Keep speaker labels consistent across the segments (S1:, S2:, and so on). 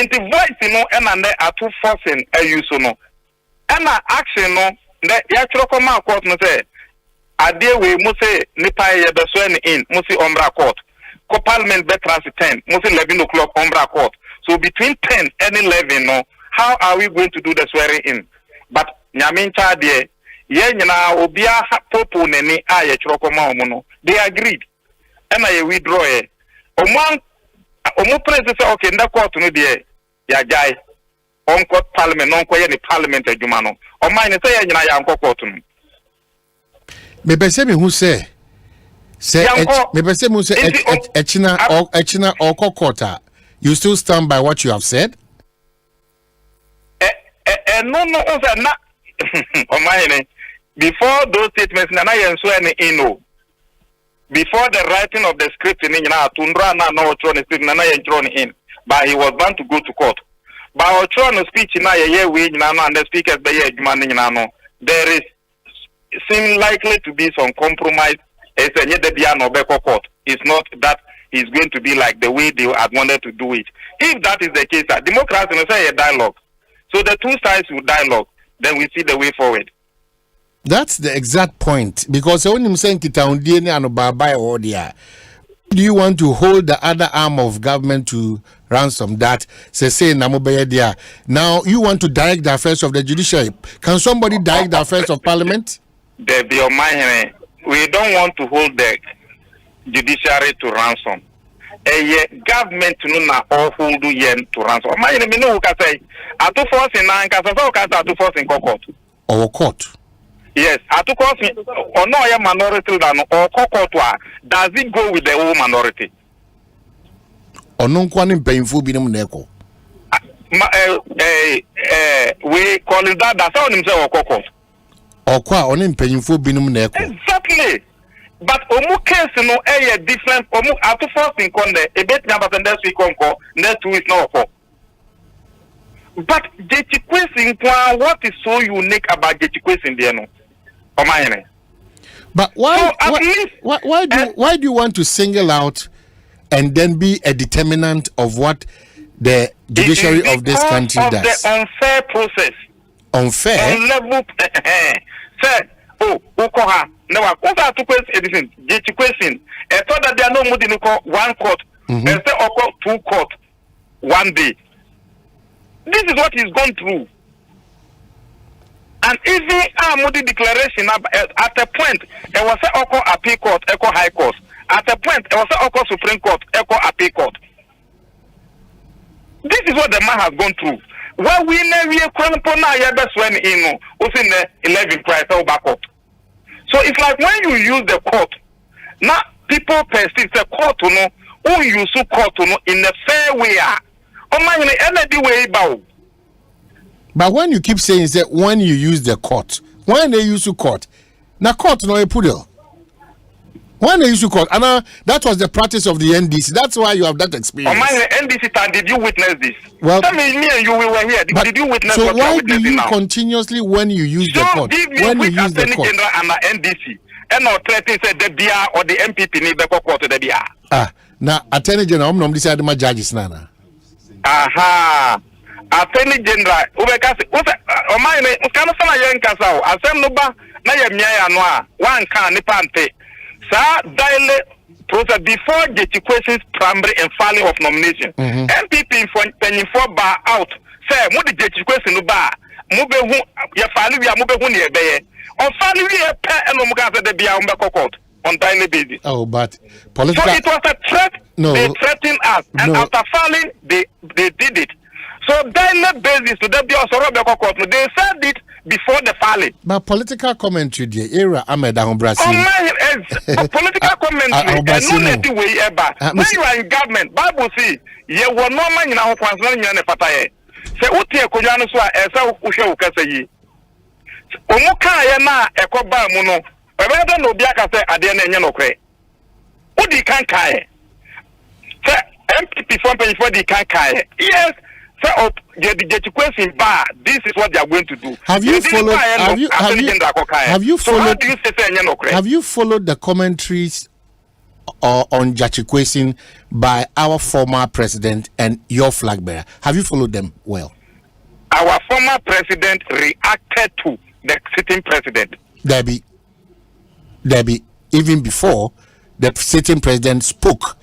S1: Inti voice no ena ne atu forcing use no. Ena action no ne ya chiro koma court no say ade we mo say nipa ye be so in mo say ombra court. Ko parliament be transit 10 mo say 11 o'clock ombra court. So between 10 and 11 no, how are we going to do the swearing in? But nyamincha de ye nyina obia popo neni a ye chiro koma omo no. They agreed. And I withdraw e. Omo president say okay nda court no de ya jai. On court parliament non ko ye ni parliament adwuma no. O man say ye nyina ya nko court no.
S2: Me pese me hu say me pese me say echina or court. You still stand by what you have said?
S1: No, na. Omanhene, before those statements, na yen so any ino. Before the writing of the script in na tundra na no thrown speech na yen thrown in, but he was bound to go to court. But our thrown speech na ye we na no and the speakers be ye adwuma na no. There is seem likely to be some compromise. It's a de bia no be court. It's not that is going to be like the way they had wanted to do it. If that is the case, democracy is a dialogue. So the two sides will dialogue, then we see the way forward.
S2: That's the exact point. Because when you say do you want to hold the other arm of government to ransom that say now you want to direct the affairs of the judiciary? Can somebody direct the affairs of parliament?
S1: There be on my we don't want to hold the judiciary to ransom. Government no na all hold yen to ransom. My me no ka say atu force in na nka so ka atu force in court.
S2: Or court.
S1: Yes, atu force or no ya minority than or court does it go with the whole minority?
S2: Or no kwani mpanyimfo bi nem na eko.
S1: We call it that's how him say or court.
S2: Or kwa oni mpanyimfo bi nem na eko.
S1: Exactly. But omu case no different omu atu force in konde e bet nyamba next week onko next week no ko. But Jetikwesi what is so unique about Jetikwesi there no? Omanhene.
S2: But why do you want to single out and then be a determinant of what the judiciary of this country does?
S1: The unfair process.
S2: Unfair?
S1: On level say ukoha no what to question edition Jetikwesi I thought that there are no more than one court and say oko two court one day. This is what he's gone through. And even our Moody declaration at a point, there was a Oko Appeal Court, Eco High Court. At a point, there was a Oko Supreme Court, Eco Appeal Court. This is what the man has gone through. Well, we never when in 11 Christ back court. So it's like when you use the court, now people perceive the court to know who use court to know in a fair way.
S2: But when you keep saying that when you use the court, when they use the court, now court no a poodle. When they use the court, and that was the practice of the NDC. That's why you have that experience.
S1: NDC, did you witness this?
S2: Well,
S1: tell me and you were here. Did you witness?
S2: So why do you continuously when you use the court? When you use the court,
S1: and NDC, and not threatening said the BR or the MPP need the court to the BR.
S2: Now Attorney General, I'm deciding my judges nana.
S1: Aha. Attorney General, Ubekasi, Omanhene, Ukanasana Yankasao, Asemba, Naya Noa, one can nipante. Sir, dial process before Jetikwesi's primary and filing of nomination. MPP for 24 bar out. Say, Mudi Jetikwesi no bar. Mube ya file we are mube huni ebeye. On file we a pair and Omugasa de Bia court on daily basis.
S2: Oh, but political.
S1: So it was a threat.
S2: No.
S1: They threatened us. And after filing, they did it. So daily basis to the Biosoro court. They said it before the filing.
S2: But political commentary, the era Ahmed Brazil.
S1: Political commentary, and no way ever. When you are in government, Bible says, you will no man in our translation and Pataye. Say, Utia Kojanuswa, Esa Usha Ukase. Omuka Yana, Ekoba Muno, Whether no Biaka say, Adiana Yanokre. Udi can kai. Say, MPP from 24 they can kai. Yes. The question bar. This is what they are going to do.
S2: Have you followed? Have you followed?
S1: So how do you say
S2: have you followed the commentaries on Judicial by our former president and your flag bearer? Have you followed them well?
S1: Our former president reacted to the sitting president.
S2: Debbie, even before the sitting president spoke,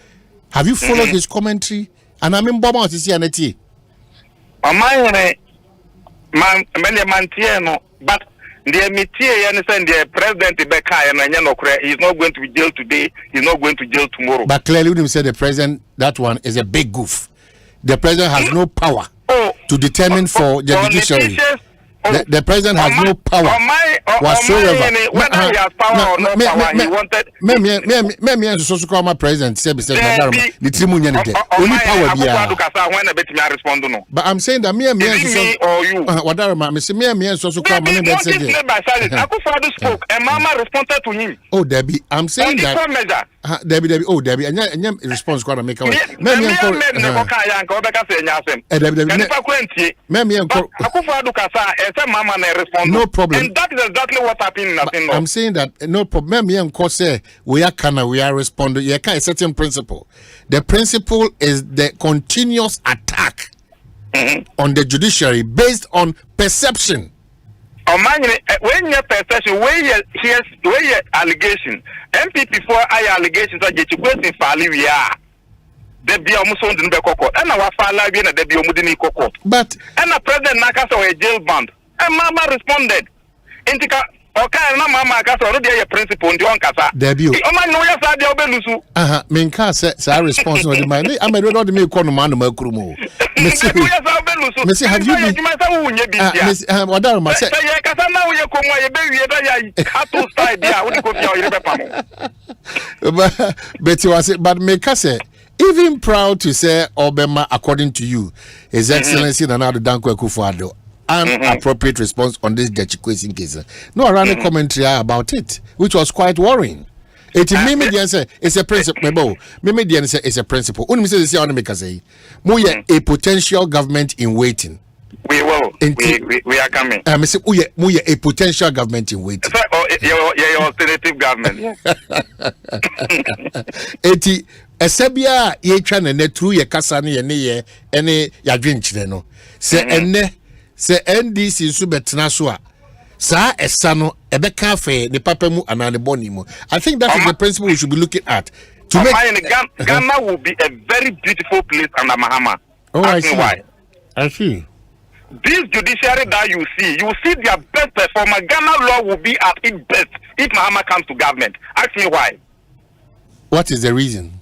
S2: have you followed his commentary? And I mean, Boma is here,
S1: but the media understand the president he's not going to be jailed today, he's not going to jail tomorrow.
S2: But clearly, when you say the president, that one is a big goof. The president has no power to determine for the judiciary. The president has no power whatsoever.
S1: Whether he has power or no power, he wanted.
S2: Me so call my president say the only power be. But I'm saying that me
S1: or you.
S2: Whatever me say me so call my name say.
S1: Akufo-Addo spoke and Mama responded to him.
S2: Oh Debbie, I'm saying that. Debbie, oh Debbie, and response kwa make away. No problem.
S1: And that is exactly what happened in
S2: I'm saying that no problem. Me and say we are responding. You can a certain principle. The principle is the continuous attack on the judiciary based on perception.
S1: When your perception, when your allegation, MPP for allegations are getting in Fali, we are. There be almost on the court, and our Fala be in the Biomudini court.
S2: But
S1: and the president Nakaso a jail bond. And Mama responded. Intika okay, na Mama Kasa already a principle in the Onkasa.
S2: Debut.
S1: Minka
S2: says our response on the mind. I'm a lot of me call man Mercumo. Missy, have you been? What are my say? But you was it, but Mekase, even proud to say Obama, according to you, His Excellency Nana Dankwa Akufo-Addo. An appropriate response on this Judicial case. No, I ran a commentary about it, which was quite worrying. It's a principle. It's a principle. Only say on make say, a potential government in waiting.
S1: We will. We are coming.
S2: We a potential government in waiting.
S1: Your alternative government.
S2: Eti esebia ye twa na through ye kasa ne ye ne ye ene ya dwenkyere no. Se enne se NDC nso betena so a sa esa no ebeka afa ne papa mu anane boni mu. I think that is the principle we should be looking at. To make
S1: Ghana will be a very beautiful place under Mahama.
S2: Oh, I see. Why? I see.
S1: This judiciary that you see their best performer. Ghana law will be at its best if Mahama comes to government. Ask me why.
S2: What is the reason?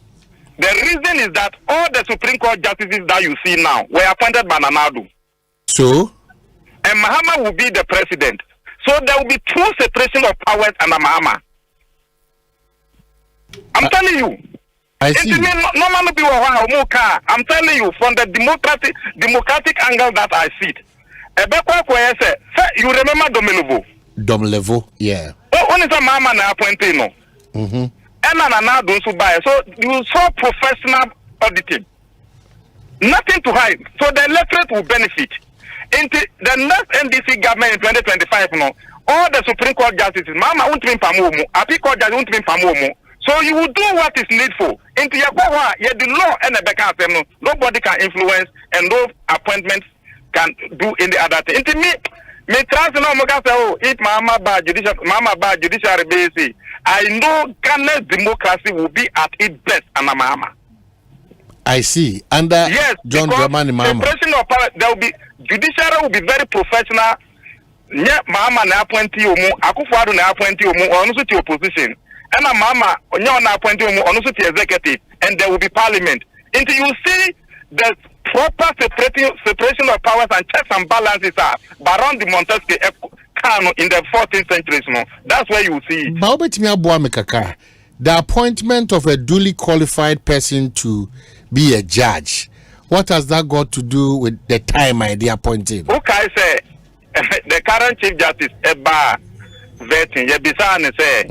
S1: The reason is that all the Supreme Court justices that you see now were appointed by Nana-Addo.
S2: So?
S1: And Mahama will be the president. So there will be true separation of powers under Mahama. I'm telling you.
S2: I see.
S1: I'm telling you from the democratic angle that I see it. You remember
S2: Domelevo, yeah.
S1: Oh, only some Mahama na appointed no. And Nana don't so buy. So you saw professional auditing. Nothing to hide. So the electorate will benefit. Into the next NDC government in 2025, no, all the Supreme Court justices, Mama won't be pamomo, Appeal Court judge won't be pamomo. So you will do what is needful. Into your power, the law and the back no, nobody can influence and no appointments can do any other thing. Into me trust no say, if Mama ba judiciary base, I know Ghana's democracy will be at its best under Mahama.
S2: I see. Under
S1: yes,
S2: John Dramani Mahama.
S1: Separation of power, there will be judiciary will be very professional. Yeah, Mahama na appointee omu, Akufo-Addo na appointee omu, or also to opposition. And Mahama na appointee omu, or also to executive, and there will be parliament. Until you see the proper separation of powers and checks and balances are Baron de Montesquieu in the 14th century. No, that's where you see it.
S2: The appointment of a duly qualified person to be a judge, what has that got to do with the time I appointed?
S1: Okay, say the current Chief Justice Eba vetting, say,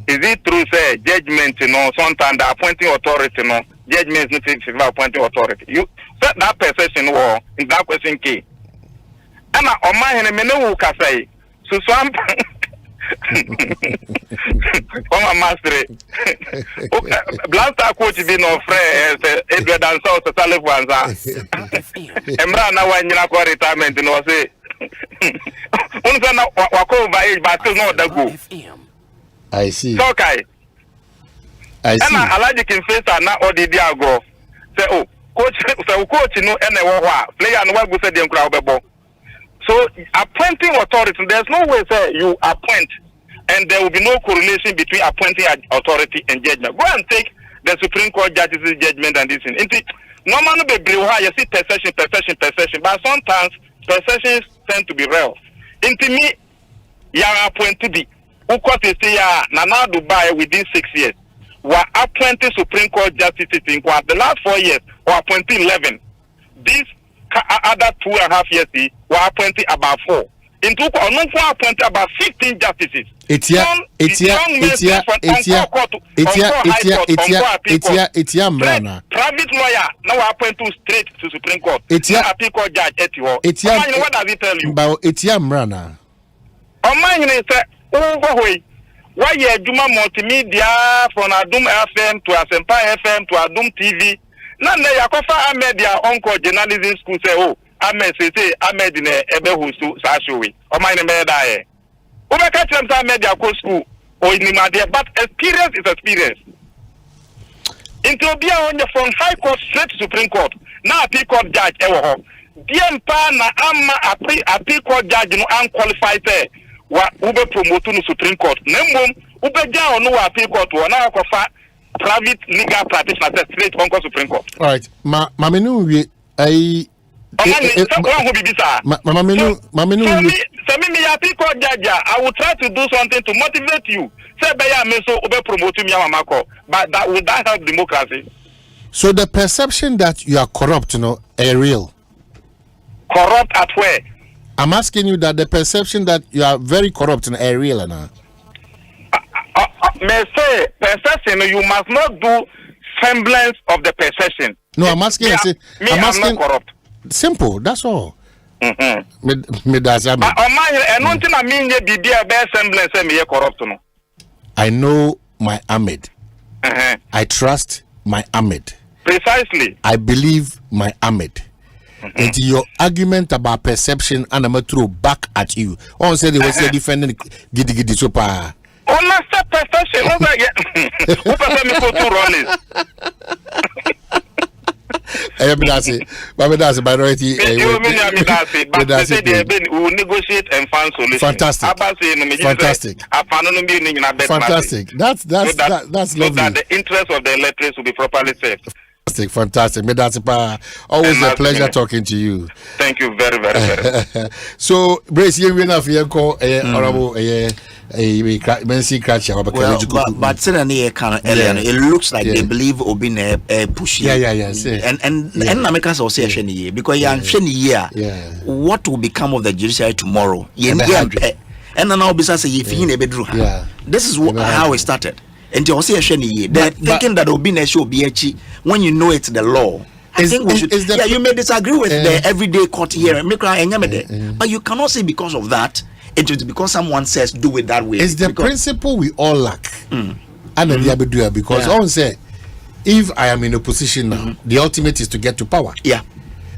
S1: is it true, say, judgment, sometimes the appointing authority, judgment is not appointing authority. You set that perception war in that question key. And Omanhene say, so some Come on, master. Blaster coach be no friend. Edward and South Salif Wanza. Emra na wanyina kwa retirement no say. Unsa na wako over age but still not that go.
S2: I see.
S1: So kai.
S2: I see.
S1: And Alaji can face na odidi ago. Say oh, coach no ene wo ho player no wa go say dem kra obebo. So appointing authority, there's no way say you appoint and there will be no correlation between appointing authority and judgment. Go and take the Supreme Court judge's judgment and this thing. Normally be you see per session, but sometimes per sessions tend to be real. Into me, young appointed be who court is here Nana Dubai within 6 years. Were appointing Supreme Court justices in the last 4 years were appointing 11. This other 2.5 years were appointed about 4. In two appointed about 15 justices. It's private lawyer now appointed straight to Supreme Court. Appeal court judge what does it tell you?
S2: About Etiam
S1: Omanhene say overway. Why you Juma multimedia from Adum FM to Asempa FM to Adum TV? None they are media uncle journalism school say oh Ahmed say Ahmed in ebe husu sashowe. Omanhene me die. Over catch them media school or in the but experience is experience. Into be on the from High Court straight to Supreme Court. Now appeal court judge ewo. Diem pa na amma appeal court judge no unqualified there. Wa ube promote no Supreme Court. Nembom ube ja onu wa appeal court wo na akofa private legal practitioner straight on Supreme Court.
S2: All right. Mamenu we I
S1: I will try to do something to motivate you. Say promote me but that would not help democracy.
S2: So the perception that you are corrupt, real.
S1: Corrupt at where?
S2: I'm asking you that the perception that you are very corrupt and real now.
S1: May say perception, you must not do semblance of the perception.
S2: No, I'm asking.
S1: I'm not corrupt.
S2: Simple, that's all.
S1: I
S2: know my Ahmed. I trust my Ahmed.
S1: Precisely.
S2: I believe my Ahmed. And your argument about perception, and I'm going to throw back at you. On said they were defending Gidi Sopa.
S1: Oh, not perception. Who percent me for 2 rollers?
S2: That's minority.
S1: You but they say they will negotiate and find solutions.
S2: Fantastic. Fantastic. That's lovely.
S1: So that the interest of the electors will be properly served.
S2: Fantastic. Always a pleasure talking to you.
S1: Thank you very, very, very.
S2: So, Brace, you will have honorable
S3: but certainly it looks like they believe Obin pushing. And Americans will say because what will become of the judiciary tomorrow? And then I'll be saying this is how it started. And you say they're thinking that Obin should be when you know it's the law. I think we should. You may disagree with the everyday court here, but you cannot say because of that. It is because someone says do it that way.
S2: It's the principle we all lack. And the because all say if I am in a position now, the ultimate is to get to power.
S3: Yeah.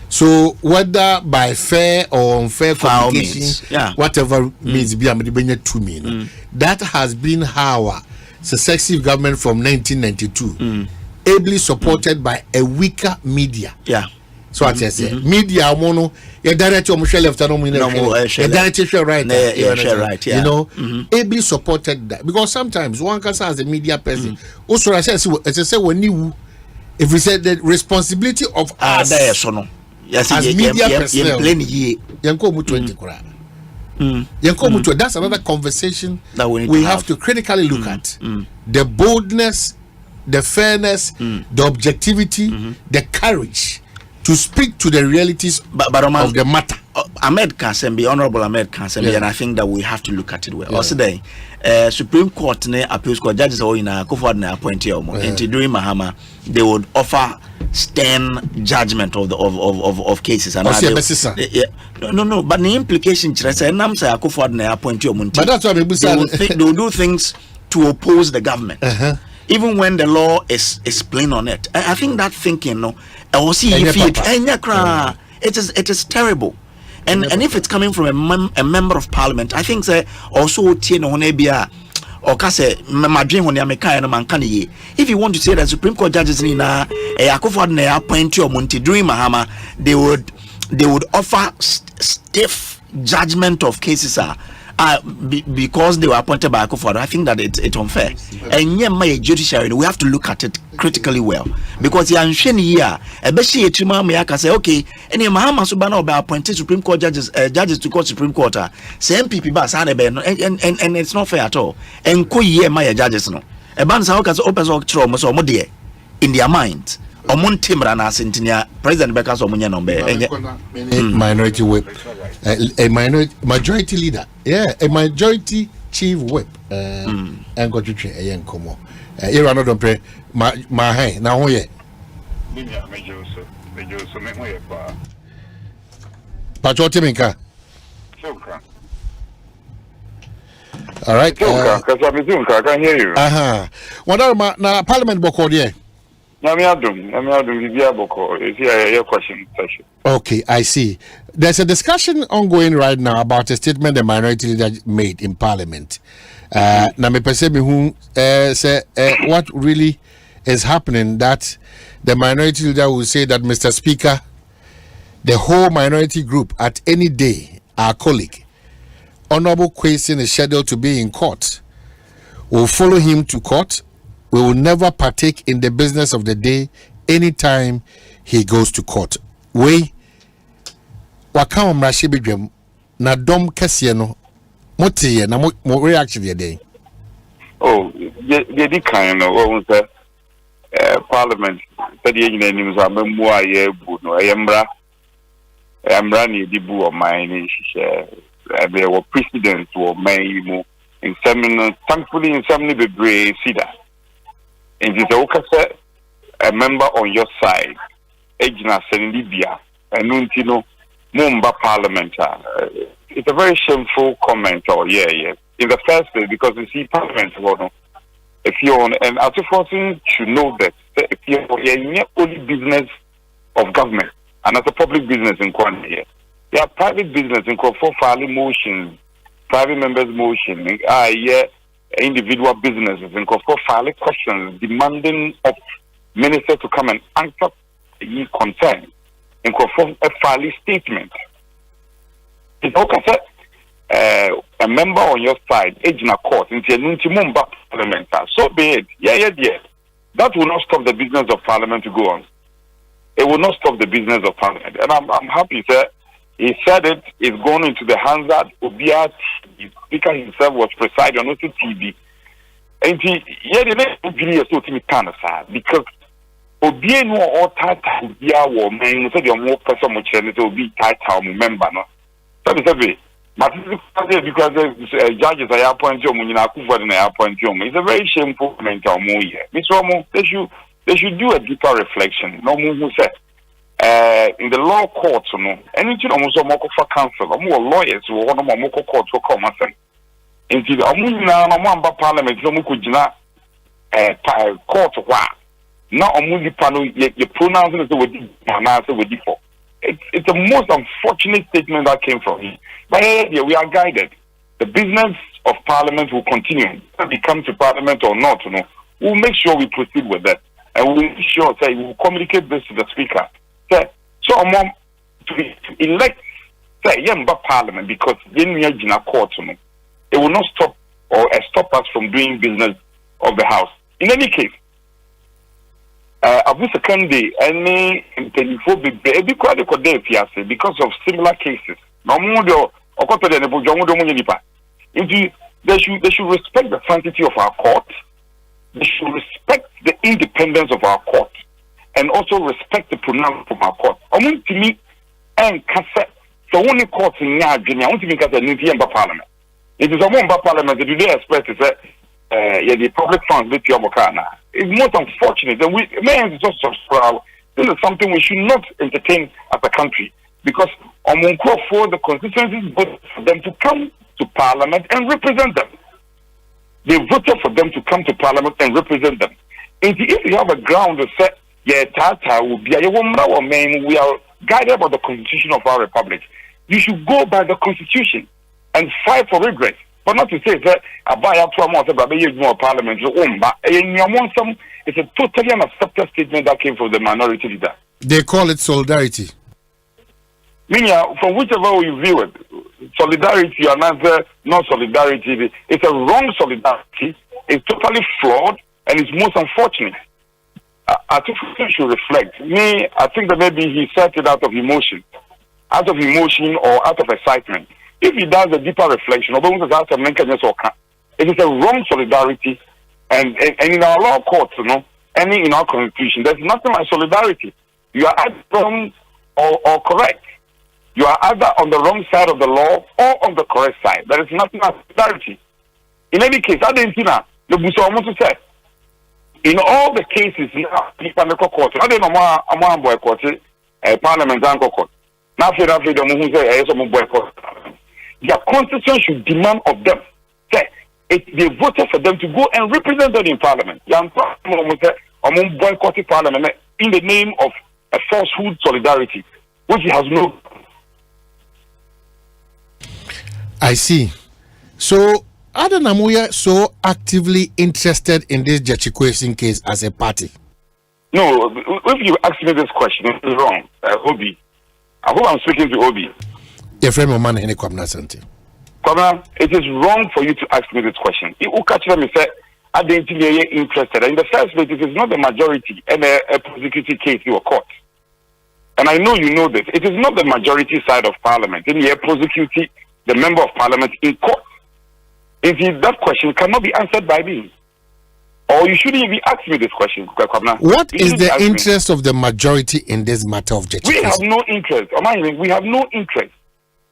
S2: So whether by fair or unfair communication, whatever means be to me. That has been how successive government from 1992 ably supported by a weaker media.
S3: Yeah.
S2: So I say media mono you direct left right. You know, ably supported that because sometimes one can say as a media person also I say when you if we said the responsibility of us as media personnel that's another conversation that we have to critically look at the boldness, the fairness, the objectivity, the courage to speak to the realities of the matter.
S3: Ahmed Kasembi, Honorable Ahmed Kasembi, and I think that we have to look at it well. Also, the Supreme Court appeals court judges are in a co-ordinate appointee into during Mahama, they would offer stern judgment of cases. And no, but the implication is that they will do things to oppose the government. Even when the law is plain on it. I think that thinking, it is terrible. And if it's coming from a member of parliament, I think also if you want to say that Supreme Court judges during Mahama, they would offer stiff judgment of cases because they were appointed by Akufo-Addo. I think that it's unfair. And yeah, my judiciary, we have to look at it critically well, because you're here, especially a chima me say, okay, any Mahama Subana by appointed Supreme Court judges to court Supreme Court, say MPP bas and it's not fair at all. And ko ye my judges no. A ban sa open so trauma so modie in their minds. Omon timra na sentinia President Bekas omunya nombe
S2: minority whip, a majority leader, a majority chief whip, and go to train a young como. You are not pray my hey now ye. Pachotimika. All right.
S1: Because I can hear you.
S2: What are my Parliament book or yeah? Okay, I see. There's a discussion ongoing right now about a statement the minority leader made in Parliament. Now, me perceive who say what really is happening, that the minority leader will say that, Mr. Speaker, the whole minority group at any day, our colleague, Honorable Kwesi is scheduled to be in court. We'll follow him to court. We will never partake in the business of the day anytime he goes to court. We wakam mrashibidwem na dom kese no motiye na mo reaction ye dey.
S1: Oh, ye di kan no wo say Parliament said ye nyina nim so amemu aye bu no emra ni di bu o man ni hihye be wo president wo man mu in some, thankfully in some be brave see that. And if you a member on your side, Ejina Libya, and Nuntino, Mumba Parliament, it's a very shameful comment, in the first place, because you see, Parliament, if you're on, and as a person should know that if you're only business of government, and as a public business in Kwan, you have private business in Kwan for filing motions, private members' motion, individual businesses and for filing questions demanding of ministers to come and answer the concern and for a filing statement. It's okay, a member on your side, agent a court, into Mumba Parliament, so be it. Yeah. That will not stop the business of Parliament to go on. It will not stop the business of Parliament. And I'm happy, sir. He said it is going into the hands that Obia, the Speaker himself was presiding on also TV. And he the next video so to me because Obia no all title Obia or man so the more person much and it will be title member no. So the but because the judges are appointed to it's a very shameful mental more here. Mr. Romo, they should do a deeper reflection. No more who said in the law courts, anything almost a mock for counsel, or more lawyers who want more mock courts for come and into the Amuna Parliament, no Mukujina court. Now, Omuli Pano, you pronounce it with default. It's the most unfortunate statement that came from him. But we are guided. The business of Parliament will continue. Whether we come to Parliament or not, we'll make sure we proceed with that. And we'll make sure that we'll communicate this to the Speaker. So I'm to elect Parliament because in court, it will not stop stop us from doing business of the House. In any case, Abu Sekande any because of similar cases. They should respect the sanctity of our court. They should respect the independence of our court. And also respect the pronouncement from our court. To me, and cassette So only court in Yagini, I want to make us a new parliament. It is a member parliament that do they expect to say, the public funds with your Mokana. It's most unfortunate that we, man, it's just this is something we should not entertain as a country because on for the constituencies voted for them to come to parliament and represent them. They voted for them to come to parliament and represent them. And if you have a ground to say, yeah, Tata will be a woman or man, we are guided by the constitution of our republic. You should go by the constitution and fight for regret. But not to say that I buy up to a month about more parliament. It's a totally unaccepted statement that came from the minority leader.
S2: They call it solidarity.
S1: Meaning, from whichever way you view it, solidarity or not solidarity, it's a wrong solidarity. It's totally flawed and it's most unfortunate. I think we should reflect. I think that maybe he said it out of emotion or out of excitement. If he does a deeper reflection, it is a wrong solidarity, and in our law courts, and in our constitution, there's nothing like solidarity. You are either wrong or correct. You are either on the wrong side of the law or on the correct side. There is nothing like solidarity. In any case, I didn't know the say. In all the cases now, court, I didn't know I'm boycott Parliament and court. Now, their constitution should demand of them. Say, they voted for them to go and represent them in parliament. Boycotting parliament in the name of a falsehood solidarity, which has no.
S2: I see. So, Adan Amuya so actively interested in this Judicial case as a party?
S1: No, if you ask me this question, it's wrong. Obi. I hope I'm speaking to Obi.
S2: Your friend Omanhene Kwabena Asante.
S1: Kwabena, it is wrong for you to ask me this question. You catch them and say, I didn't be interested. In the first place, it is not the majority in a prosecuting case you are caught. And I know you know this. It is not the majority side of parliament. In the prosecuting the member of parliament in court. Indeed, that question cannot be answered by me. Or you shouldn't even ask me this question, Kwabena.
S2: What is the interest of the majority in this matter of justice?
S1: We have no interest. We have no interest.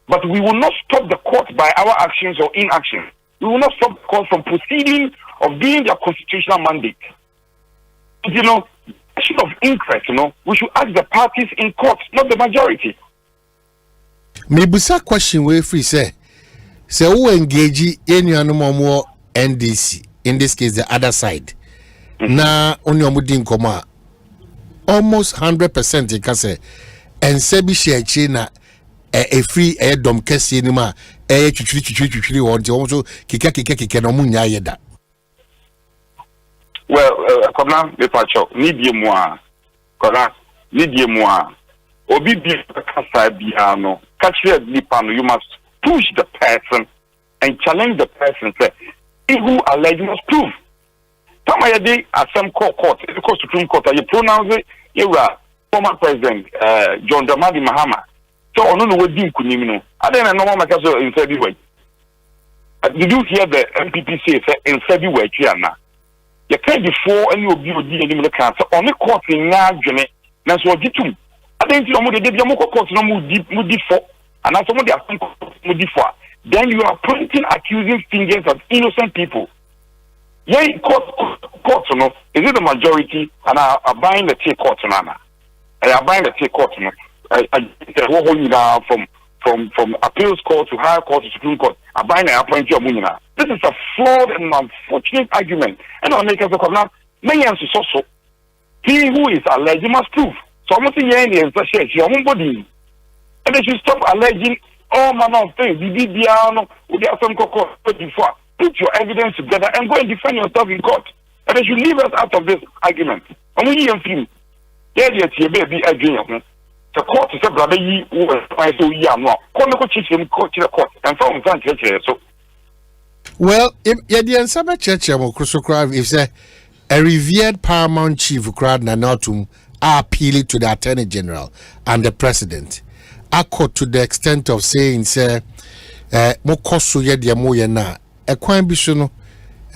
S1: But we will not stop the court by our actions or inaction. We will not stop the court from proceeding of doing their constitutional mandate. Question of interest, we should ask the parties in court, not the majority.
S2: Maybe a question where free say who engage in your more NDC, in this case the other side. Na onyomudin koma almost 100% you can say and sebi share na a free air dom kesi ni ma chuchuri wanti also kika no munya yeda.
S1: Well, Kwabena me pacho need ye moi obi bi kasa bia no catch nipa no you must push the person and challenge the person say who alleged must prove. Tamayade Asempa court, the Supreme Court, you pronounce it, you are former President John Dramani Mahama. So I don't know what Dim Kunimino. I didn't know what in February. Did you hear the MPP say in February? You can't before and you will be in the cancer on the court in Najane. That's what you do. I didn't know what they did. Yamoko court no more for, and as someone they are for. Then you are pointing accusing fingers at innocent people. Yeah, court, is it the majority? And I buying the take court, Nana. I are buying the take court, from appeals court to higher court to Supreme Court. I buying the appointee of Munina. This is a flawed and unfortunate argument. And I'll make us a now. Many answers also. He who is alleged must prove. So I'm not saying any answer. Your own body, and they should stop alleging all manner of things. Before. Put your evidence together and go and defend yourself in court. And they should leave us out of this argument. And we hear him. Yeah, baby, again. The court is a brother, you are so young. Court and found so.
S2: Well, if the Asempa Church if a revered paramount chief crowd Nanatum are appealing to the Attorney General and the President, I court to the extent of saying, sir, Mokosu Yedia Moyana. A quine bisono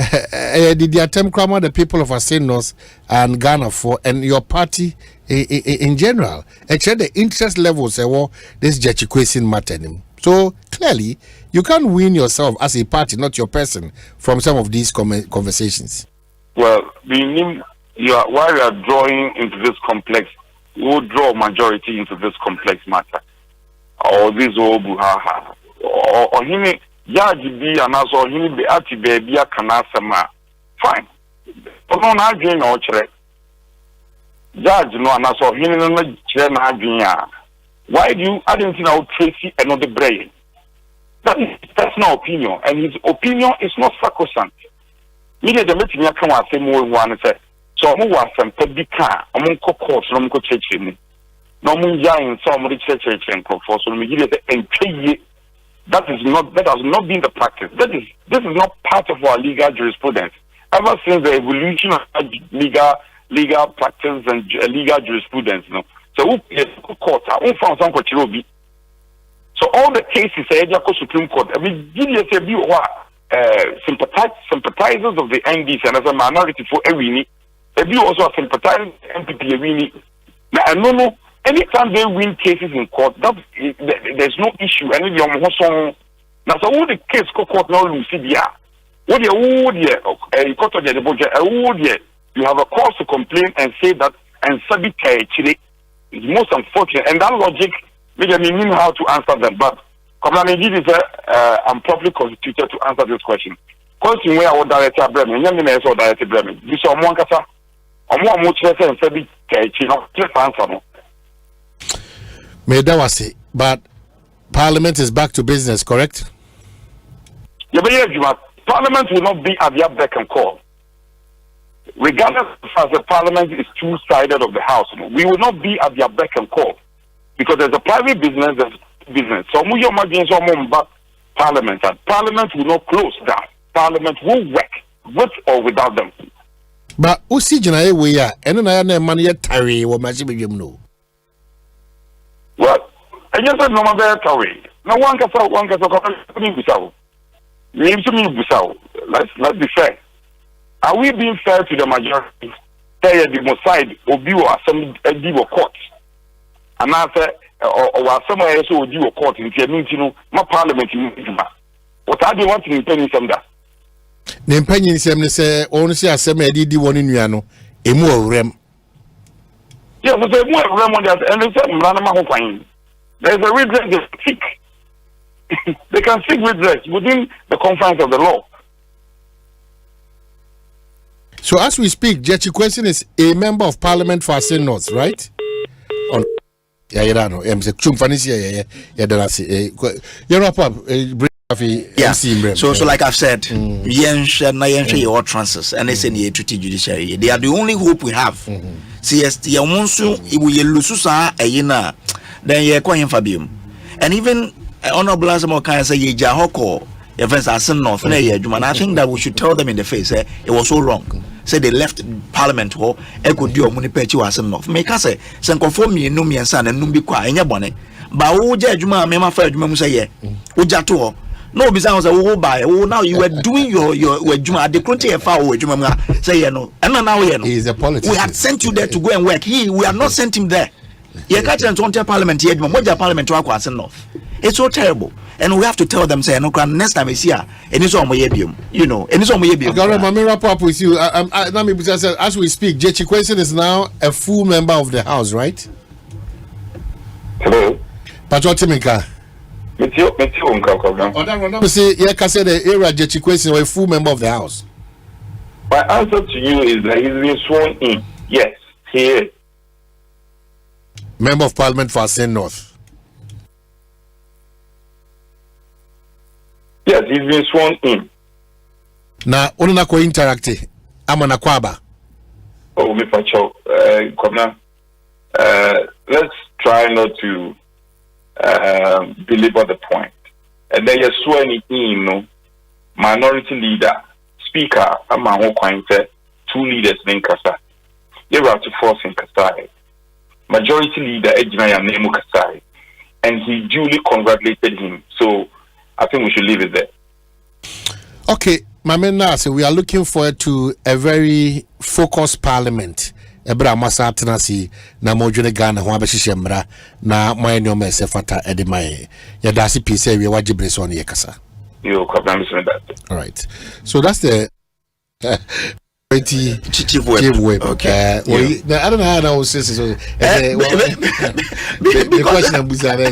S2: Did the attempt crowd the people of Asenos and Ghana for and your party in general? Actually, the interest levels this Jechikwesi matter. So clearly, you can't win yourself as a party, not your person, from some of these conversations.
S1: Well, while you are drawing into this complex, you will draw majority into this complex matter. Or this buhaha. Or him, Yaji be and also him be ati baby a kanasama. Fine. But no, not doing no chere. Judge no, and also him no chere na doing. Why do you identify Tracy another brain? That is personal opinion, and his opinion is not sacrosanct. Media the meeting ya come say more one say. So I'm Asempa bika, I'm court, no go church me. No mun yain some church and for so me give it that has not been the practice. This is not part of our legal jurisprudence. Ever since the evolution of legal practice and legal jurisprudence, so court found some Kochirobi. So all the cases go Supreme Court. I mean, sympathizers of the NDs and as a minority for Ewini. They also sympathize MPP Ewini. Now I don't know. Anytime they win cases in court, there's no issue. And if you're now, so all the case court now Lucidia. You have a cause to complain and say that and submit Chile is most unfortunate. And that logic made me know how to answer them. But I'm properly constituted to answer this question. Question where I would director Bremen, young men also director Bremen. This is one case. I'm more much less and submit Chile. Just answer.
S2: May that was it. But Parliament is back to business, correct?
S1: Yeah, but Parliament will not be at their beck and call. Regardless of the Parliament is two-sided of the House, we will not be at their beck and call. Because there's a private business, there's business. So we are imagine but Parliament, and Parliament will not close down. Parliament will work with or without them.
S2: But Usi Jana we are, and I money at Tari or Majim no.
S1: Well, I just said no matter Tari. No one can say let's be fair. Are we being fair to the majority? Say the side or some deal court. And I say or somewhere else will do a court in the my parliament in what I do want to penny some that.
S2: The penny say only say some did one in Yano, a more rem.
S1: Yes, there's more rem on that, and there's a redress they seek. They can seek redress within the confines of the law.
S2: So as we speak, Jechikwesi is a member of Parliament for Asen North, right? On yeah, know.
S3: So like I've said, your transfers and it's in the judiciary. They are the only hope we have. See, then you're calling Fabium. And even Honorable Asamo can say Jahoko, if it's Asen North, I think that we should tell them in the face, it was so wrong. Say they left Parliament ho, could do a munipechi Asen North. Make us say, send conform me, no me and son, and numbi qua in your bonnet. But who judgment, Mema Ferdinand say, Ujato. No, besides, buy. Oh, now you were doing your Juma, the country far away, Juma, say, no, and now
S2: he's a politician.
S3: We had sent you there to go and work. We have not sent him there. You can't enter Parliament yet, but Parliament to Asen North. It's so terrible. And we have to tell them, say, no, next time it's here, and it's on my yebium, and it's on my yebium.
S2: Let me wrap up with you. As we speak, Jechikwesi is now a full member of the House, right?
S1: Hello.
S2: Patriotimika. Say, yeah, say the area Jechikwesi is a full member of the House.
S1: My answer to you is that he's been sworn in. Yes, he is.
S2: Member of Parliament for Asen North.
S1: Yes, he's been sworn in.
S2: Now, only ko interactive. I'm on a Kwaba.
S1: Oh, me pacho. Kwabena. Let's try not to belabor the point. And then you're sworn in, minority leader, speaker, I'm a two leaders in Kasa. You're out to force in Kasai. Majority leader, Ejnaya Nemu Kasai. And he duly congratulated him. So, I think we should leave it there.
S2: Okay, Mamena, so we are looking forward to a very focused parliament. Ebra masa tenasi na mojune Ghana ho abehye mbra na moye no mese fata edemaye. Ya dasi pise we wajibre so on yekasa.
S1: You Kwabena that.
S2: All right. So that's the
S3: chief web. Okay.
S2: I don't know how I will say so. The question of Buzare.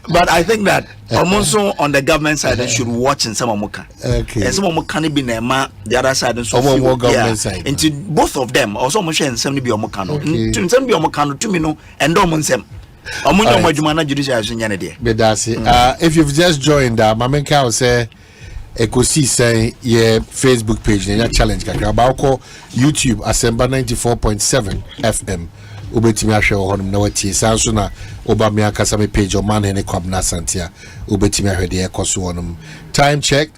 S3: But I think that also on the government side they should watch in some Omoka.
S2: Okay.
S3: And some Omoka can be the other side and so
S2: government side.
S3: Into both of them also Moshe and some be Omokano. To some be Omokano to me no and Domonsem.
S2: If you've just joined, Mamenka will say Ekosiisen ye Facebook page and challenge about YouTube Asempa 94.7 FM. Ubetimi ahwe honum na wati sanso na obami akasa me page Omanhene Kwabena Asante ubetimi ahwe de ekoso honum. Time check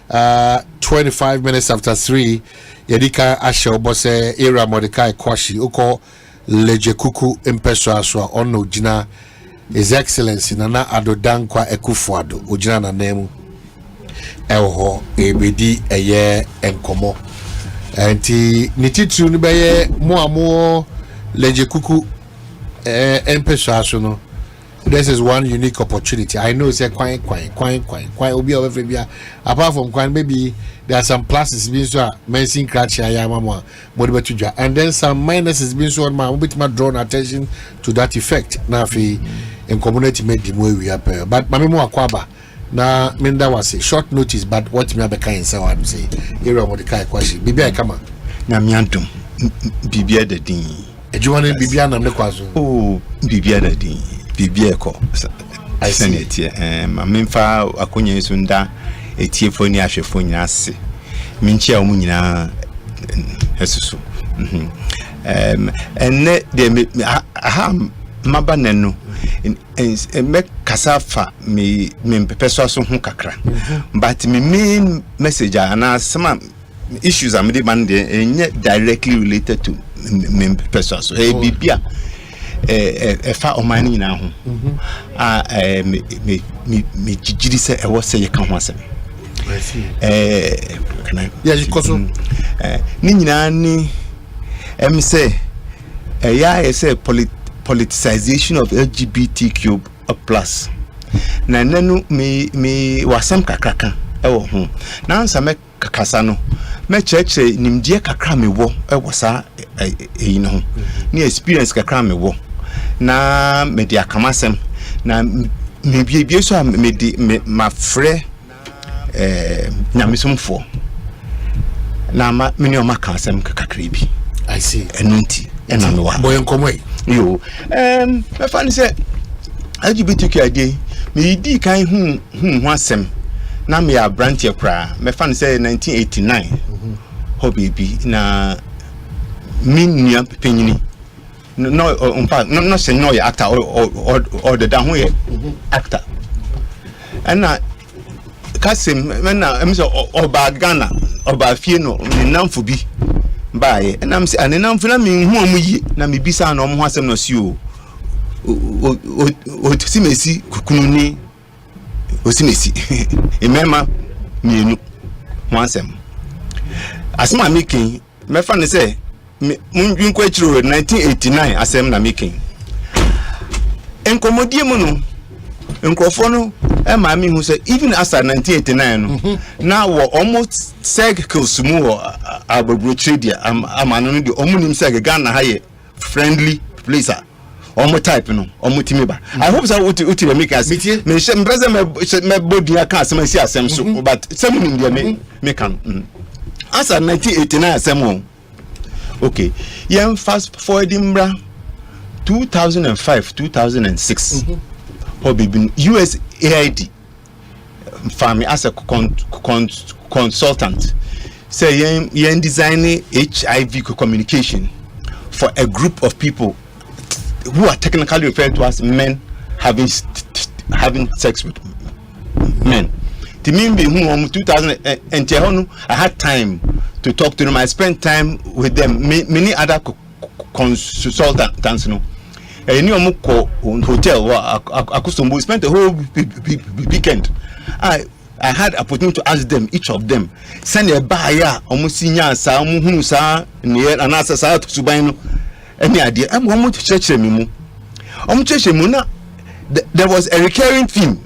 S2: 25 minutes after 3 yedika ahwe obose era Mordecai Kwashi uko Lejekuku impeso aswa ono jina His Excellency Nana Adodankwa Ekufuado ojina na nemu elho ebedi eye enkomo enti nititu ni beye mo Lejekuku impeso aswa no. This is one unique opportunity. I know it's a quite obi over apart from quite maybe there are some pluses being so mentioning crash mama and then some minuses being so man bit my drawn attention to that effect now in community made the way we are but mami mo akwaba na minda was a short notice but what me abeka in say what say area Mordecai Kwashi bibia kama
S4: na miantum bibia da din
S2: ejuwane bibia na mekwazo
S4: oh bibia da din bibia ko I send it memfa akonya so nda etiefo ni ahwefo nyina ase minchia omu nyina esusu enne de aha maba nenu me kasafa me pepeso so ho kakra but me main message ana some issues am dey man dey directly related to me pepeso so bibia fa omani nyina ho me jijiri se e wo se ye kan ho asem
S2: I see.
S4: Yes, because ni nyina ni say politicization of LGBTQ plus. Na nanu me wasam kakraka e wo ho. Na ansa me kakasa no me cheche nimdie kakra me wo e wo sa eyi no ho. Ni experience kakra me wo. Na me dia kamasem na me bie so me di ma frɛ nyamisomfo na ma meni o maka asem kakra bi
S2: I see
S4: enunti ena me wa
S2: boy nkomoi
S4: yo me fa ni se LGBTQ ade me di kan hu asem na me ya branch ekra me fa ni se 1989 hobby bi na minia penyini no say no actor or the down here actor and Kasim mena em so oba Ghana oba fie no nenamfo bi baaye na am say nenamfo na me hu amuyi na me bisa na omo asem no si o simesi kukunu ni o simesi emema mienu ho asem asema making me fa ne say mun kwa chiro 1989 asem na making enkomodie mu no nkrofo no maami hu say even after 1989 no now we almost seg kilsumu ababro tradia amano no de omunim seg Ghana haye friendly place omo type no omo timiba I hope so uti make us me present me body aka asem si asem so but semunim de me kan after 1989 asem okay yem fast forwarding bra 2005 2006 Hobby USAID farm as a consultant say yen designing HIV communication for a group of people who are technically referred to as men having sex with men. The mean be who 2000 and I had time to talk to them. I spent time with them. Many other consultants, any omuko hotel akusombo spent the whole weekend. I had opportunity to ask them, each of them, send a buyer omusinya sa omuhunu sa near and answer sa to subaino any idea. I'm going to church mu. Church mu na there was a recurring theme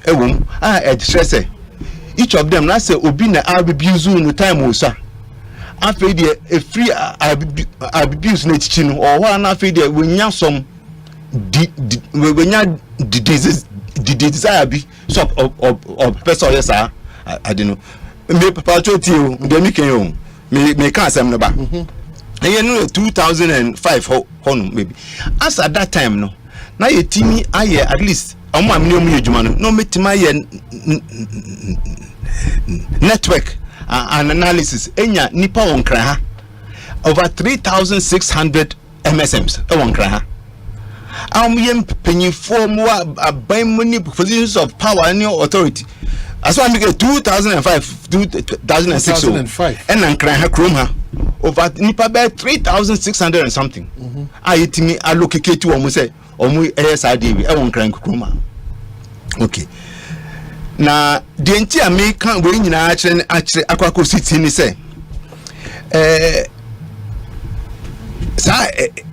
S4: each of them na say obi na abuse no time o sa after the a free abuse na chichi no or one after the we nya some we nya the desire be so of person yes I don't know me papa choti o dem me ken me can asem no ba e no 2005 hono maybe as at that time no na ye timi aye at least omo amne omo yedwuma no metima ye network and analysis enya nipa wonkra ha over 3600 MSMs wonkra ha yem penyifo mo aban many positions of power and authority as one make 2006 and ankra ha krom ha over nipa by 3600 and something ayetimi allocate to omo say omo SRDB e won kran kukroma. Okay, na the entire me kan we nyina akire akwako city ni say sa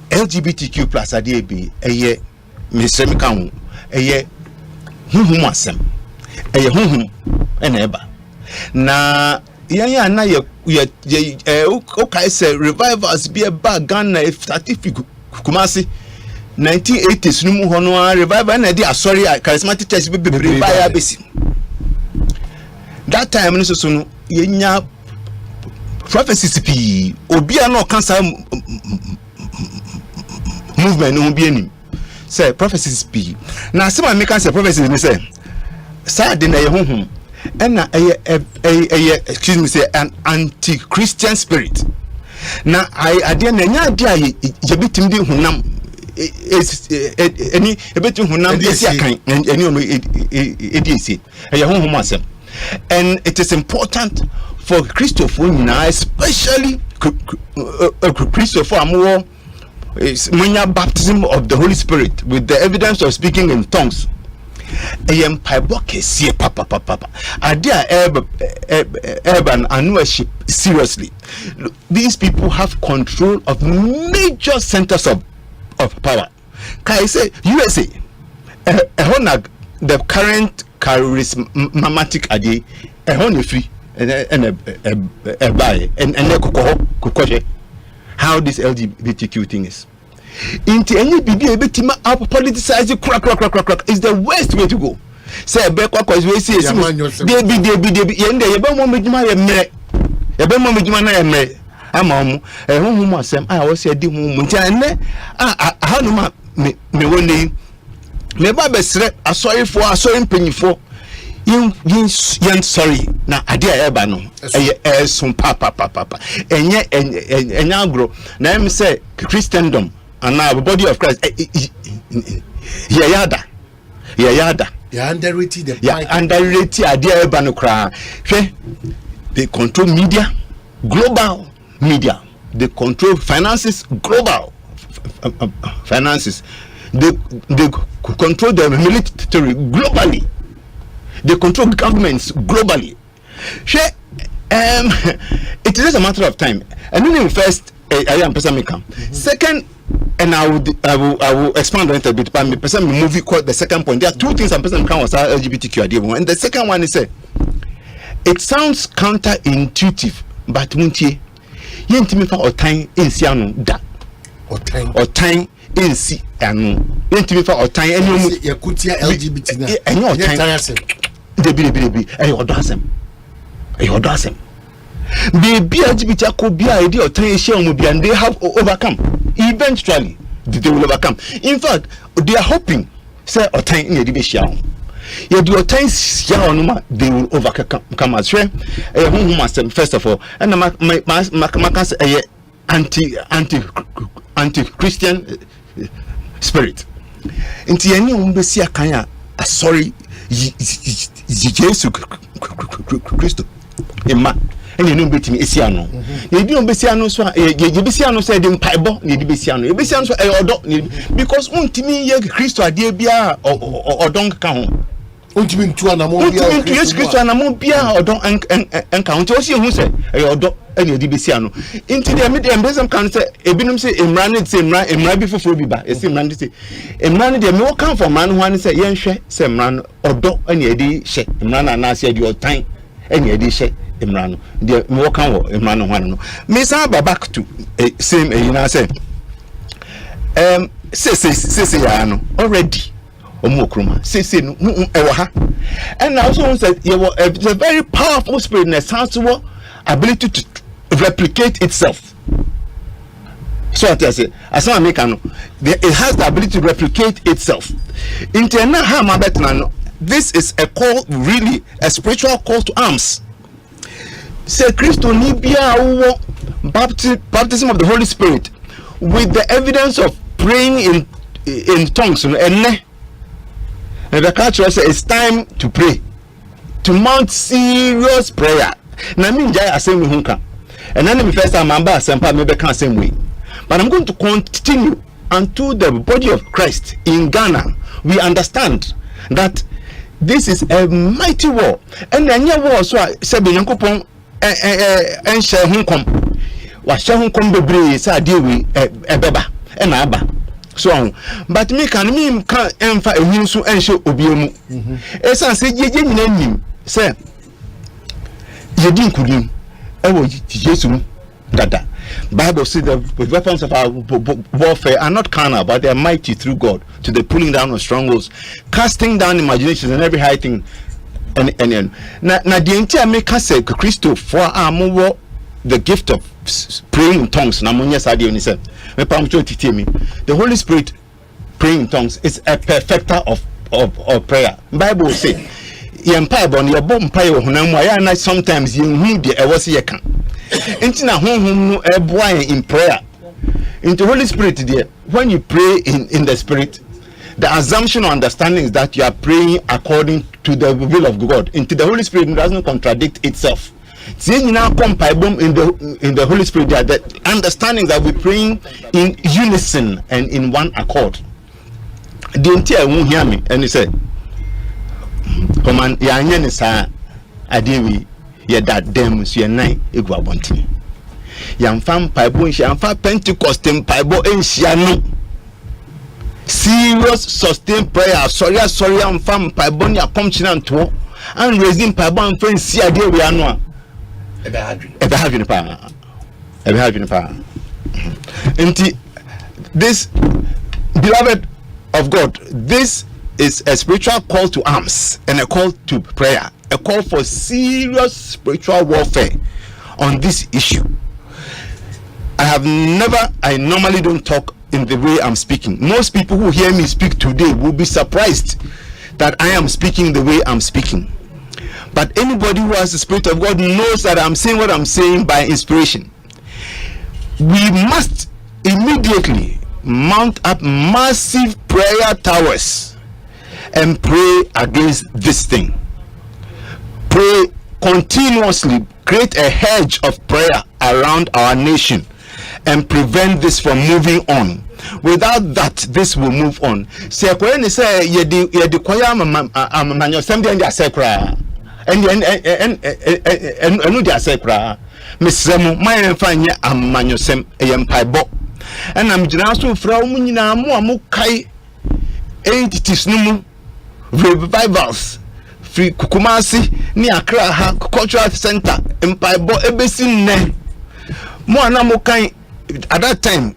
S4: LGBTQ plus ADB eye me se me kan eye huhum asem eye huhum ena eba na yan na ye okay say revivals be a bag Ghana certificate Kumasi 1980s no mu hono revival na dey sorry charismatic church be revival besi that time no so no yenya prophecies pi obi an cancer movement no bi anim say prophecies pi na say make say prophecies ni say sad na ye honhom na excuse me say an anti-Christian spirit na ade na nya ade aye ye bitim di hunam any ebetu hunam esi akan any ono edisi ye honhom asem. And it is important for Christopher especially Christopher more baptism of the Holy Spirit with the evidence of speaking in tongues. Urban and seriously. These people have control of major centers of power. Can I say USA? The current charismatic ade ehon free and buy and kokoje how this LGBTQ thing is into any bibi ebetima up politicize crack is the worst way to go. Say be kwakwa we say debi yende yebe mo medjuma ye mere yebe mo medjuma na ye mere ama mu ehun asem a wo se di hu mu ntia ne ha no ma me woni me ba be sre asori mpanyifo yin sorry na ade eba no some papa enye agro na em say Christendom and now the body of Christ yada ya underrated the underrated ade eba no kra hwe they control media, global media, they control finances, global finances. They control the military globally. They control governments globally. It is a matter of time. And then first, I am person come. Second, and I will expand on it a bit. But me person movie called the second point. There are two things I'm person come was LGBTQ idea. And the second one is it sounds counterintuitive, but muntie yentimi fa otan ensi anu da otan ensi anu yentimi fa otan eni omu
S2: yakutia LGBT na
S4: enye otan debi odo asem be LGBT akobia ide otan ehia omu bia, and they have overcome. Eventually they will overcome. In fact, they are hoping say otan in edi be hia ho ye do times ya onuma, they will overcome as well. First of all, and my say anti-Christian spirit. Inti any umbesi akanya sorry Jesus Christ. Emma and you know betting Isiano. You don't Bessiano, so you Bessiano said in Pibo, you Bessiano, you Bessiano, because Untimi Christo Adebia or don't count.
S2: Ultimate to an amount
S4: yes, Christian Amobia or don't encounter who say or don't any Bessiano. Into the medium, some can say, Ebinum say, Imran, it's Imran before Fubiba, it's Imran to say, Imran, the more come for man one say, Yanshe, Semran, or don't any idea, she, Imran, and I said your time, any idea, she, Imran, the more come or Imran one. Miss Abba back to same, you know, say, say, already. Omokroma say no ewa and also said it's a very powerful spirit and has ability to replicate itself. So I say as I make it has the ability to replicate itself. This is a call, really a spiritual call to arms. Say Christo nibia baptism of the Holy Spirit with the evidence of praying in tongues and the culture says it's time to pray, to mount serious prayer. Now, I mean, Asempa hunka, and then the first time I'm Asempa maybe can't same way. But I'm going to continue unto the body of Christ in Ghana. We understand that this is a mighty war, and then your war so said Yankopon and share hunkom. What share hunkom bebre sa deal with beba and aba. So, but me can emfa ehun so enhye obiemu. Esa se je nyinanim say ye din kudim ewo Jesus dada. Bible says the weapons of our warfare are not carnal, but they are mighty through God to the pulling down of strongholds, casting down imaginations and every high thing. And na the entire make us say Christo for our the gift of praying in tongues. Na munya sadi oni say the Holy Spirit praying in tongues is a perfecter of prayer. Bible say sometimes you need the in prayer. Into Holy Spirit there, when you pray in the Spirit, the assumption or understanding is that you are praying according to the will of God. Into the Holy Spirit, it doesn't contradict itself. In the Holy Spirit, the understanding that we're praying in unison and in one accord. The entire won't hear me, and he said, "Command, ya nyenisa adewi ya that dem so ya nine egwa bonti. Yamfam paibo yamfa Pentecost paibo enhia no. Serious sustained prayer. Sorry, yamfam paibo ni akomchina nto and raising paibo and friends see adewi anwa. This, beloved of God, this is a spiritual call to arms and a call to prayer, a call for serious spiritual warfare on this issue. I normally don't talk in the way I'm speaking. Most people who hear me speak today will be surprised that I am speaking the way I'm speaking. But anybody who has the Spirit of God knows that I'm saying what I'm saying by inspiration. We must immediately mount up massive prayer towers and pray against this thing. Pray continuously, create a hedge of prayer around our nation and prevent this from moving on. Without that, this will move on. Say yedi kwaya amanyosem de ndia sekra. And they say, Miss Remo, my enfanya amanyosem empaibo. And I'm also from Munina Mukai entities no revivals. Free Kukumasi, near Accra Cultural Center, empaibo ebesin ne. Moana Mukai at that time,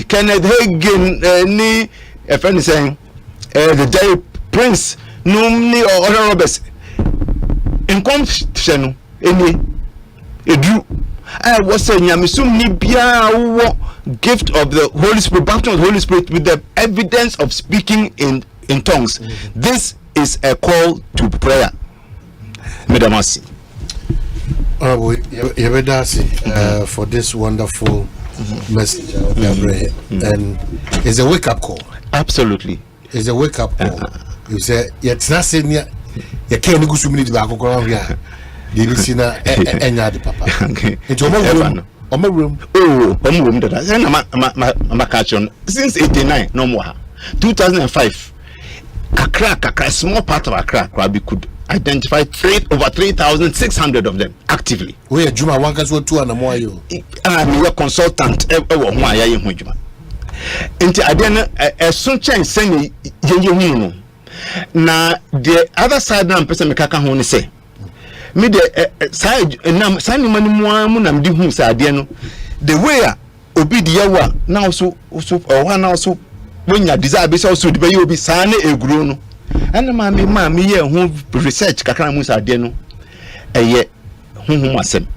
S4: Kenneth Hagen, ni a friend saying, the Jerry Prince. Numni or other robbers in competition any edu. I was saying Yamisum Nibia gift of the Holy Spirit, baptism of the Holy Spirit with the evidence of speaking in tongues. This is a call to prayer. Medamasi.
S2: For this wonderful message and it's a wake up call.
S4: Absolutely.
S2: It's a wake up call. You say, "Yet nothing. You can't go to me to back here." BBC na enya de papa. Into room.
S4: Room that I catch on since 89 no more. 2005 Accra, small part of Accra could identify over 3,600 of them actively.
S2: We are Juma Wankas were 2 and more you.
S4: I'm a consultant why I am Juma. Into a sunshine sending you. Now the other side now person Kaka Honi say. Me the side signing money munam di hu sa ade no the way obi de yawa now so one also when you desire be so the be obi sa na eguro no ana ma me ye hu research kakra mu sa ade no eye hu asem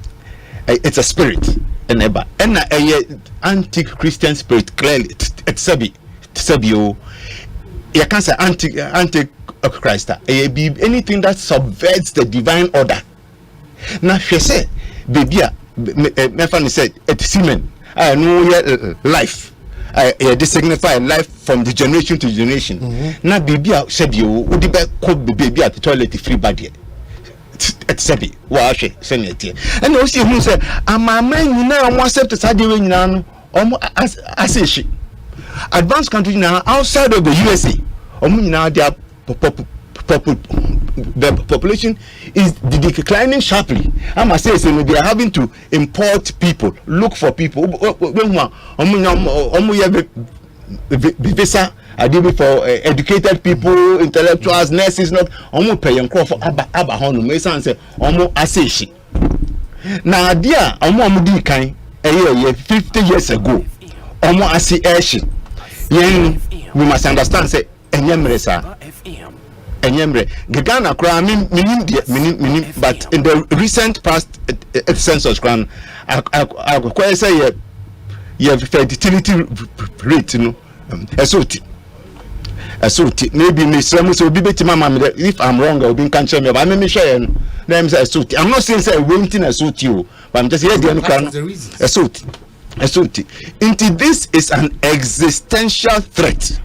S4: it's a spirit eneba and eye anti-Christian spirit clearly it's sabi o you can say anti Christ anything that subverts the divine order. Now she said, baby, my family said, it's semen. I know your life. They signify life from the generation to generation. Now baby, said you would be called the baby at the toilet free body. It's sabi. Wow, she send it here. And also who said, "I'm a man. You know, I'm accept to start doing now. As she advanced country now outside of the USA." Now the population is declining sharply. I must say, so they are having to import people, look for people. Visa for educated people, intellectuals, nurses, not paying for Abba Honu. Mason say, Aseshi. Now, dear, di kind a year 50 years ago. Aseshi. We must understand, say, Enyemre sa Enyemre Gagana kra minim but in the recent past census kran I say you fertility rate no esoti maybe me so be beti mama if I'm wrong I will be can share me but me share no them say esoti. I'm not saying say waiting esoti o but I'm just here the kran esoti into this is an existential threat.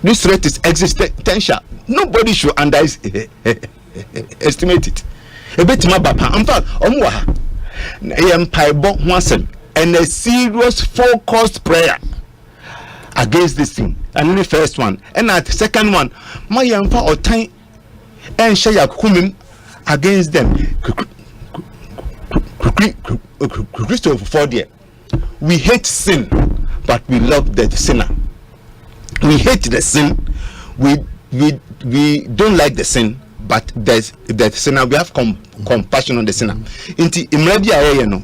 S4: This threat is existential. Nobody should underestimate it. A bit more papa. In fact, and a serious focused prayer against this thing. And the first one. And at the second one, my yampa or time and share kumim against them. Christopher Ford. We hate sin, but we love the sinner. We hate the sin. We don't like the sin, but there's the sinner. We have compassion on the sinner. Inti imrabia eye no.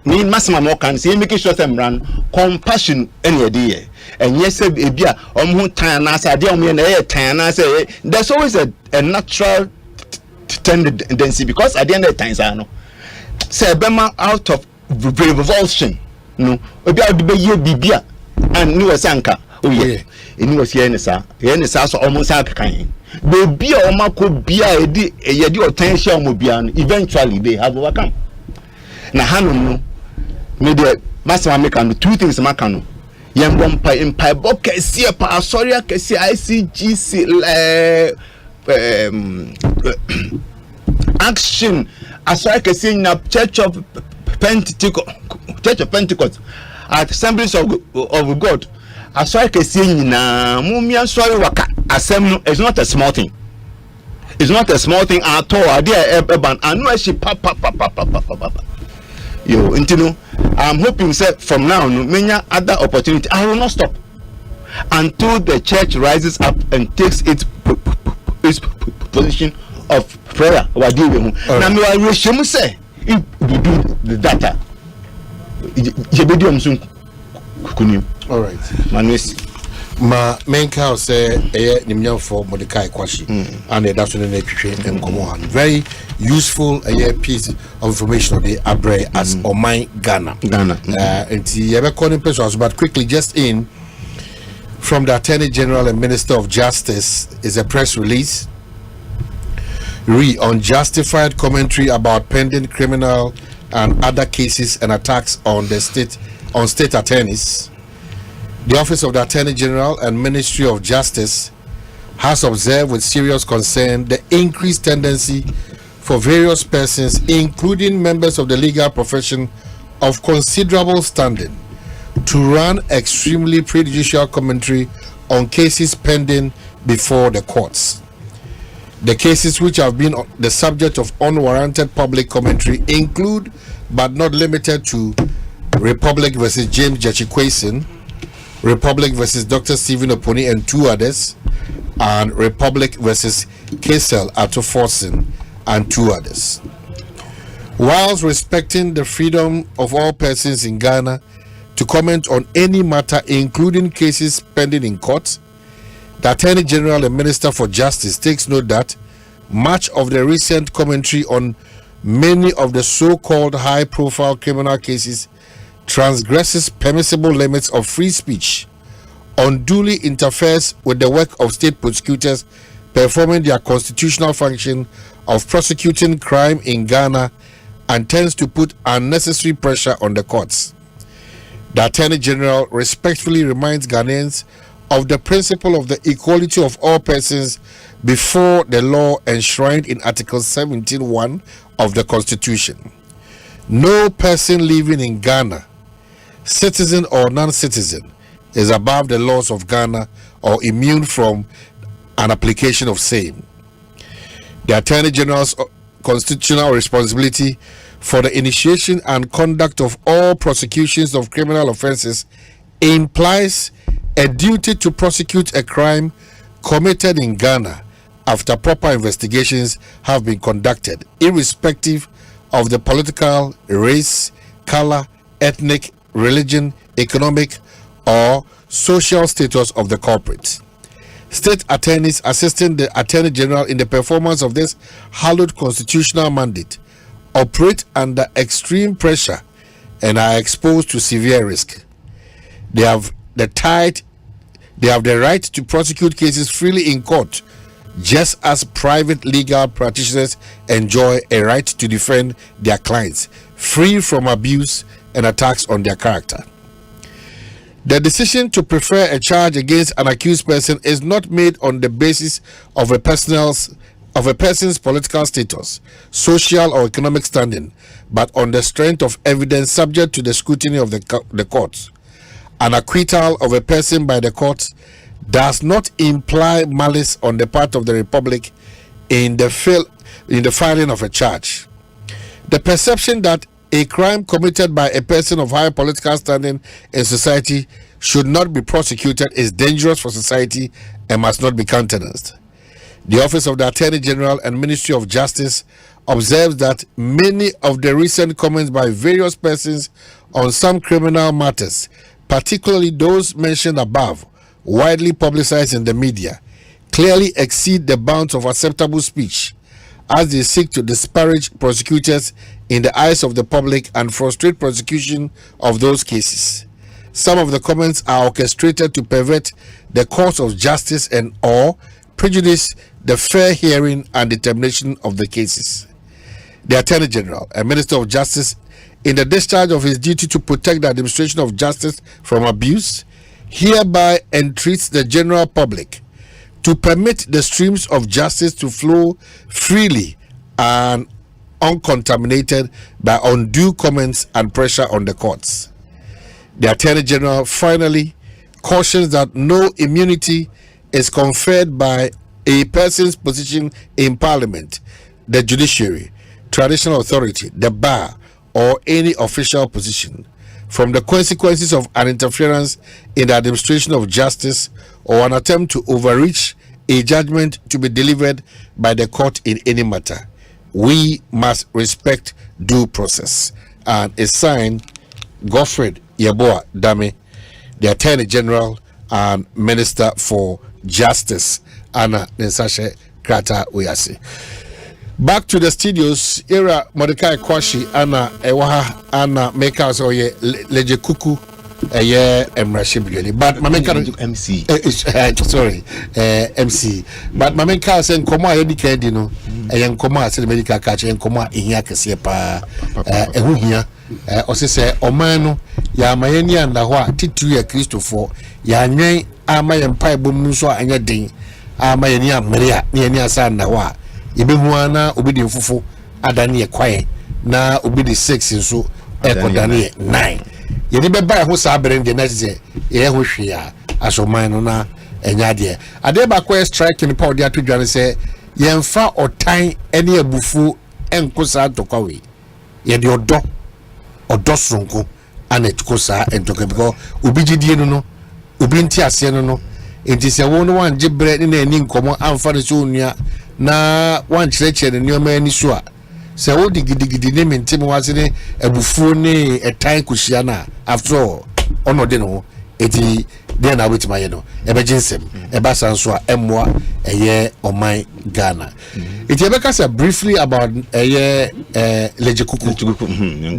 S4: Me maximum more can say making sure them run compassion any idea. And yes, ebia omo tan na say ade omo na tan na say there's always a natural tendency because at the end of the time no. Say bema out of revulsion no. Ebia de be ye bibia and no sanka. Oh yeah. Ini was here nisa so almost akakan baby o mako bia yedi potential mo bia eventually they have overcome na hanom no me de master make am two things make am yembo mpa boka sie pa sorry akesi ICGC action asori akesi na Church of Pentecost at Assemblies of God. As I can see na mumia sorry waka asem is not a small thing. It's not a small thing at all. Idea eban anu she papa. Yo, intino. I'm hoping say from now no many other opportunity. I will not stop until the church rises up and takes its position of prayer. Now me I wish you say if we do the data.
S2: All right. Ma main cow say nimnyam for Mordecai Kwashi and that's when they and come on. Very useful piece of information of the Abre as Omai Ghana. And the ever calling persons, but quickly just in from the Attorney General and Minister of Justice is a press release. Unjustified commentary about pending criminal and other cases and attacks on the state attorneys. The Office of the Attorney General and Ministry of Justice has observed with serious concern the increased tendency for various persons, including members of the legal profession of considerable standing, to run extremely prejudicial commentary on cases pending before the courts. The cases which have been the subject of unwarranted public commentary include, but not limited to, Republic versus James Jachikwason, Republic versus Dr. Stephen Oponi and 2 others, and Republic versus Kesel Atoforsen and 2 others. Whilst respecting the freedom of all persons in Ghana to comment on any matter, including cases pending in court, the Attorney General and Minister for Justice takes note that much of the recent commentary on many of the so-called high-profile criminal cases transgresses permissible limits of free speech, unduly interferes with the work of state prosecutors performing their constitutional function of prosecuting crime in Ghana, and tends to put unnecessary pressure on the courts. The Attorney General respectfully reminds Ghanaians of the principle of the equality of all persons before the law enshrined in Article 17(1) of the Constitution. No person living in Ghana, citizen or non-citizen, is above the laws of Ghana or immune from an application of same. The Attorney General's constitutional responsibility for the initiation and conduct of all prosecutions of criminal offences implies a duty to prosecute a crime committed in Ghana after proper investigations have been conducted, irrespective of the political, race, color, ethnic, religion, economic, or social status of the culprit. State attorneys assisting the Attorney General in the performance of this hallowed constitutional mandate operate under extreme pressure and are exposed to severe risk. They have the right to prosecute cases freely in court, just as private legal practitioners enjoy a right to defend their clients, free from abuse and attacks on their character. The decision to prefer a charge against an accused person is not made on the basis of a person's political status, social or economic standing, but on the strength of evidence subject to the scrutiny of the courts. An acquittal of a person by the court does not imply malice on the part of the Republic in the filing of a charge. The perception that a crime committed by a person of high political standing in society should not be prosecuted is dangerous for society and must not be countenanced. The Office of the Attorney General and Ministry of Justice observes that many of the recent comments by various persons on some criminal matters, particularly those mentioned above, widely publicized in the media, clearly exceed the bounds of acceptable speech, as they seek to disparage prosecutors in the eyes of the public and frustrate prosecution of those cases. Some of the comments are orchestrated to pervert the course of justice and or prejudice the fair hearing and determination of the cases. The Attorney General and Minister of Justice, in the discharge of his duty to protect the administration of justice from abuse, hereby entreats the general public to permit the streams of justice to flow freely and uncontaminated by undue comments and pressure on the courts. The Attorney General finally cautions that no immunity is conferred by a person's position in Parliament, the judiciary, traditional authority, the bar, or any official position from the consequences of an interference in the administration of justice or an attempt to overreach a judgment to be delivered by the court in any matter. We must respect due process. And is signed Godfred Yeboah Dame, the Attorney General and Minister for Justice, Anna Nensashe Krata Uyasi. Back to the studios, Era Mordecai Kwashi, Anna Ewaha, Anna Makers or ye Leje Kuku, Emrashibili. But Mamenka
S4: MC.
S2: Sorry, MC. But Mamenka said, Koma Edicad, you know, a young Koma said medical catch and Koma in Yakasiapa, a Humia, or say, Omano, Yamayani and Lawa, Titu Christopher, Yanay, Amay and Pai Bumuso and Yading, Amayania Maria, Niania San Nawa. Ibemuana obedi fufu adane kwae na obi de 6 nso ekodane 9 ye ni be ba ho sa abere de na se ye ho hwe a asoman no na enya de ade ba kwa strike ni pa de atodwane se ye mfa otan ene abufu enkosa atokwawe ye de odo sonko anetkosa entoka because obi gidie no obi nti ase no enti se wo no wan gibre ni na ani nkomo amfa ne so onua na wan kyerɛkyerɛ ne nneɛma ani so a se wo digidi ne mentem wase ne abufuo ne etan kohyia na after all ono de no eti de na wetima ye no ebejinsem eba sanso a emmoa eye oman Ghana eti ebeka say briefly about lejekuku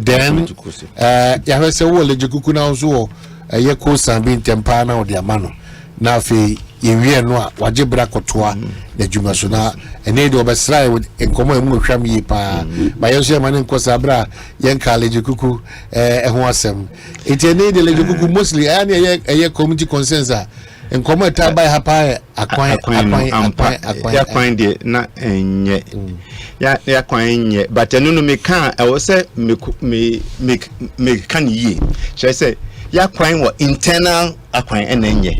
S2: then ya we say wo lejekuku na so eye ko sambi ntempa na odi amano na afi yewie no a wagibra kotoa na dwuma so na ene de obesrai with enkomo emu hwam yi pa ba yeso ma ne nkosa bra yen ka lejekuku ho asem eti ene de lejekuku mostly ani eye community consensus enkomo ta bai hapa
S4: akwan de na enye ya kwan enye but enu no me kan e wo se me kan yi say ya kwan wa internal akwan enye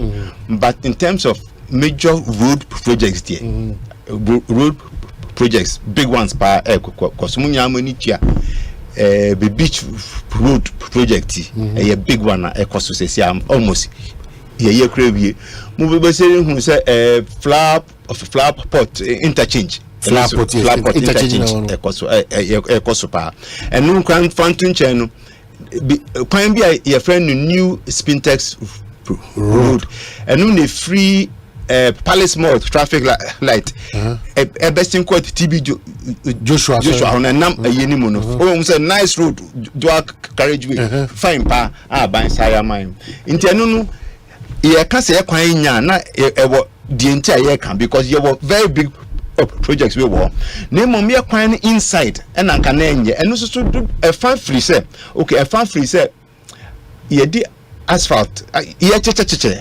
S4: but in terms of major road projects there road projects big ones pa kosumunya amani tia the beach road project a big one ekososesi almost ye krewie mu be say hu say flap port interchange flap port interchange ekoso pa enu kwan fantun chen no kwan bi your friend new Spintex road enu ne free Palace Mall traffic light besting quote TB Joshua on a nam yenimu no oh say nice road dual carriageway fine pa ban saya mine nti enu no ye ka say kwan nya na ewo die nti aye kan because you were very big projects we were na mom ye kwan inside and anka na enye enu so a fan free say okay a fan free say ye di asphalt ye cheche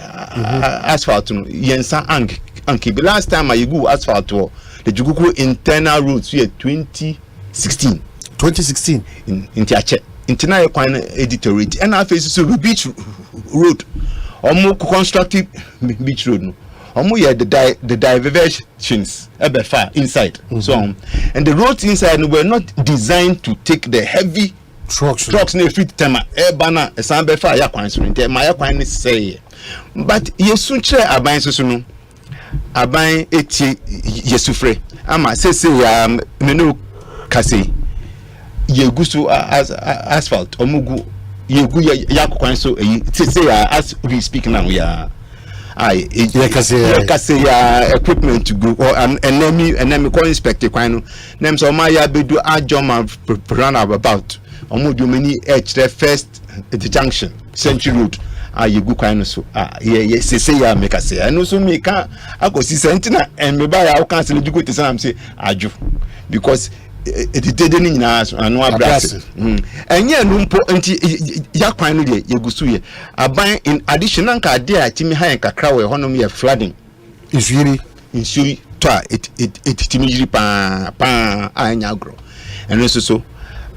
S4: asphalt no yensa anki the last time I go asphalt the Juguku internal roads here 2016 in Tiache internal kwan editorate and I face so beach road omo constructive beach road no omo here the diversions ebe far inside so and the roads inside were not designed to take the heavy trucks na fit tema bana esan far ya kwan so nte ma ya kwan say but yesu chere aban so no aban eti yesufre ama sese ya menu kase yegusu asphalt omugu yegu ya kwan so sese ya as we speak now ya kase ya equipment to go enemy call inspect kwan no nem so ma ya bedu ajoma run about omudu many the first the junction Century Road yegu kwan so ye sese ya make say eno so me ka akosi sentina me ba ya kan se lejugo te sanam say aju because it did ni nyina anu abrase enye no mpo nti ya kwan no de yegusu ye aban in additional ka de a timi han kakra we honom ye flooding insuri to it timi yiri pa anya agro eno so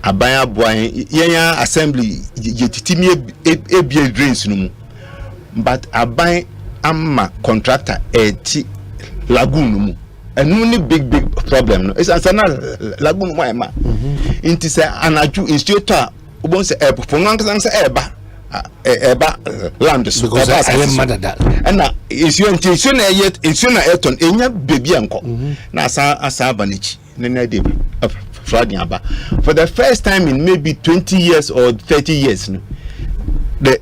S4: aban aboan yenya assembly yetitimi ebie drains no mu but aban amma contractor eti lagoon no mu enu ni big problem no it's ansana lagoon mo ema inti se anaju institutor obon se for one say eba land so because I am mad at that and na isu na yet isu na eton enya bebi anko na asa abanichi na dey flooding aba for the first time in maybe 20 years or 30 years no, the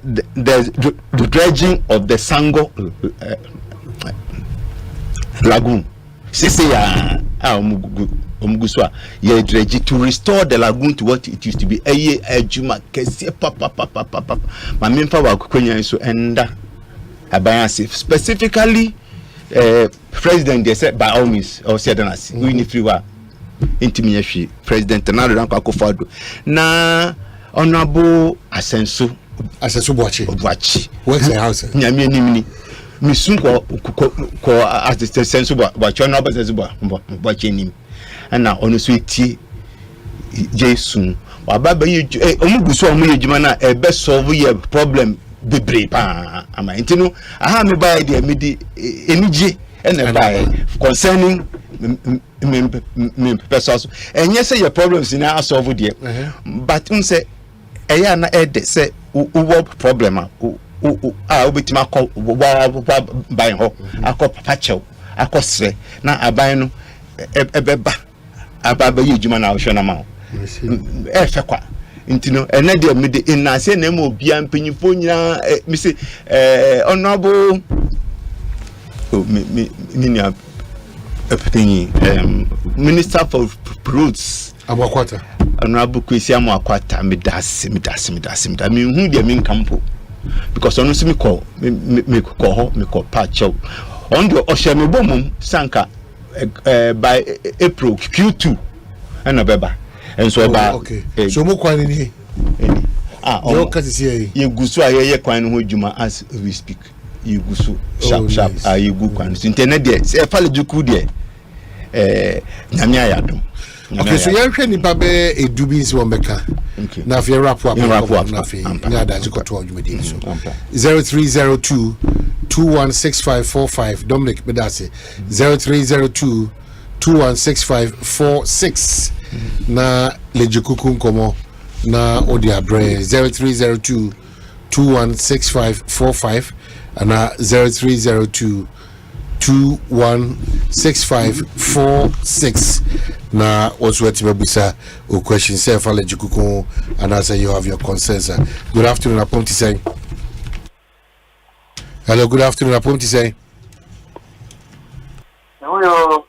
S4: dredging of the Sango lagoon sisi ya omuguswa ye dredge to restore the lagoon to what it used to be eye ejuma kesi papa ma memfa wa kokonya so enda aban safe specifically president they said by all means or said us we need free wa intimi yahwe president na ranko akofado na honorable asenso boachi works in house nyame nimni misun ko asenso boachi honorable asenso boachi nim na ono so etie Jason wababa ye omuguso omu ye djuma na e be solve ye problem bebre pa ama ntino aha me buy dey me di enije and buy concerning me person enye say your problems na solve there but say eya na e de say wo problem obetima akọ buy ho akọ papa chew akọ sre na aban no ebeba ababa ye djuma na ohwe na ma efekwa ntino ene de me de na se na mo bia mpanyifo nyina me say honorable minia minister for roads
S2: Abakwata
S4: honorable Kwesi Amoakwata me das me hu de me nkampo because onu so me call me call patch on the osheme bomum sanka by April Q2 and November. And so about
S2: okay. So mo kwan ni you can see
S4: you gusu ayeye kwan ho djuma as we speak. You gusu sharp you go kwan. Internet there. Say fale juku there. Nyame ayadom.
S2: Okay, so you hwe nipa be edubins wo meka. Na fe rap na fe. Nya da zikoto adwumadi so. 0302 216545 Dominic Bedase 0302 216546 na lejikuku nkomo na odi abre 0302 216545 na 0302 216546 na also etimebusa o question say for lejikuku and answer you have your concerns. Good afternoon Aponti say. Hello, good afternoon Aponti say.
S5: Hello.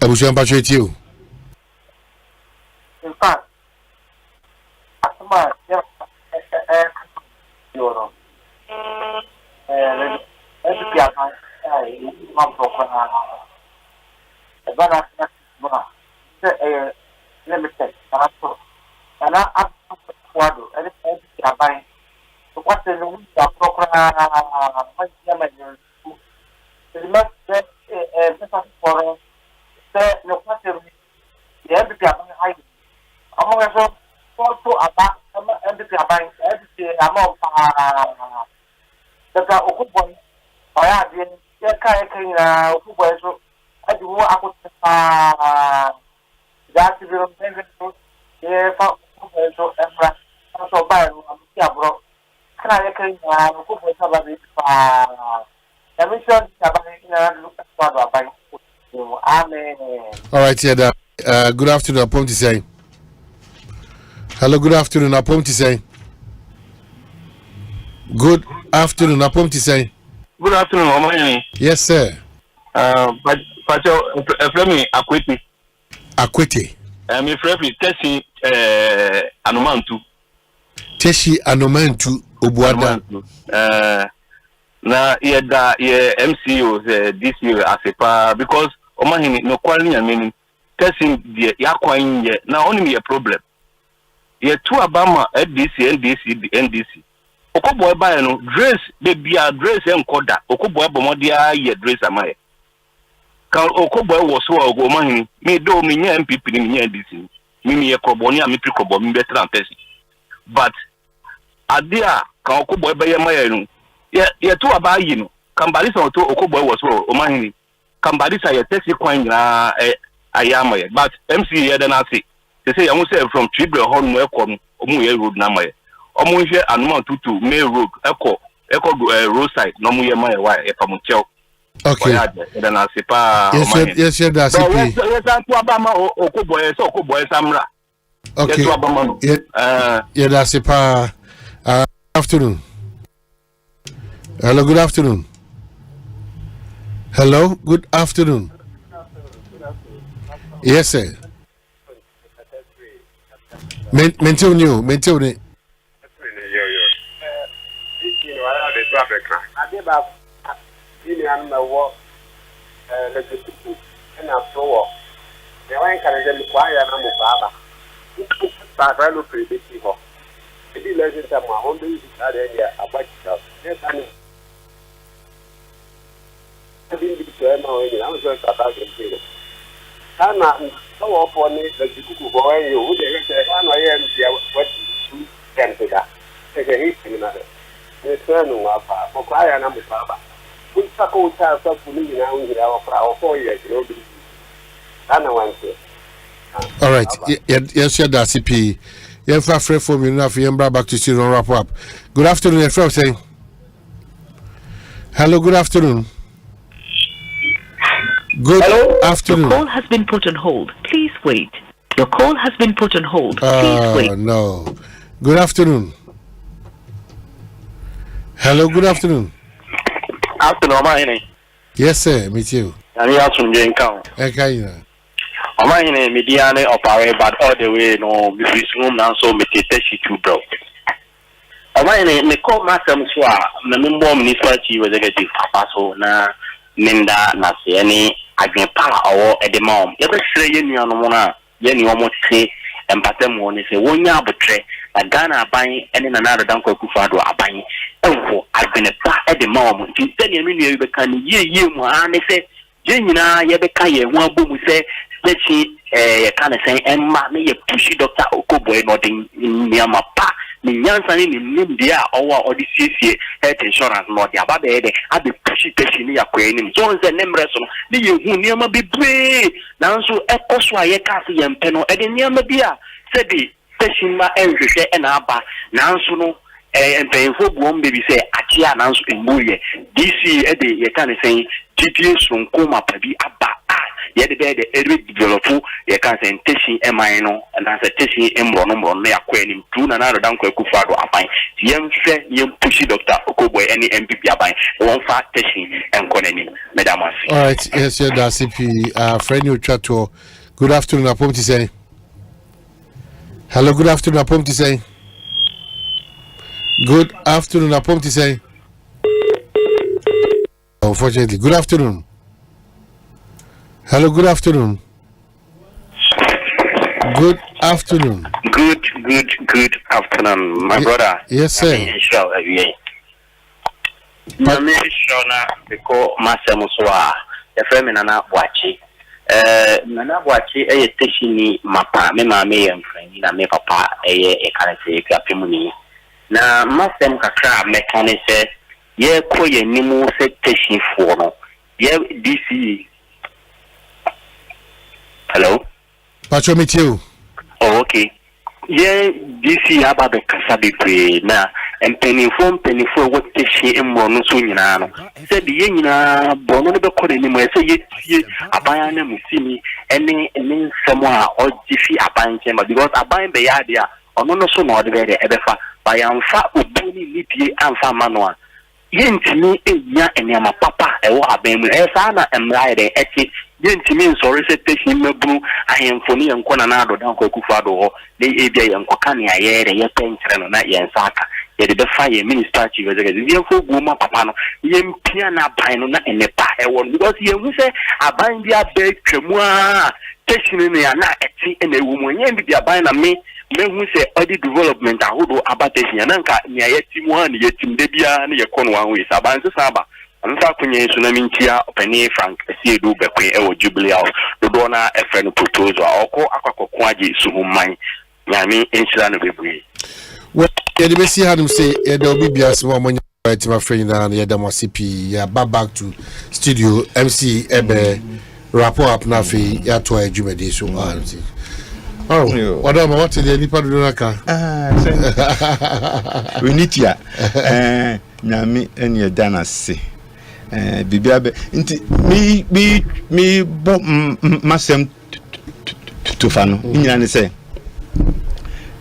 S2: Abusham Patrick you.
S5: In fact, Asama, you know, limited, and I what's the new program? The must for no question. The MVP high. I'm also about MVP among the Okuboy. I had been kayaking Okuboy. I do I could that's the yeah, for so bad. Bro. Kayaking Okuboy probably Amen.
S2: All right, yeah. Good afternoon, Aponti say. Hello, good afternoon, Aponti say. Good afternoon, Aponti say.
S1: Good afternoon, Omanhene.
S2: Yes, sir.
S1: But Fremi Akwete.
S2: Akwete.
S1: Me Fremi Teshi Anomantu.
S2: Teshi Anomantu Obuada.
S1: Na yeda MCO this year Asempa because Omanhene no kwani ameni testing the yakwan ye na only a problem ye two abama NDC okoboy buy no dress baby dress enkoda okoboy bomodia ye dress amaye kan okoboy wo so Omanhene me do me nya MPP ni nya NDC me ye kroboni a me prikobo me betra mpesi but adia kan okoboy buy amaye no ye two abayi no kambalisa to okoboy wo so Omanhene kambalisa ye tesi kwan na ayama but MC ye da na say say you say from Tribre hall no ekọ omu ye road na maye omu hwe anuma tutu main road ekọ roadside no mu ye maye wa e pamuchel
S2: okay
S1: da na say pa
S2: yes da say
S1: yes to abama okoboy so okoboy samra
S2: okay yeah da say pa afternoon. Hello, good afternoon. Hello, good afternoon. Yes, sir. Maintain you.
S6: Ana so for the Kuku boy, you say, I am what you can say that. Take a hit in another. Return up for Kaya and Amaba. We suppose have something now in our 4 years. Anna one say.
S2: All right. Yes, yeah, that's CP. Yes, I'm afraid for me enough. You back to see wrap up. Good afternoon, friend. Say hello. Good afternoon. Good afternoon.
S7: Your call has been put on hold. Please wait. Your call has been put on hold. Please wait.
S2: No. Good afternoon. Hello. Good afternoon.
S8: Afternoon, Omanhene.
S2: Yes, sir. Meet you.
S8: I'm here from Jenkan.
S2: Okay.
S8: Omanhene mediane operate, but all the way no this room now so me take you bro. Omanhene me call myself so na me mbom municipality executive apaso na Minda na se any agrepa or edemom. You be say you no na ye ni omo se empatem woni se wonya abotre na Ghana aban ene na na dan kwakufa do aban efo agrepa edemom ti se ni me nu be kan ye mu an se je nyina ye be ka ye ho abomu se lechi ye kan se emma me ye pushi Dr. Okoboy no den niama pa ni nyansa ni nimdia owa odisiesie health insurance no dia ba be de abi pushi peshi ya kweni so nze nemre so ni ye hu niama bebre nanso ekoso aye ka se ye mpe no e de niama bia se bi peshi ma enhwehwe e na aba nanso no empefo buom bebi se atia nanso emuye DC e de ye kan se GTA sunko mapabi aba ye de be de develop ye kan se teshi emai no na se teshi embro no na yakweni tu na na dan kwakufa do aban yem hwe yem pushi Dr. Okoboy any MPP aban won fa teshi enkonani madam asi.
S2: All right, yes, yeah, that's CP. Friend you chat to. Good afternoon, apom to say. Hello, good afternoon, apom to say. Good afternoon, apom to say. Unfortunately, good afternoon. Hello, good afternoon. Good afternoon.
S8: Good afternoon, my brother.
S2: Yes, sir.
S8: Mami shona beko masemu soa efemi nana bwachi nana bwachi eye teshini mapa me mama ye mfreni na me papa eye ekanese ekapemuni na masem kakra mekanese ye koye nimu se teshi fo no ye DC. Hello?
S2: Pacho meet you.
S8: Oh, okay. Yeah, DC about the Kasabi na and pennyphone what she in one soon. Said the Yenina Bono the Corinne, say ye a buyer Musimi, any somewhere or Jiffy a buying chamber because I buy the idea or no so more the ever by Amfa Ubuni Lipi and Famanoa. Yen to me a ya and Yama Papa, a war been as Anna and Ride eti. Yen to me sorry said taking me blue. I am for me and Conanado down Kokufado, they ABA and Kokani ayer and Yapen and Yen Saka. Yet the fire minister chief was a vehicle woman papano, Yen Piana Pino and the Pie one because you say I bind the bed Tremua, taking me and not and a woman yen be a bind on me. Men who say early development I would about this Yananka near Yetim Yetim Debia near Conwan with Saban Saba. And Sakunya Sunamintia, Penny Frank, Sedu Beque, or Jubilee, the donor, a friend proposal, or call Aquaquaji, Sumai, Yami, incident of every.
S2: Well, you see how them say, there'll be a small money, my friend, and Yadama CP, back to studio, MC, Ebe, rapport up Nafi, Yatoa Jumedi, so oh, what am I watching the Nipa Dunaka?
S4: We need ya. Nami and your Dana say. Bibiabe, me, Masem to Fano. In say,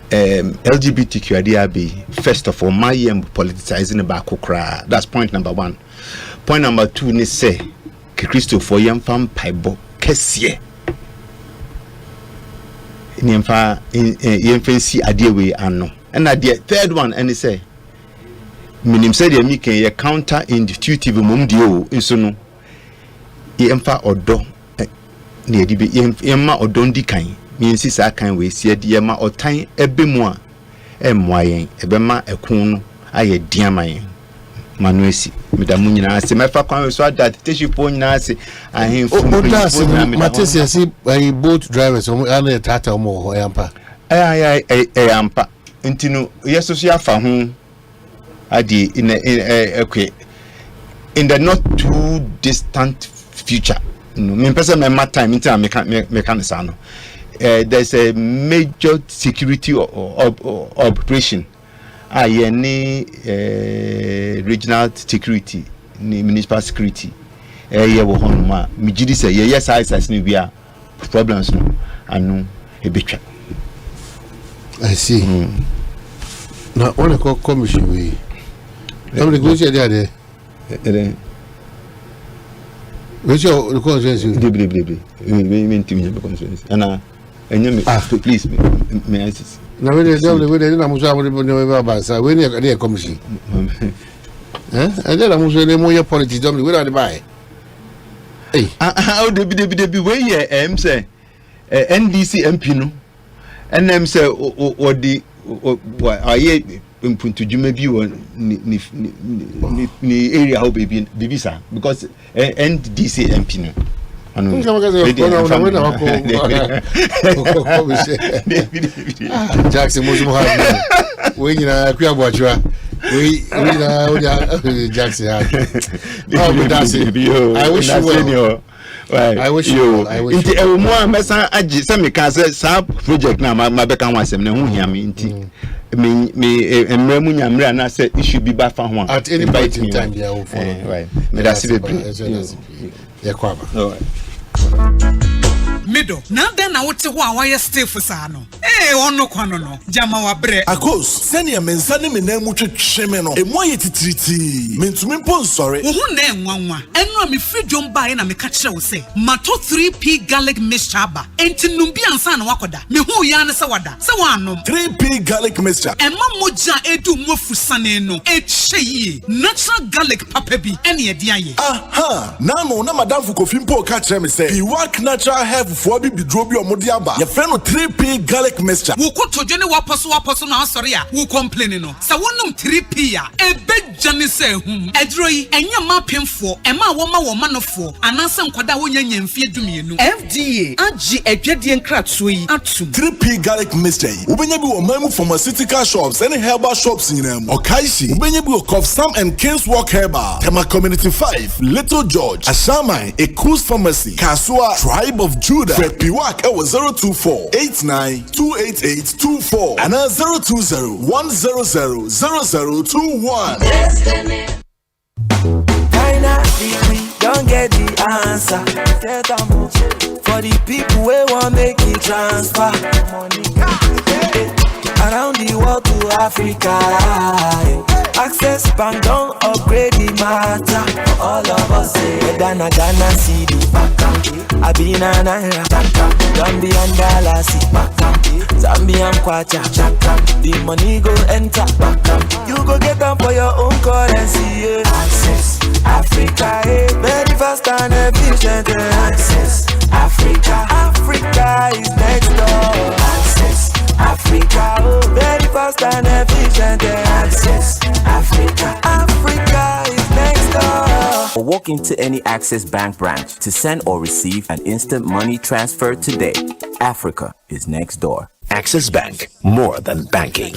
S4: LGBTQ idea first of all, my politicizing about Kokra. That's point number one. Point number two, ni say, Christopher Yam Fam Paibo, Kessie. Yemfancy idea we ano. And the third one, and he say, Minim said ye making a counter intuitive mundio insono. Yemfa odo near the yemma or dondi kind. Means is a kind way, see yemma or time ebemwa, moyen, ebema a coon, I a diamain. Manuesi medamunyina ase mefa kwan so that teshipo nyina ase ahemfu
S2: Matesi asi boat drivers and tata omo yampa
S4: yampa ntino yeso so yafa ho adi in the not too distant future me person me time into me can say no there's a major security operation any regional security ni municipal security ye wo hono ma me gidi say yes size ni bia problems no anu e betwa.
S2: I see. Now on a commission we I'm negotiate there which your conference you we mean to me conference and please may I assist.
S3: Na we dey na muso amode no ba sa we dey commission and then muso dey mo your politics don't we dey buy
S4: how dey be we here say NDC MP no and them say o di aye impuntu juma bi won ni area how baby sa because NDC MP no
S2: Jackson we na Kwabena we na Jackson I wish you well. I wish you inti e mo amesa agi se me ka se sa project na ma be kan wasem na hu hia me inti me emramu nyamre na se issue bi ba fa ho
S3: at any point in time they will follow
S4: right me da se be
S3: ya kwaba
S9: middle na den na wote ho a why stay for sa no ono kwano no jama wa bre
S10: akos sene mensa ne menamu twetwe no emu aye titiriti mentumi mpo nsore
S9: wo hu na enwanwa enu a me fridom bae na me ka kire wo se mato 3p garlic mixture ba enti numbi ansa na wakoda me hu ya ne se wada se wanom
S10: 3p garlic mixture
S9: emma moja edu mofu sane no echeyi natural garlic papa bi ene ye dia ye
S10: aha na no na madam fu kofi mpo ka kire me se be work natural health for bi bidrobi omodi aba ye friend no 3p garlic mixture
S9: wo ko tojo ne waposo na asori a wo complain no sa wonum 3p a ebejane se hum edroyi enya mapemfo ema wo ma wo manofo ananse nkwada wo nya nyamfie dumienu FDA agi adwade nkratso yi atum
S10: 3p garlic mixture ubenya bi wo mamu pharmaceutical shops and herbal shops nyinam okaishi ubenya bi wo Cough Sam and King's Walk Herbal Tema Community 5 Little George Ashamai Ekosiisen Pharmacy Kasua Tribe of Judah Fred Piwak ewo 02489288824 and 02010000021
S11: don't get the answer. For the people we want make it transfer money around the world to Africa. Access Bank don't upgrade the matter. All of us say Ghana CD Abina Naira Gambian dollar Zambian kwacha the money go enter you go get them for your own currency. Access Africa, very fast and efficient. Access Africa, Africa is next door. Access Africa, very fast and efficient. Access Africa, Africa is next door.
S12: Or walk into any Access Bank branch to send or receive an instant money transfer today. Africa is next door.
S13: Access Bank, more than banking.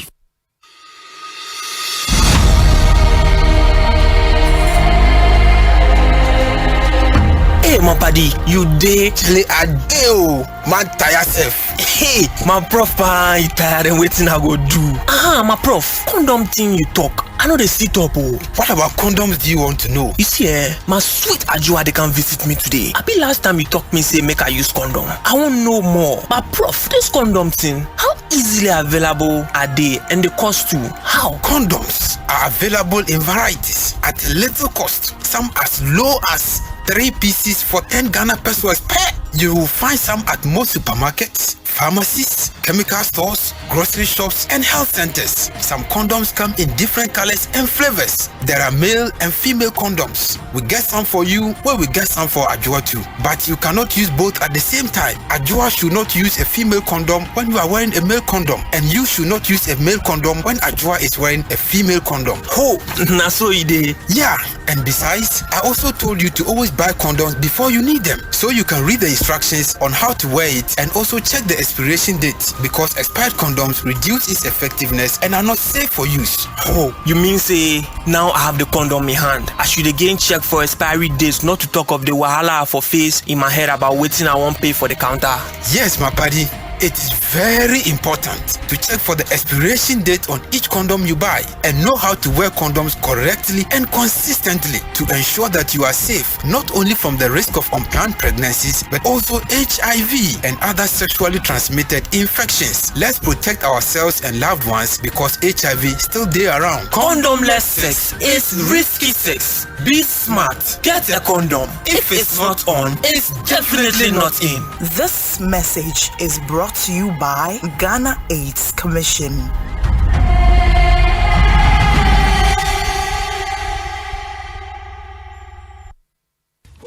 S11: Hey, my buddy, you day chile a day, man, tire self. Hey, my prof, you tired and waiting I go do. My prof, condom thing you talk. I know they sit up. What about condoms do you want to know? You see, my sweet Ajua, they can visit me today. I be last time you talk me say make I use condom. I want know more. But prof, this condom thing, how easily available are they and the cost too? How?
S14: Condoms are available in varieties at little cost. Some as low as 3 pieces for 10 Ghana pesos per. You will find some at most supermarkets pharmacies, chemical stores, grocery shops, and health centers. Some condoms come in different colors and flavors. There are male and female condoms. We get some for you where we get some for Ajua too. But you cannot use both at the same time. Ajua should not use a female condom when you are wearing a male condom, and you should not use a male condom when Ajua is wearing a female condom. Oh, na so ide. Yeah, and besides, I also told you to always buy condoms before you need them, so you can read the instructions on how to wear it and also check the expiration date, because expired condoms reduce its effectiveness and are not safe for use.
S15: Oh, you mean say now I have the condom in hand, I should again check for expiry dates, not to talk of the wahala for face in my head about waiting I won't pay for the counter?
S14: Yes, my buddy. It is very important to check for the expiration date on each condom you buy and know how to wear condoms correctly and consistently to ensure that you are safe, not only from the risk of unplanned pregnancies, but also HIV and other sexually transmitted infections. Let's protect ourselves and loved ones, because HIV still there around.
S15: Condomless sex is risky sex. Be smart. Get a condom. If it's not on, it's definitely not in.
S16: This message is brought to you by Ghana AIDS Commission.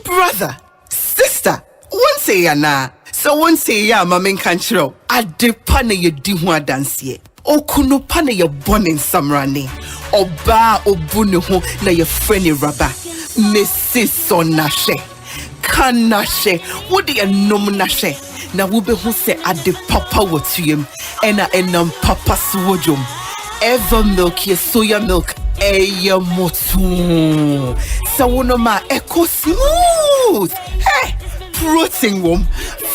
S17: Brother, sister, one say ya na, so one say ya mamen kanchro. Adepa na ye di ho adanse. Okuno pa na ye bonin samrani. Oba obunu ho na ye freni raba. Mrs. Sonashe. Kanashe. Wodi ye nom nashe. Na wube hu se ade papa wotuyem ena enam papa swojum ever milk ye soya milk eye motu sawono ma eco smooth hey protein wom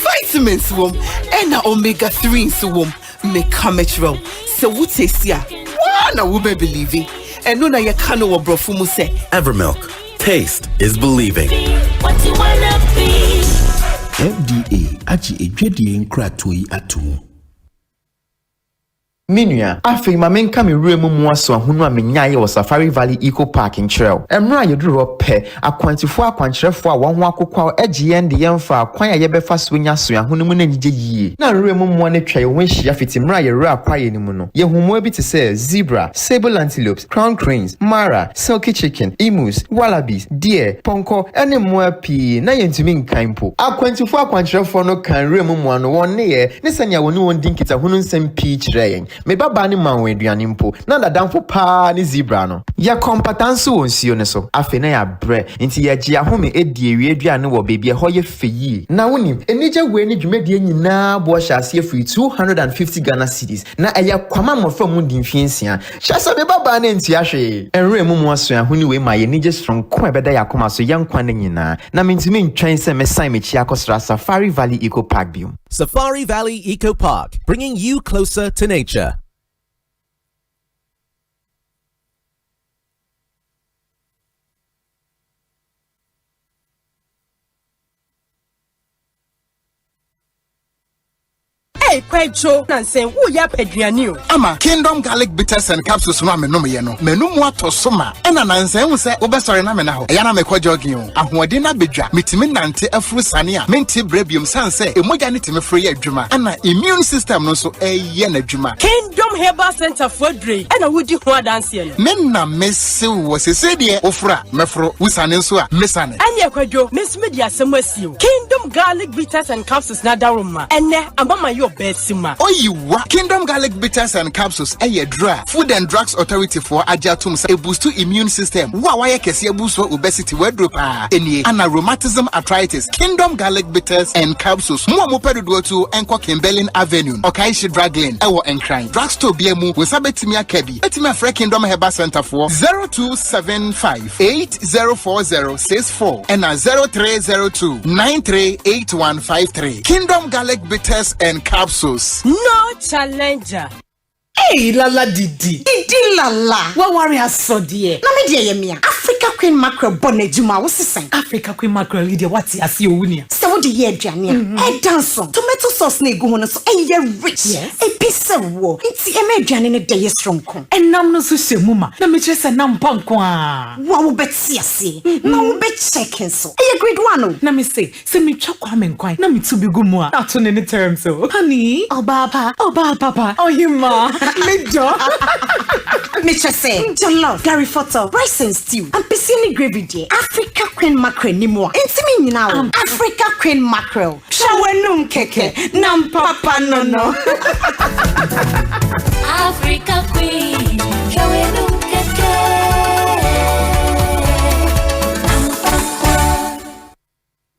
S17: vitamins wom ena omega 3 so wom me kametro se wote sia na wube believe eno na ye kano wo brofu mu se
S13: Evermilk. Taste is believing.
S18: What you wanna be?
S19: FDA achi ejwedie nkratoi atomo.
S20: Minua, afei mamenka me remu muaso ahunu a menyaye wo Safari Valley Eco Parking Trail. Emra yeduru ho pe akwantifo akwankyerefo a won ho akokwa agye de yemfa akwan a yebefa so nya so ahunu mu na nyije yie. Na remu mu ne twa ye won hia fiti mra ye ra akwaye ni mu no. Ye humo bi te se zebra, sable antelopes, crown cranes, mara, silky chicken, emus, wallabies, deer, ponko ene mu api na ye ntumi nkanpo. Akwantifo akwankyerefo no kan remu mu no won ne ye ne sanya woni won dinkita hunu nsem pi kire me baba ni manwe aduane mpo na dadamfo pa ni zebra no ya kompatanso wonsio ne so afi na ya bre nti ya gia home edi ewie aduane wo bebie ho ye feyi na wonim enija we ni dwumedie nyina bo hyase free 250 Ghana cedis na eya kwama mofa mu di mfiensia hyasa me baba na nti ahwe enre mu aso ahuni we ma ye ni just from ko ebeda ya koma so yankwa na nyina na mentimi ntwen se mesan mechi akosra Safari Valley Eco Park biom.
S13: Safari Valley Eco Park, bringing you closer to nature.
S21: Kwecho nansen wo ya peduane o
S2: ama Kingdom Garlic Bitters and Capsules no amenom ye no menum atosoma ena nansen hu se obesore na me na ho ya na me kwajogin o ahode na bedwa mitimi nante afuru sane a menti brebium sanse emoja ne timi free adwuma ana immune system no so eye na adwuma.
S21: Kingdom Herbal Center for Dre ena wodi ho adanse no menna mese wo sese de ofura mefro wusane nso a mesane anya kwadwo mesmedi asem asio Kingdom Garlic Bitters and Capsules na daroma ene amama yo Besima. Oyiwa Kingdom Garlic Bitters and Capsules aye dra Food and Drugs Authority for ajatum say boost to immune system wa waye kese boost for obesity wedropa enie ana rheumatism arthritis. Kingdom Garlic Bitters and Capsules mo pedodo to enko Kimberlin Avenue Okaishi Drug Lane ewo Enkran drugstore biemu we sabetimi akabi etimi afre Kingdom Herbal Center for 0275804064 and 0302938153. Kingdom Garlic Bitters and Capsules. No challenger. Hey, lala didi lala. What worry has so dear? Na me dear yemia. Africa Queen Mackerel bonne juma wo sesen. Africa Queen Mackerel leader what ya see owunia. Se wo de ye aduane a. E dance tomato sauce na egu ho no so e rich. Yes. E pisse wo. Nti e me aduane ne de ye strong kon. Enam no so hwemu ma. Na me kire se nam panko a. Wa wo beti ase. Na wo be checking so. E grade 1 o. Na me say me twa kwa me nkwan. Na me tu bi gu mu a. Ato ne ne term so. Honey, oba papa. Oh you ma. Major. Mr. Say, jollof, Gary Photo, rice and stew, and piscine gravy dear. Africa Queen Mackerel ni mo. Intimi now. Africa Queen Mackerel. Shawenum keke, nam papa no.
S18: Africa Queen, shawenum keke.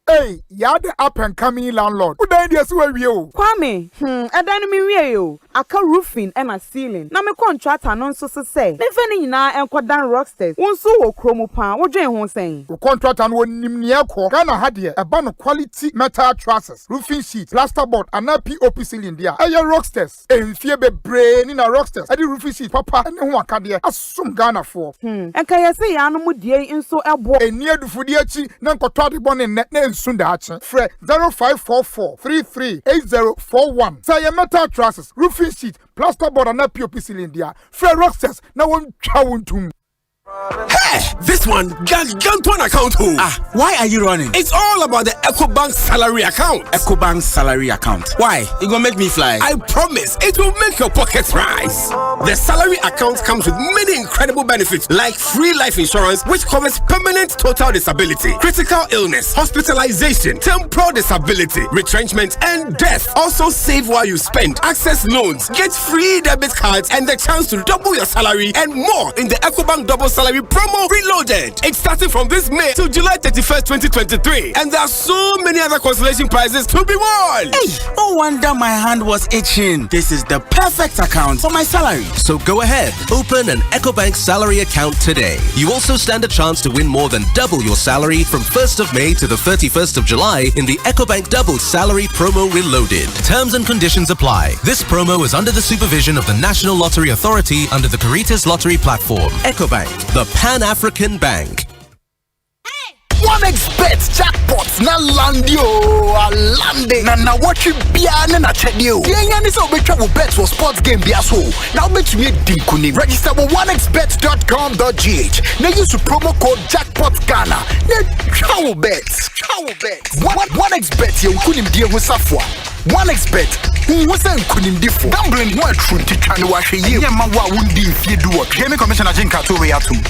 S5: Hey, you're the up and coming landlord. Who died yes where you?
S22: Kwame, I don't mean you. I can roofing and a ceiling. Na me contract and so say. Me feni na en kwadan rocksters. Won so wo kromo pan. Wo dwen ho sen.
S5: The contract and won nimnia ko. Ghana had here a ban of quality metal trusses, roofing sheet, plasterboard, and a POP ceiling there. Aye rocksters. E fie be brain in a rocksters. Adi roofing sheet papa and ho aka there. Asum Ghana for.
S22: En kaya say ya no mu die nso ebo.
S5: Eni adufudi achi na nkotwa de bon ne nsunda achi. Fre 0544 338041. Say metal trusses, roofing sheet, plasterboard and a POP cylinder. Fred Rocksters, now one chawuntum.
S23: Hey, this one gargantuan account.
S24: Why are you running?
S23: It's all about the EcoBank salary account.
S24: EcoBank salary account. Why? It gonna make me fly.
S23: I promise it will make your pockets rise. The salary account comes with many incredible benefits like free life insurance, which covers permanent total disability, critical illness, hospitalization, temporal disability, retrenchment, and death. Also save while you spend, access loans, get free debit cards, and the chance to double your salary and more in the EcoBank Double Salary Promo Reloaded. It's starting from this May to July 31st, 2023. And there are so many other consolation prizes to be won.
S24: Hey, no wonder my hand was itching. This is the perfect account for my salary.
S25: So go ahead, open an EcoBank salary account today. You also stand a chance to win more than double your salary from 1st of May to the 31st of July in the EcoBank Double Salary Promo Reloaded. Terms and conditions apply. This promo is under the supervision of the National Lottery Authority under the Caritas Lottery Platform. EcoBank, the Pan-African Bank.
S26: OneXBet jackpots na landio alande na watch bia na chedio yenya ni so betwa wo bet for sports game bia so now betumi dinkuni register with onexbet.com.gh na use promo code jackpot Ghana na chawo bet OneXBet ye nkunim die ho safo OneXBet who say nkunim difo gambling ho atru titwane wa hwe ye ma wa wundi mfie duo Gaming Commissioner Jinka to we atum.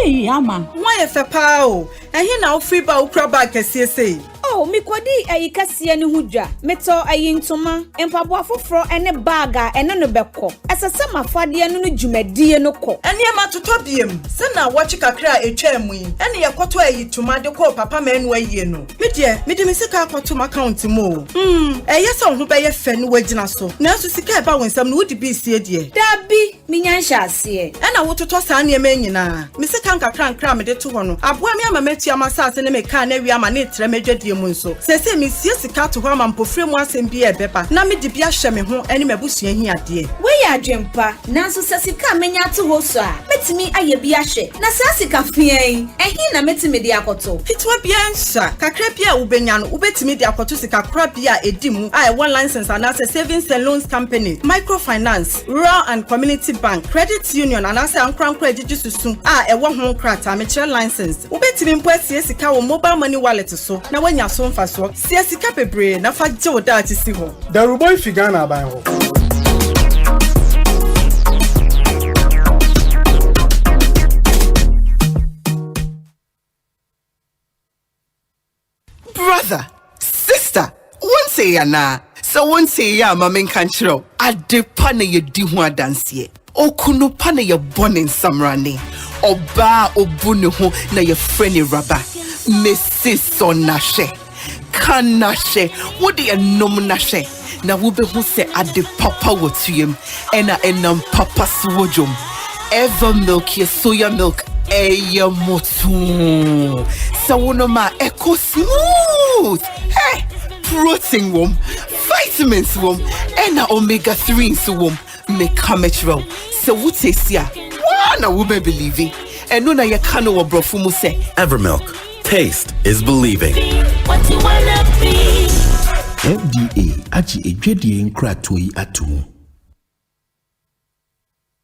S27: Hey, Ama, why if a pao? And here now free bow crab back as you say. Oh, me kwadi ayi kase ani hudwa meto ayi ntoma empabo afoforo ene baga ene no beko asese mafade ene no dwumadie no ko ene ma totobiem se na wachi kakra etwa mu yi ene yekoto ayi toma de ko papa ma enu ayi no me de me sika akoto ma account mo eye se ho be ye fe no wagina so na so sika e ba wonsam no wudi bi sie de dabi me nyansha ase ene wo toto sa na ema nyina me sika kakra nkra me de to ho no aboa me ama matua masase ne me ka na wi ama ne tre medwadie so sese mi sika to ho amampofre mu asem bi e beba na me de bia hye me ho ene mabusua hi ade we ya adwempa nanso sika menya to ho so a metimi aye bia hye na sika fian ehi na metimi de akoto hitwa bia nsa kakra bia ubenya no ubetimi de akoto sika kra bia edimu a one license and as savings and loans company microfinance rural and community bank credit union and as ankran credit susu a e wo ho krata me kire license ubetimi mpo asie sika wo mobile money wallet so na wanya so mfa so sika pebre na fa je wo da si ho
S5: Daruboy figana ban ho
S26: brother sister won't say yana so won't say ya mama nkanchiro adepa na ye di ho adanse okuno pa na ye born samrane oba obunu ho na ye friend raba Mrs. Onashe Kanashe wodi enom nashe na wo be hu se ade papa wotuyem ena enam papa swojom ever milk ye soya milk eya motu sa wono ma eko smooth smooth. Hey, protein wom, vitamins wom, and omega 3s wom. Make camera. So what say ya? One I won't believe it. And no na ya kano wa brofumu say.
S1: Evermilk. Taste is believing.
S18: What you wanna be?
S19: FDA aji ejwedie nkratoi atu.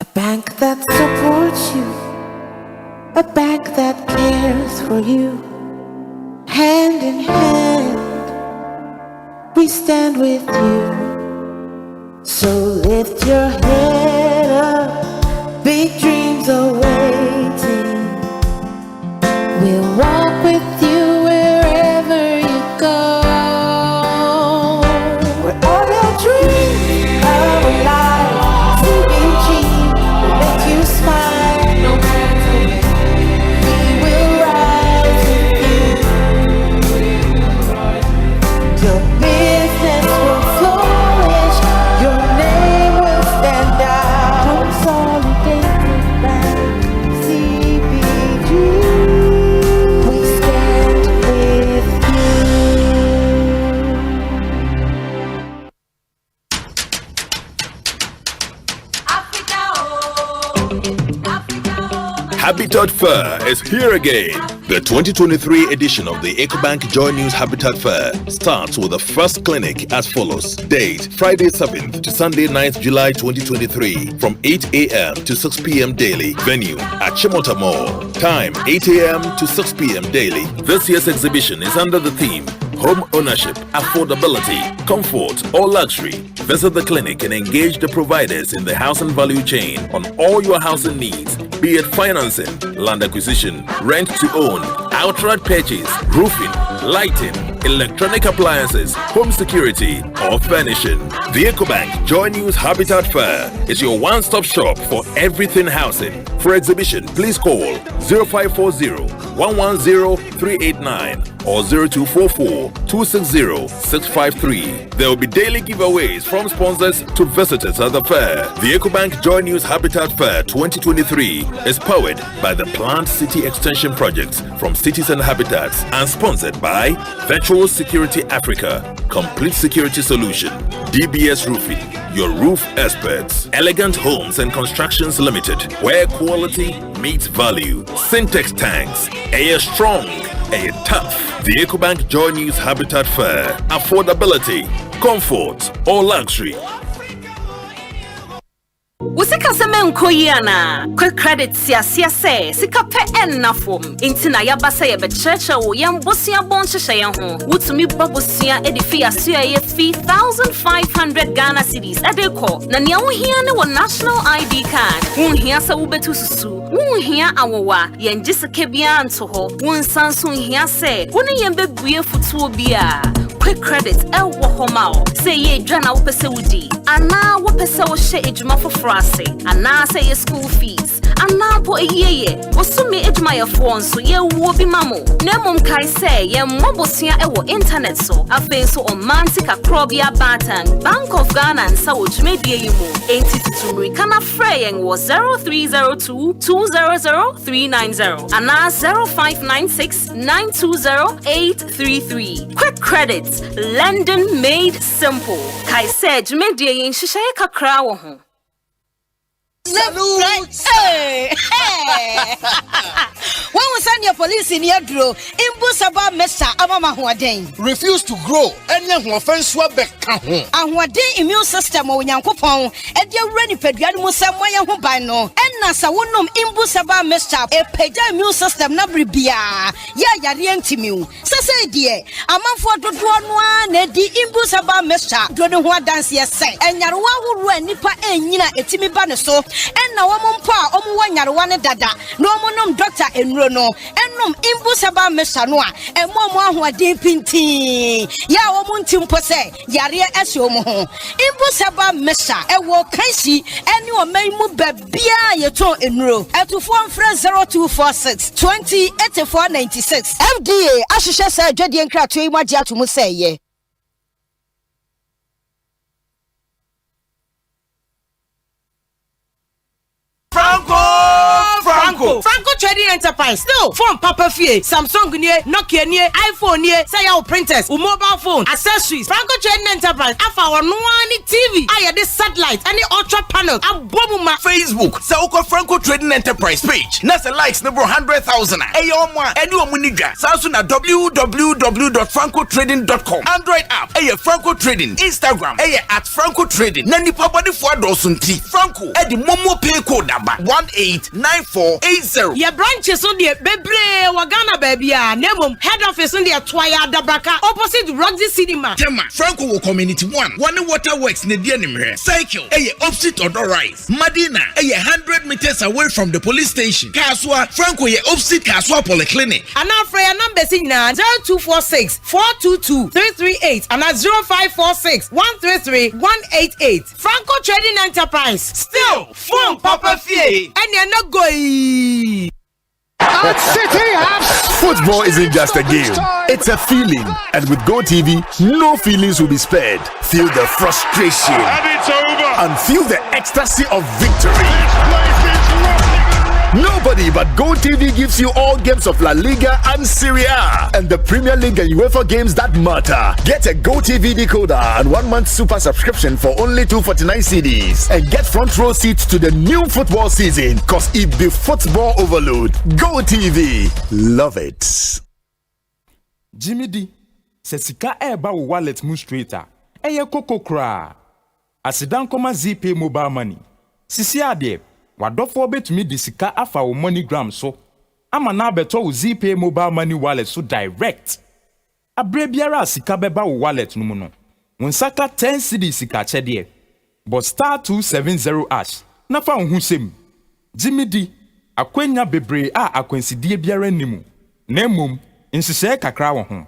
S3: A bank that supports you. A bank that cares for you. Hand in hand, we stand with you. So lift your head up, big dreams are waiting. We'll walk with you wherever you go. Where all your dreams are alive, CBG will make you smile. No matter we will rise with you. Your business will flourish. Your name will stand out. Consolidated by CBG. We stand with
S4: Habitat Fair is here again. The 2023 edition of the EcoBank Joy News Habitat Fair starts with the first clinic as follows. Date, Friday 7th to Sunday 9th July 2023 from 8 a.m. to 6 p.m. daily. Venue at Chimota Mall. Time, 8 a.m. to 6 p.m. daily. This year's exhibition is under the theme Home Ownership, Affordability, Comfort or Luxury. Visit the clinic and engage the providers in the housing value chain on all your housing needs, be it financing, land acquisition, rent to own, outright purchase, roofing, lighting, electronic appliances, home security, or furnishing. The EcoBank Joy News Habitat Fair is your one-stop shop for everything housing. For exhibition, please call 0540-110-389 or 0244-260-653. There will be daily giveaways from sponsors to visitors at the fair. The EcoBank Joy News Habitat Fair 2023 is powered by the Planned City Extension Project from Cities and Habitats and sponsored by Virtual Security Africa, Complete Security Solution, DBS Roofing, your roof experts, Elegant Homes and Constructions Limited, where quality meets value, Syntex Tanks, Air Strong, Air Tough. The EcoBank Joy News Habitat Fair, affordability, comfort or luxury.
S6: Usika seme nkoyiana quick credit siasia se sika pe enna fom intina yaba se ye be church wo yem bosia bon hye ho wutumi babosia edifi aso ye 3500 Ghana cedis edeko na ne wo hia ne wo national ID card wo hia se wo betu susu wo hia awowa yen giseke bia nto ho wo nsanso hia se wo ne yen bebue futuo bia quick credit wo homao se ye dwana wo pese wudi ana wo pese wo hye ejuma frase ana say school fees ana po eyeye osumi ejuma ye fo nso ye wo bi mamo na mom kai say ye mobosua e wo internet so afen so omantika krobia batan Bank of Ghana and sa ojumedie yimu entitutumri kana freyen wo 0302200390 ana 0596920833 quick credit lending made simple kai say jumedie yin hihye kakra wo ho.
S7: Hey! When we send your police in your draw, Imbusaba Mesa Amama Huaden.
S8: Refuse to grow, and young offense swabek.
S7: And what day immune system or Yankopon, and your ready pedian Musamaya Hubano, and Nasa Wunum Imbusaba Mesa, a peda immune system Nabribia. Ya Timu. Sase dear, a month for the one, the Imbusaba Mesa, Drodon dance yes, and Yarwa will nipa and Nina etimi banaso. And now I'm pa one dada no monum doctor and rono and num imbusaba mesanoa and mom who are deep pinti ya womuntim pose yare esomo ho imbusaba mesa e wo kansi and you may move bia ye ton enro at 0246 208496 FDA ahihye say dwade nkra to imagine to mu say ye.
S27: Franco Trading Enterprise. No, phone Papa Fie, Samsung nie, Nokia nie, iPhone nie, say your printers, mobile phone, accessories. Franco Trading Enterprise. Afa our no TV. Aya this satellite, any ultra panel. Abomuma
S8: Facebook. Sauko Franco Trading Enterprise page. Nasa likes number 100,000. Ayoma, anyone muniga. Samsung at www.francotrading.com. Android app. Aye Franco Trading. Instagram. Aye at Franco Trading. Nani papa di fwa dosunti. Franco. Edi momo pay code number 189480.
S27: Your branches on the Bebre Wagana baby. Nemum head office on the Twaya Dabraka opposite Roxy Cinema.
S8: Tema Franco Community 1. One Waterworks Nedianimre. Cycle. Aye opposite Odor Rise. Madina. Aye 100 meters away from the police station. Kaswa. Franco ye opposite Kaswa Polyclinic.
S27: And our prayer number is 0246 422 338 and 0546 133 188. Franco Trading Enterprise.
S8: Still phone Papa Fie.
S27: And you're not going.
S9: At City House.
S4: Football isn't just a game, it's a feeling. And with GoTV, no feelings will be spared. Feel the frustration.
S9: And it's over.
S4: And feel the ecstasy of victory. Nobody but GoTV gives you all games of La Liga and Serie A and the Premier League and UEFA games that matter. Get a GoTV decoder and 1 month super subscription for only 249 cedis and get front row seats to the new football season, cause it be football overload. GoTV, love it.
S10: Jimmy D, sesika eba wo wallet mu straighter. Eye koko kra. Asidan koma ZP mobile money. Sisi ade. Wadofo betumi di sika afa wo MoneyGram so ama na beto wo ZPay mobile money wallet so direct abre biara sika beba wo wallet no mu no wonsaka 10 cedi sika chede but star 270 ash na fa hu sem Jimmy D akwanya bebre a akwansidie biara nimu na emom nsese kakra wo ho.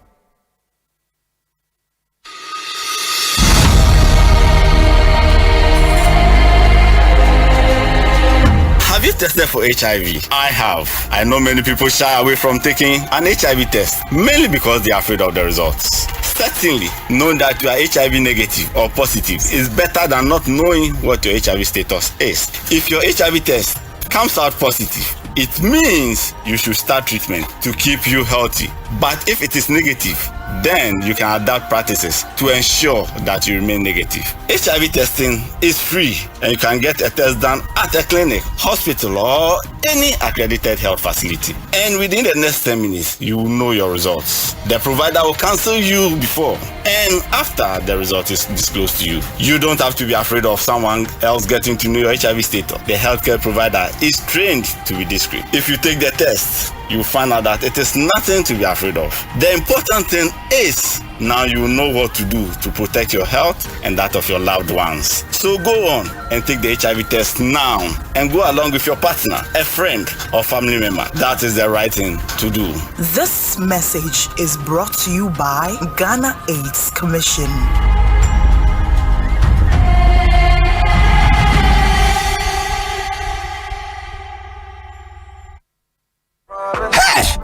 S11: Have you tested for HIV? I have. I know many people shy away from taking an HIV test, mainly because they are afraid of the results. Certainly, knowing that you are HIV negative or positive is better than not knowing what your HIV status is. If your HIV test comes out positive, it means you should start treatment to keep you healthy. But if it is negative, then you can adapt practices to ensure that you remain negative. HIV testing is free and you can get a test done at a clinic, hospital, or any accredited health facility. And within the next 10 minutes, you will know your results. The provider will cancel you before and after the result is disclosed to you. You don't have to be afraid of someone else getting to know your HIV status. The healthcare provider is trained to be discreet. If you take the test, you find out that it is nothing to be afraid of. The important thing is now you know what to do to protect your health and that of your loved ones. So go on and take the HIV test now and go along with your partner, a friend, or family member. That is the right thing to do.
S12: This message is brought to you by Ghana AIDS Commission.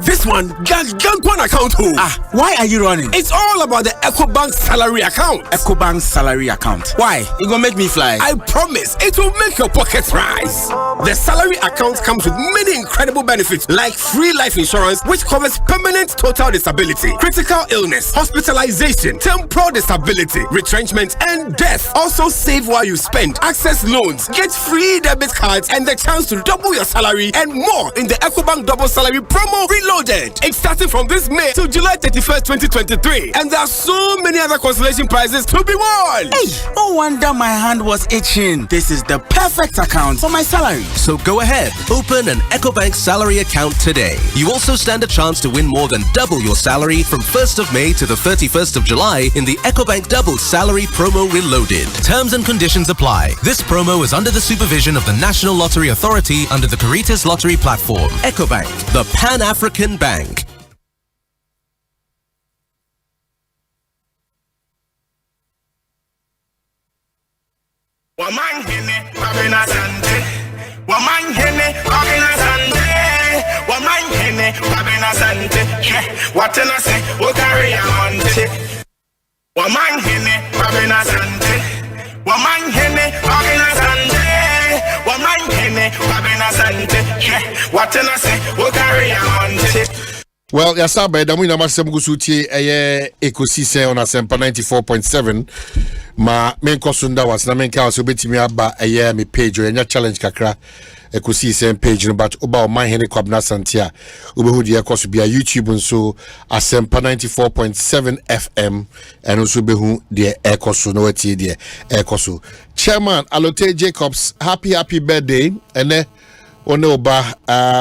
S23: This one, one account home.
S24: Why are you running?
S23: It's all about the EcoBank salary account.
S24: EcoBank salary account. Why? It gonna make me fly.
S23: I promise, it will make your pockets rise. The salary account comes with many incredible benefits like free life insurance, which covers permanent total disability, critical illness, hospitalization, temporal disability, retrenchment, and death. Also save while you spend, access loans, get free debit cards, and the chance to double your salary and more in the EcoBank double salary promo reloaded. It's starting from this May to July 31st, 2023. And there are so many other consolation prizes to be won.
S24: Hey, no wonder my hand was itching. This is the perfect account for my salary.
S25: So go ahead, open an EcoBank salary account today. You also stand a chance to win more than double your salary from 1st of May to the 31st of July in the EcoBank double salary promo reloaded. Terms and conditions apply. This promo is under the supervision of the National Lottery Authority under the Caritas Lottery platform. EcoBank, the Pan-African Bank.
S8: Omanhene Kwabena Asante. Omanhene Kwabena Asante. Omanhene Kwabena Asante. What can I say? We'll carry on. Omanhene Kwabena Asante. Omanhene Kwabena Asante. Omanhene Kwabena
S2: Well, yasabe da mu na masem gusuti Ekosiisen On Asempa 94.7 ma menkosunda was na menka so betimi aba me page or nya challenge kakra Ekosiisen page no but oba Omanhene Kwabena Asante a obehu de ekoso bia YouTube nso Asempa 94.7 FM and also behu de ekoso no wati de ekoso. Chairman Alote Jacobs, happy birthday ene one oba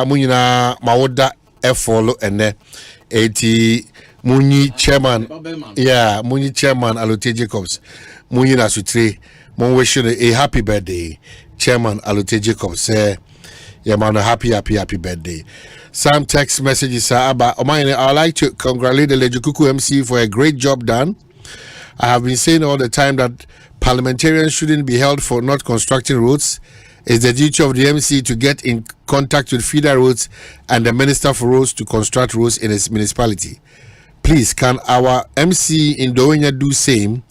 S2: munyina mawoda follow and Muni chairman, Muni chairman Alote Jacobs, Muni Nasutre, Mon wish you a happy birthday, Chairman Alote Jacobs. Man, a happy birthday. Some text messages are about Omanhene. I'd like to congratulate the Lejukuku MC for a great job done. I have been saying all the time that parliamentarians shouldn't be held for not constructing roads. It's the duty of the MC to get in contact with feeder roads and the Minister for Roads to construct roads in his municipality. Please, can our MC in Dowenya do same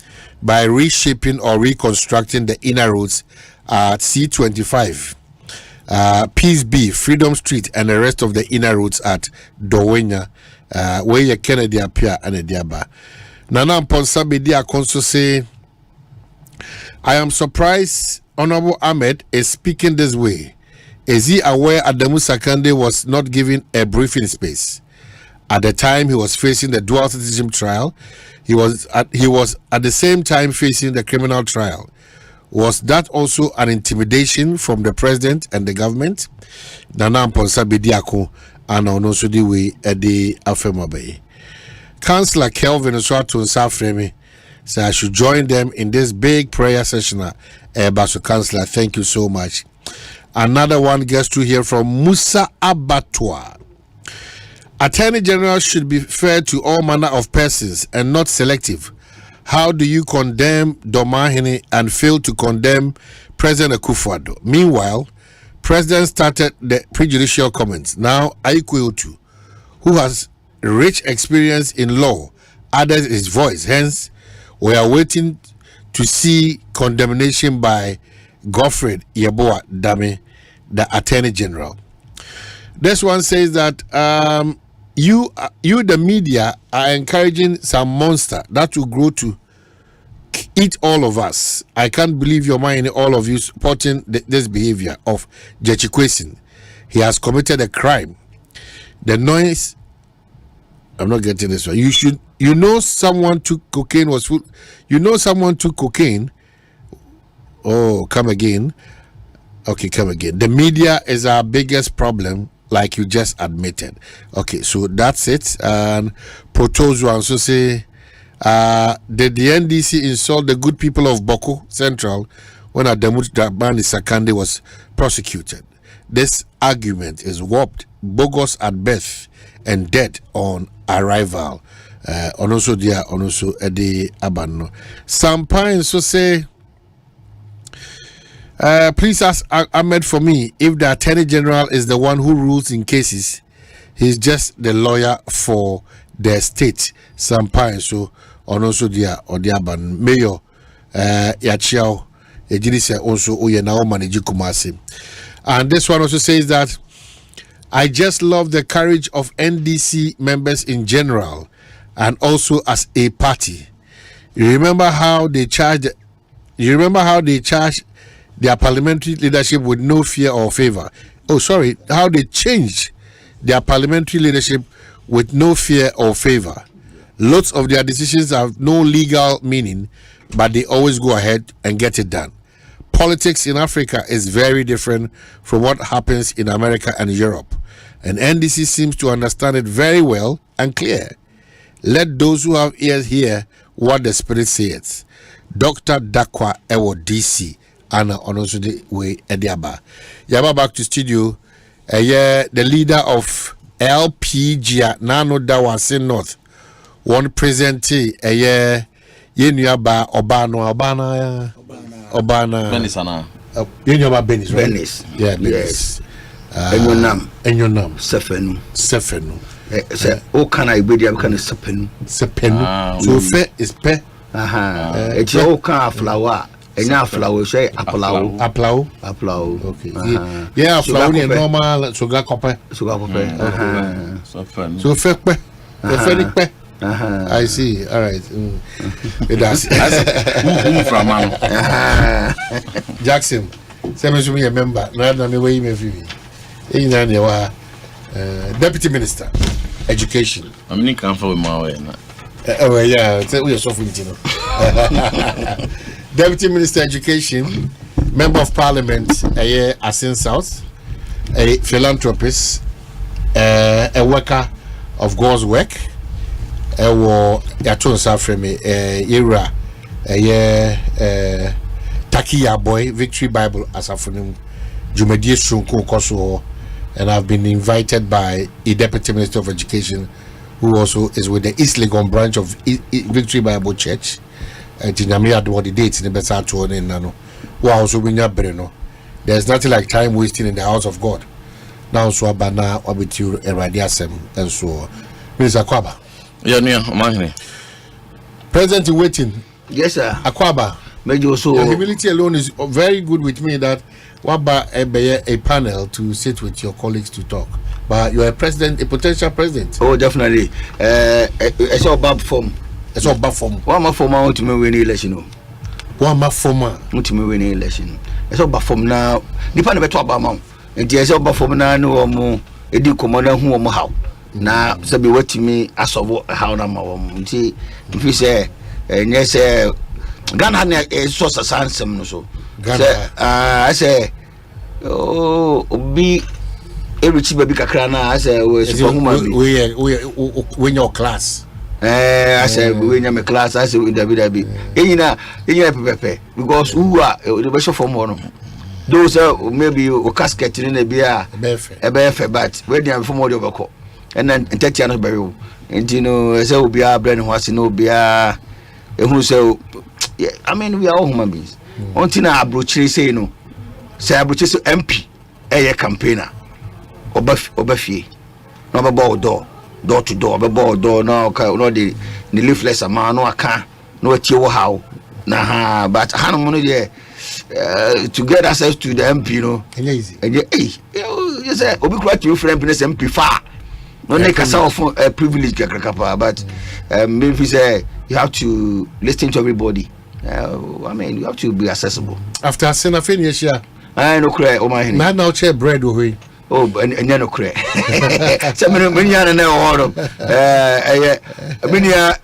S2: by reshaping or reconstructing the inner roads at C25, Peace B, Freedom Street, and the rest of the inner roads at Dowenya, where you Kennedy appear and a diaba. Nana Ponsabedi Akonso say, I am surprised Honorable Ahmed is speaking this way. Is he aware Adamu Sakande was not given a briefing space? At the time he was facing the dual citizenship trial, he was at the same time facing the criminal trial. Was that also an intimidation from the president and the government? Nana Mponsa Bediako and also the way Eddie Afemabe. Councillor Kelvin Oswato Safremi said I should join them in this big prayer session. Basso Councillor, thank you so much. Another one gets to hear from Musa Abattoir. Attorney General should be fair to all manner of persons and not selective. How do you condemn Omanhene and fail to condemn President Akufo-Addo? Meanwhile, President started the prejudicial comments. Now, Aikoyotu, who has rich experience in law, added his voice. Hence, we are waiting to see condemnation by Godfred Yeboah Dame, the Attorney General. This one says that you the media are encouraging some monster that will grow to eat all of us. I can't believe your mind, all of you supporting this behavior of Jechikwesi. He has committed a crime. The noise, I'm not getting this one. You know someone took cocaine someone took cocaine. Oh, come again. Okay, come again. The media is our biggest problem, like you just admitted. Okay, so that's it. And Protozo also say, did the NDC insult the good people of Boko Central when Adamu Sakande was prosecuted? This argument is warped, bogus at birth, and dead on arrival. Also Eddie Abano. Some pines so say, please ask Ahmed for me if the Attorney General is the one who rules in cases. He's just the lawyer for the state. Some pines so also Abano. Mayor Yachiao Judicial also Omanhene Kumasi. And this one also says that I just love the courage of NDC members in general and also as a party. You remember how they charged their parliamentary leadership with no fear or favor. How they changed their parliamentary leadership with no fear or favor. Lots of their decisions have no legal meaning, but they always go ahead and get it done. Politics in Africa is very different from what happens in America and Europe, and NDC seems to understand it very well and clear. Let those who have ears hear what the Spirit says. Dr. Dakwa Ewo DC Anna Onoso the way Ediaba. Yaba back to studio. The leader of LPG Nano Dawase North. One presentee Yenuaba Obana
S13: Benisana.
S2: Yenuaba Benis, right?
S13: Benis.
S2: Yeah, Benis.
S13: Enyonam. Sefenu. O can I be there? Can Sepenu?
S2: So fe is pe.
S13: It's all kind of flower. Enya flower say aplau. Okay.
S2: Yeah, flower ni normal sugar copper.
S13: So
S2: fekpe. Fekpe. I see. All right. It does.
S23: From man.
S2: Jackson. Say me should be a member. Na me wey me fi. Ina ne wa Deputy Minister Education.
S23: I'm not comfortable with my way.
S2: Oh yeah, we are suffering, you know. Deputy Minister Education, Member of Parliament, Asin South, a philanthropist, a worker of God's work, Yaton Safremi, Ira, Takiya Boy, Victory Bible as a phone, Jumedi Sunko Koso, and I've been invited by a Deputy Minister of Education who also is with the East Legon branch of Victory Bible Church. Tinamia do the dates in the better to one nano. Also when you breno. There's nothing like time wasting in the house of God. Now so abana obitu eradiasem and so Mr. Kwaba.
S23: Yeah, Omanhene.
S2: President in waiting.
S13: Yes, sir.
S2: Akwaba.
S13: Your
S2: humility alone is very good with me that Waba a panel to sit with your colleagues to talk. But you are a president, a potential president.
S13: Oh, definitely. It's all bad form.
S2: It's all bad form.
S13: One more form out to me win election.
S2: One more form
S13: to me win election. It's all bad form now. Depend on what about and there's all bad form now. No more. It do come on who am how. Now, so be what to me as of how I'm see if you say, yes, Ghana is so handsome. So, I say, oh, be. Every baby kakrana I say we
S2: your class.
S13: I say we my class. I say we David. Pepe because who are the bishop from one. Those maybe a casket in a beer, a bear, but where they are from all over. And then 30 years burial. And you know, as will be our brain was no beer. Who say, I mean, we are all human beings. Until I broach say no, say I broach MP, a campaigner. Obafie no be door to door be door no the leafless man no aka no atie wo how na ha but hanu no there to get access to the MP no
S2: easy
S13: you say obi kura to friend MP far no make us of privilege kakapa but maybe say you have to listen to everybody. I mean you have to be accessible
S2: after Sena finish here
S13: I no cry Omanhene
S2: man now chair bread away.
S13: Oh, and no cray. Some many are no order. Many are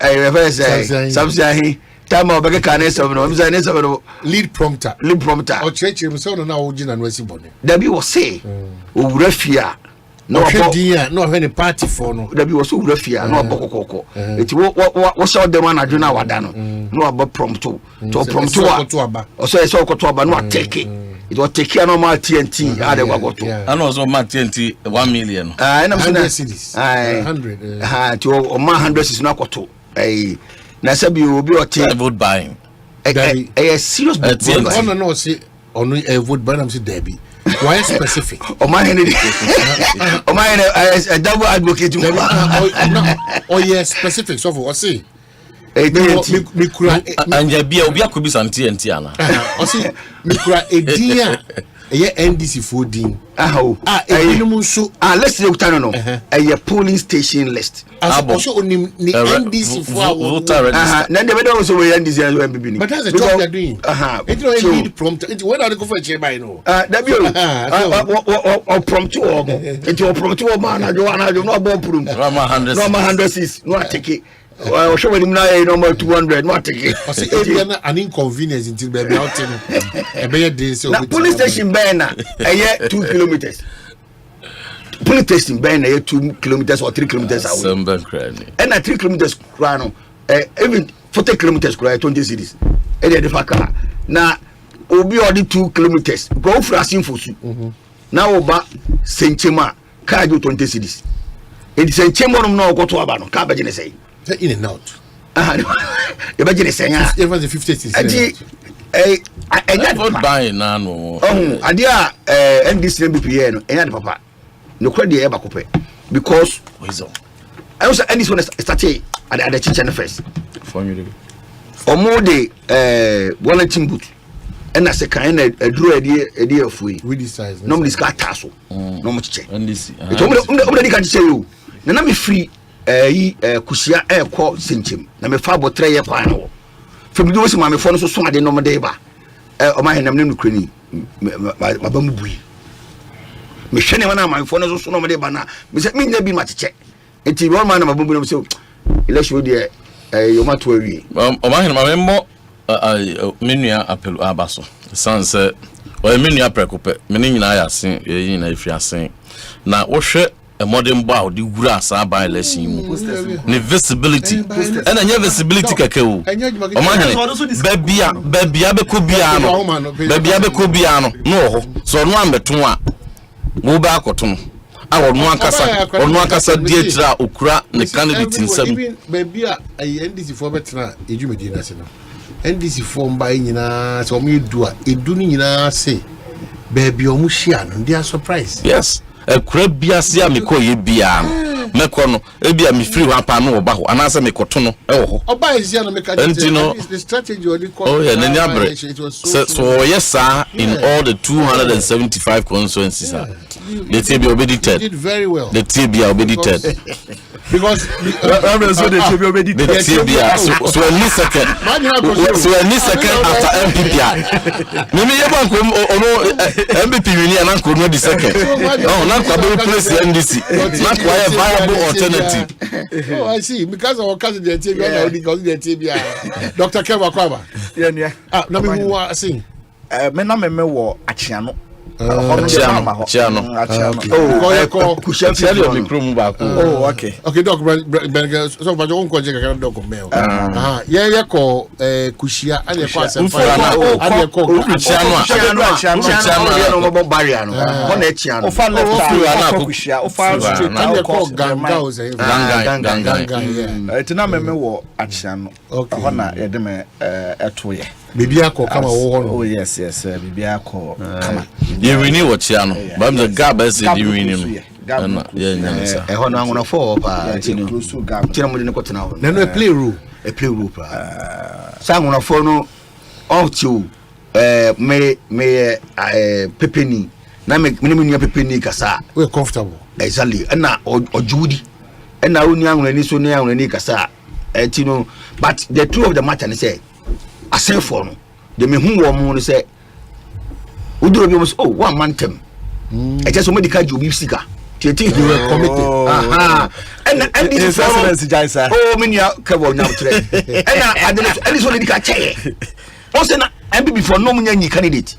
S13: something. Time of Bagacanes of
S2: lead prompter.
S13: Or
S2: church himself now, Ojin and West Bonnet.
S13: Debbie was say, Urefia. No,
S2: no, any party for no.
S13: Debbie was Urefia, no Bocco. It's what shot the one I do now, Wadano. No about prompto. To prompto. Or so I saw Cotoba, not take it. It was take care of my TNT. I go to.
S23: And also my TNT 1 million.
S13: And I'm
S2: 100 cities.
S13: 100. To 100 is not got to. Nasabi will be a
S23: vote buying.
S13: A serious vote.
S2: No, see, only a vote buying. I'm saying Debbie. Why specific?
S13: Omanhene a double advocate.
S2: Oh yes, specific. So for see.
S23: And ya bia obi akobi santi enti ana.
S2: O see me kura edia eye NDC 14. Ebinom so
S13: let's say utano no. A polling station list.
S2: Also onim ni NDC for
S23: voter register.
S13: Na dem dey also we NDC and MPB.
S2: But that's the job they're doing. It no need prompt. When are they go for chairman no?
S13: That be o prompt o. It o prompt o man na jo no about prum.
S23: No
S13: 106 no take it. Well, show him now number 200. Not take it.
S2: An inconvenience until baby out
S13: in police station Bena 2 kilometers. Police station Bena 2 kilometers or 3 kilometers away. And at 3 kilometers crown, even 40 kilometers crown 20 cities. And the faka now obi already 2 kilometers. Go for a simple now over Senchema car 20 cities. It's Senchema no go to Abano. Car bagine say.
S2: In and out.
S13: Imagine saying,
S2: it was the 50s.
S13: I
S23: vote buying now.
S13: Adia, and this MPN, and papa. No credit ever cope because I also and this one started at the kitchen first.
S23: For you,
S13: or more day, one boot. and I say kind a draw idea of we
S2: size
S13: normally scar tassel no much check and this can say you na me free kusia call sinchim na me fa bo 3 year kwan from do my phone so ade no de ba Omanhene no krani ba mu bui me hwene wana my phone so no de ba na me say me nya bi ma check enti one man na ba mu say election dey you ma to awie
S14: Omanhene ma memmo menua apelu abaso sanse o menua prekope meni nyina ya sen yi na ifi asen na wo hwe a modern bow di gura asa by election mu ne visibility and anya visibility keke o Omanhene babia be ko bia no no ho so no ambeto a wo ba akoto no awonu akasa dietira okura ne candidate nsam
S2: babia NDC for betra ejumedi na se no NDC form by nyina so me do a edu ni nyina say baby omuhia no they are surprised.
S14: Yes ekura biase a mekoye bia meko no ebia me free one pa no oba ho anase mekoto no e wo ho
S2: oba ezia no meka the strategy or the call.
S14: Oh yeah nenya bre so yes sir in all the 275 constituencies the TB obedited
S2: did very well
S14: the TB obedited
S2: because
S14: the TB so any second after MPP me yeba ko MPP wini na ko no the second no na ko be place NDC na ko a viable alternative.
S2: Oh I see because our cousin the TB na the TB Dr. Kevin Kwaba na me who are saying
S15: me na me wo Achiano
S14: Chiano.
S15: Oh, okay.
S2: Okay, Doc. So, but you won't go check a doc mail. Yeah, call Kushia and your Asempa.
S15: Oh yes, Bibiako come.
S14: You renew what Chiano, but the gab is the renew.
S2: No play rule.
S13: Sang on a phone out you may pepini. Na make minimum pepini kasa.
S2: We're comfortable.
S13: Exactly. And now or Judy. And now young when it's so near when kasa. Etino, but the two of the matter and say Asempa for no. The me who woman say Udo be almost 1 month term. I just medical job sika. You think you were committed? And this is oh many cover now today. And this one medical chair. Also na MPP for no money candidate.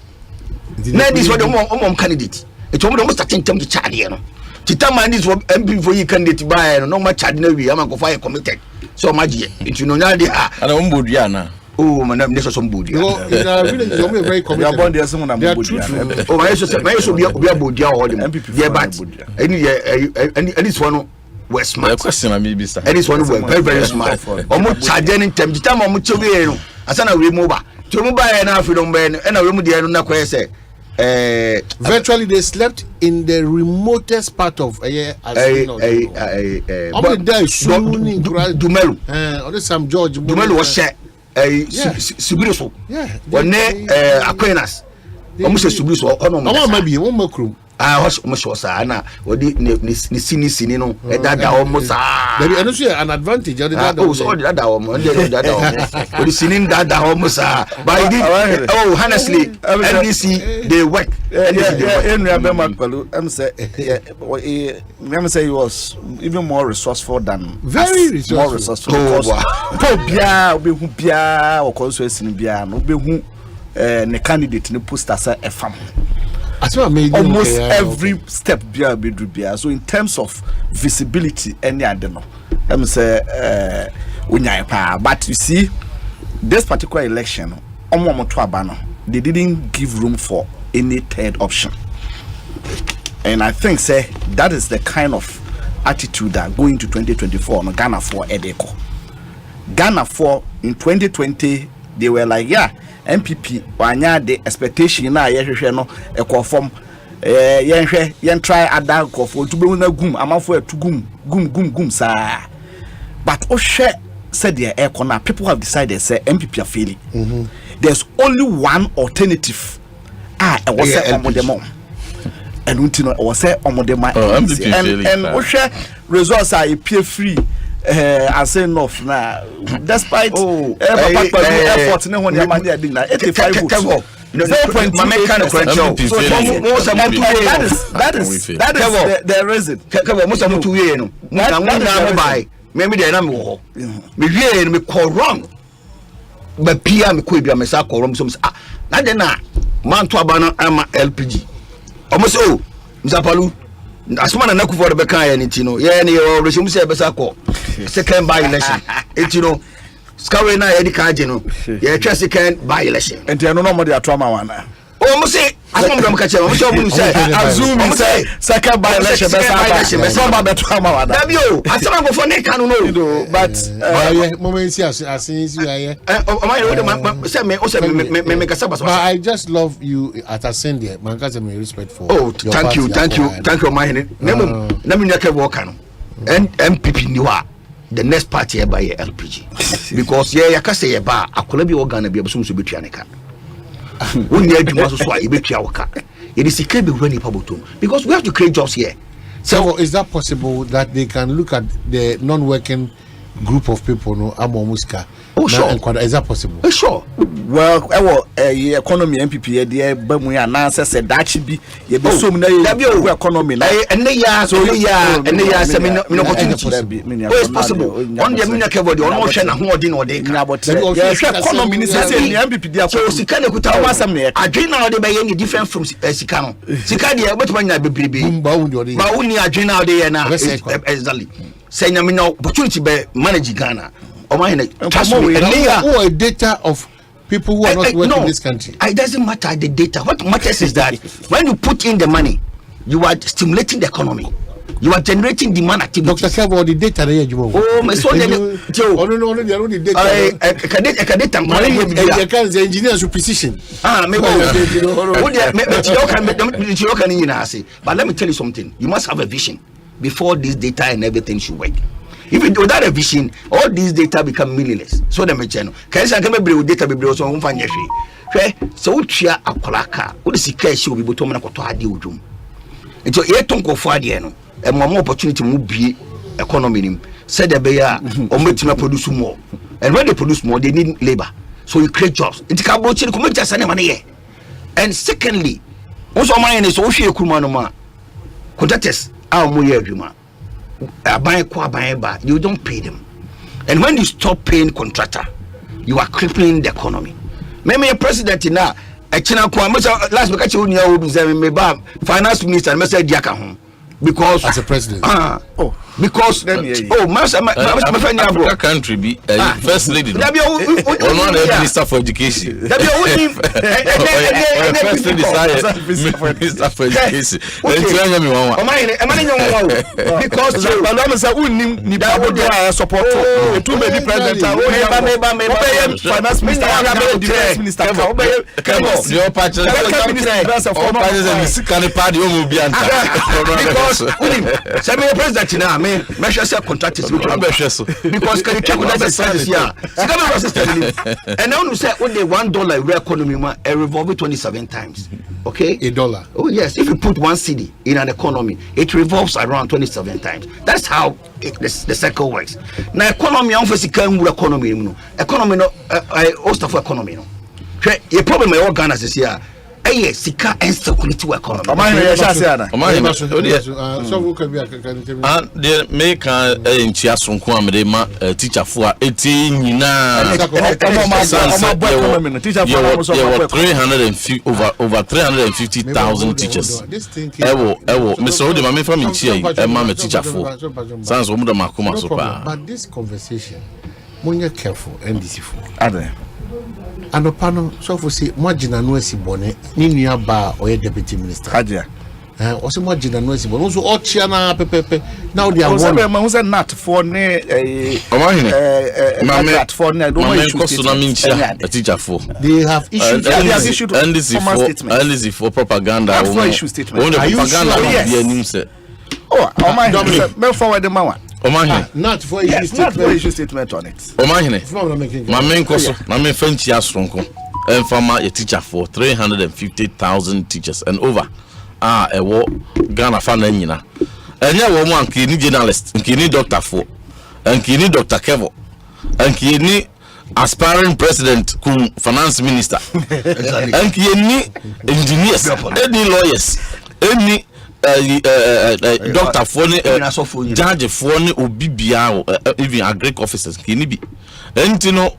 S13: Now this one the candidate. It's almost starting to charge you know. Chitama this one MPP for you candidate by no much charge na we am go fire committed. So much it you know now they are.
S14: And umbudiana.
S13: Oh, madam, this was somebody.
S2: In our village, you're very committed.
S15: They are truthful.
S13: Oh, I used to be a body or MPP. Yeah, but and this one was smart.
S14: Question, I mean, Mister.
S13: And this one were very, very smart. Almost charging in terms of time, I'm much away. As I remove to move by and after don't ban and I remove the other question.
S2: Virtually, they slept in the remotest part of
S13: Dumelu.
S2: Or some George
S13: Dumelu was shot. Subiroso.
S2: Yeah.
S13: When Aquinas. Almost a Subiroso.
S2: Oh, maybe one more crew.
S13: I was almost Sana. Or the Sinino. That almost
S2: an advantage.
S13: Oh, so that that the singing that almost but oh, honestly, NDC they work.
S15: I'm say he was even more resourceful than
S2: very resourceful.
S15: The candidate no post as a farm.
S2: Almost
S15: every step bia. So in terms of visibility, any I don't know. I'm say but you see, this particular election, they didn't give room for any third option. And I think say that is the kind of attitude that going to 2024 no Ghana for Edeko. Ghana for in 2020 they were like, yeah, MPP wanya the expectation na yehwehwe no ekofom yen try ada kofo to be na gum amafo to gum sa. But ohwe said the aircon, people have decided say MPP are failing. there's only one alternative. And was say omodemo. And untino was say omodema. And we results are appear free. I say enough now. Despite effort, no one money 85 votes. That is the reason.
S13: Most of 2 years. Maybe they are more. Me call wrong. But Pia me could be a messa wrong. Some not then. Man to abana ama LPG. Almost Mzapalu. As man na for the Bekaya and you know, yeah, resume say Besako. Second by election. It you know, Scawena Eddie Cardino. Yeah, just second by election.
S15: And you know no more the trauma one.
S13: Almost say, I don't know catch him. Say, second by election. Some better trauma. W. I don't go for neck. I don't know. But
S2: I just love you at Ascend. Man, got me respect for.
S13: Oh, thank you, Omanhene. Let me not walk on. And MPP Niwa, the next party by LPG. Because I can say about a Columbia organ be able to be Trianica. It is a credible running public too, because we have to create jobs here.
S2: So, is that possible that they can look at the non-working group of people? No, Amomuska.
S13: Oh, sure.
S2: Is that possible?
S13: Sure.
S15: Well, economy MPP there, but we are now said that should be so many economy.
S13: And they are so and they are some opportunity. It's possible. On the Minaka, the almost and who didn't know they but economy is MPP there. So Sikana, I dream now they by any different from Sikano. Sikadia, but when I be but only I dream now they are now exactly saying I mean opportunity by managing Ghana.
S2: Or data of people who are not working in this country.
S13: It doesn't matter the data. What matters is that when you put in the money, you are stimulating the economy. You are generating demand activity.
S2: Dr. Kebo, the data there,
S13: oh, my son,
S2: no, the data. I can't the engineers with precision.
S13: But let me tell you something. You must have a vision before this data and everything should work. If you without a vision, all these data become meaningless. So the channel. Can I come with data? Be also on fanya free. So chia akolaka. What is the case? You will be told to hadi ujum. It's a year tonko for the and more opportunity to be economy. Said the bear or make to produce more. And when they produce more, they need labor. So you create jobs. It's a about to come just money. And secondly, also mine is also kumanoma. Contractors are more yuma. You don't pay them, and when you stop paying contractor, you are crippling the economy. Maybe a president now, a China last week finance minister and Mr. Diaka because
S2: as a president,
S13: because my friend
S14: Africa country be first lady. One minister for education. First lady minister for education.
S13: Because support two maybe president. Finance minister.
S14: Your party.
S13: Some president now, me measure self contractors because can you check with that service here? And now you say only $1 real economy revolve 27 times. Okay,
S2: $1.
S13: Oh yes, if you put one cedi in an economy, it revolves around 27 times. That's how the cycle works. Now economy, I'm facing economy, no, host of economy, no. The problem my Ghana is here. Sika and security economy.
S14: The make in Chiasunko ma teacher for 18 na over 350,000 teachers. Mr. Odi mame from Ichia mama teacher for sans omuda makoma so pa.
S2: But this conversation monye careful and deceitful. And the panel, so for say, Margina Noesi Bonnet, Nina Bar or deputy minister.
S15: Hadia.
S2: Also, Margina Noesi Bonnet, also Ochiana Pepe. Now they are
S15: one. Was a nut for ne
S14: a teacher for.
S2: They have issued
S14: and for propaganda.
S15: Oh, Omanhene forward the Mawa.
S14: Omanhene.
S2: Not for issue
S15: statement on it.
S14: Omanhene. My main course, my main French Yasronko. and farmer a teacher for 350,000 teachers and over. Ghana fan nyina. Enya wo mo anki ni journalist, anki ni doctor for, anki ni Dr. Kevo, anki ni aspiring president kum finance minister. Anki ni engineers, any lawyers, any doctor for ni judge for ni obibia even agric officers kini bi. Entino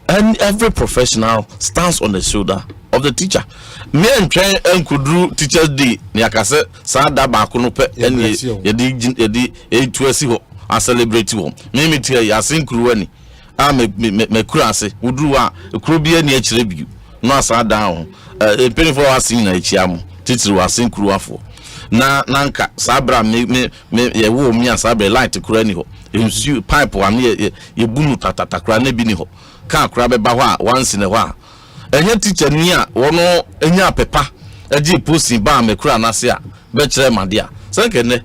S14: and every professional stands on the shoulder of the teacher. Me and train and could do teachers day. Niakase sada ba kuno pe yedi 20 a celebrate home. Me tia ya sinkru ani. Me kurase udu a kru bia ni akire bi. No asada ho. Penny for us in na echiam. Titiri wa sinkru afo. Na nanka sabra me ye wo mi asabe light kru ani ho. Ensu pipe wa me ye bunu tatata kra na bi ni ho. Ka kra be ba ho a once in a while. Enye teacher ni a wono enya pepa eji posi ba me kura na se a be kire made a sekene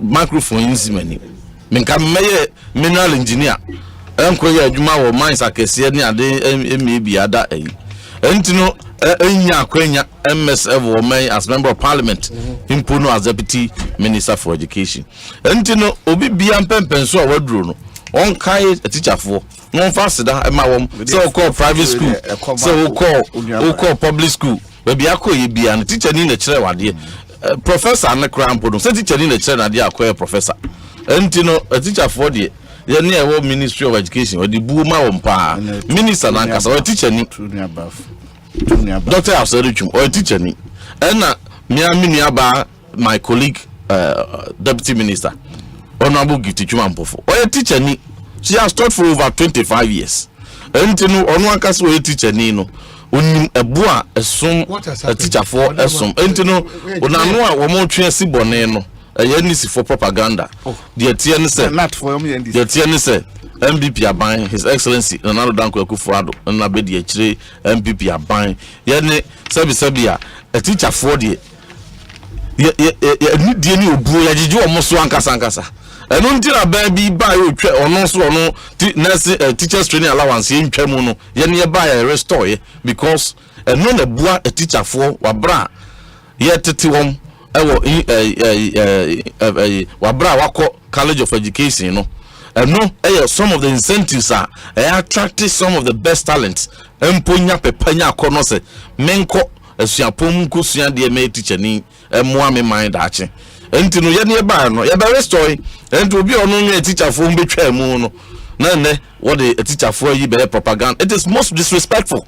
S14: microphone insimani menka meye mineral engineer enkoye adwuma wo mines akese ni ade maybe ada entino enya akwenya MSF wo man as member of parliament impono as deputy minister for education entino obi bia mpempenso a waduro no on kai teacher for non fasida e ma wom so call private school so call public school we bia ko ye bia no teacher ni na kire wade professor na crampo no so teacher ni na kire na de akoye professor entino teacher for de ye na e ministry of education we di bu ma wom pa minister na nkasa we teacher ni Dr. Abserichum or teacher ni na mi aba my colleague deputy minister Honorable Gifty Chumampofo or teacher ni. She has taught for over 25 years. Entinu onu ankasa we teacher ni no. Onim eboa esom a teacher for esom. Entinu onanu a wo mo twe si bone no. Eye ni si for propaganda. The tie ni say not for me and the tie ni say MPP aban His Excellency Nana Danko Akufo-Addo na be de akire MPP aban. Ye ne sebi a teacher for the ye die ni obu ya jiju omo so ankasa. Eno ntira ba bi ba yo twa ono so ono nurse teachers training allowance ye ntwa mu no ye ne ba ya restore ye because eno na bua a teacher for wabra ye tete wom ewo wabra wako college of education no eno some of the incentives are attracting some of the best talents emponya pepanya akono se menko asuapom kusua de me teacher ni emoa me mind ache entino ye ne ba no ye be restore ento obi ono nwe teacher for mbetwa mu no na ne what the teacher for yi be propaganda. It is most disrespectful.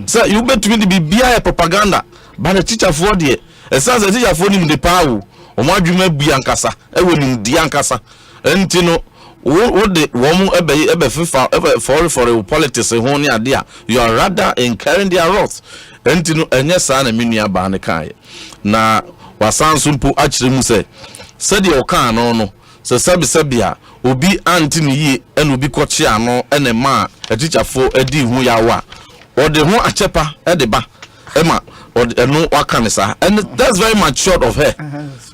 S14: So you bet to be bia propaganda but the teacher for the essence the teacher for nim the power o mo adwuma bia ankasa e woni di ankasa entino what the woman ebe fifa for politics ho ne ade a you are rather incurring their wrath entino enye sa na menua ba ne kan na wasanso mpo akire mu se de o kan no se sabi a obi anti ni yi en obi koche ano ene ma atichafo edi hu yawa o de hu achepa e de ba ema o de no wakanisa and that's very much short of her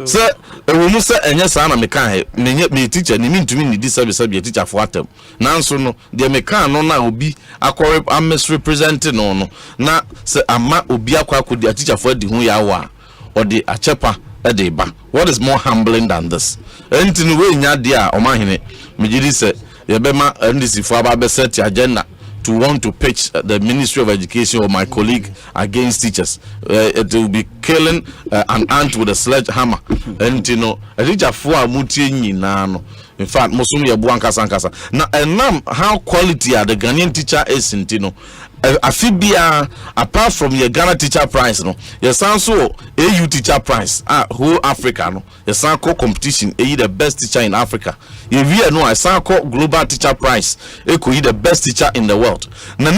S14: so e wo mu se enye sa na me kan me teacher ni mintumi ni di sabi atichafo atem nanso no de me kan no na obi akore misrepresenting no na se ama obi akwa atichafo edi hu yawa or the achepa edeba. What is more humbling than this? Entinu we nya dia Omanhene mejidi se yebema ndisi fo aba be set agenda to want to pitch the Ministry of Education or my colleague against teachers. It will be killing an ant with a sledgehammer. Entino teacher fo amutie nyina no. In fact, most of ankasa. Now, how quality are the Ghanaian teacher is intino. Afibia apart from your Ghana teacher prize, no, your sound so AU teacher prize, whole Africa, no, your sound called competition, the best teacher in Africa. If you know, I sound called global teacher prize, the best teacher in the world. Now,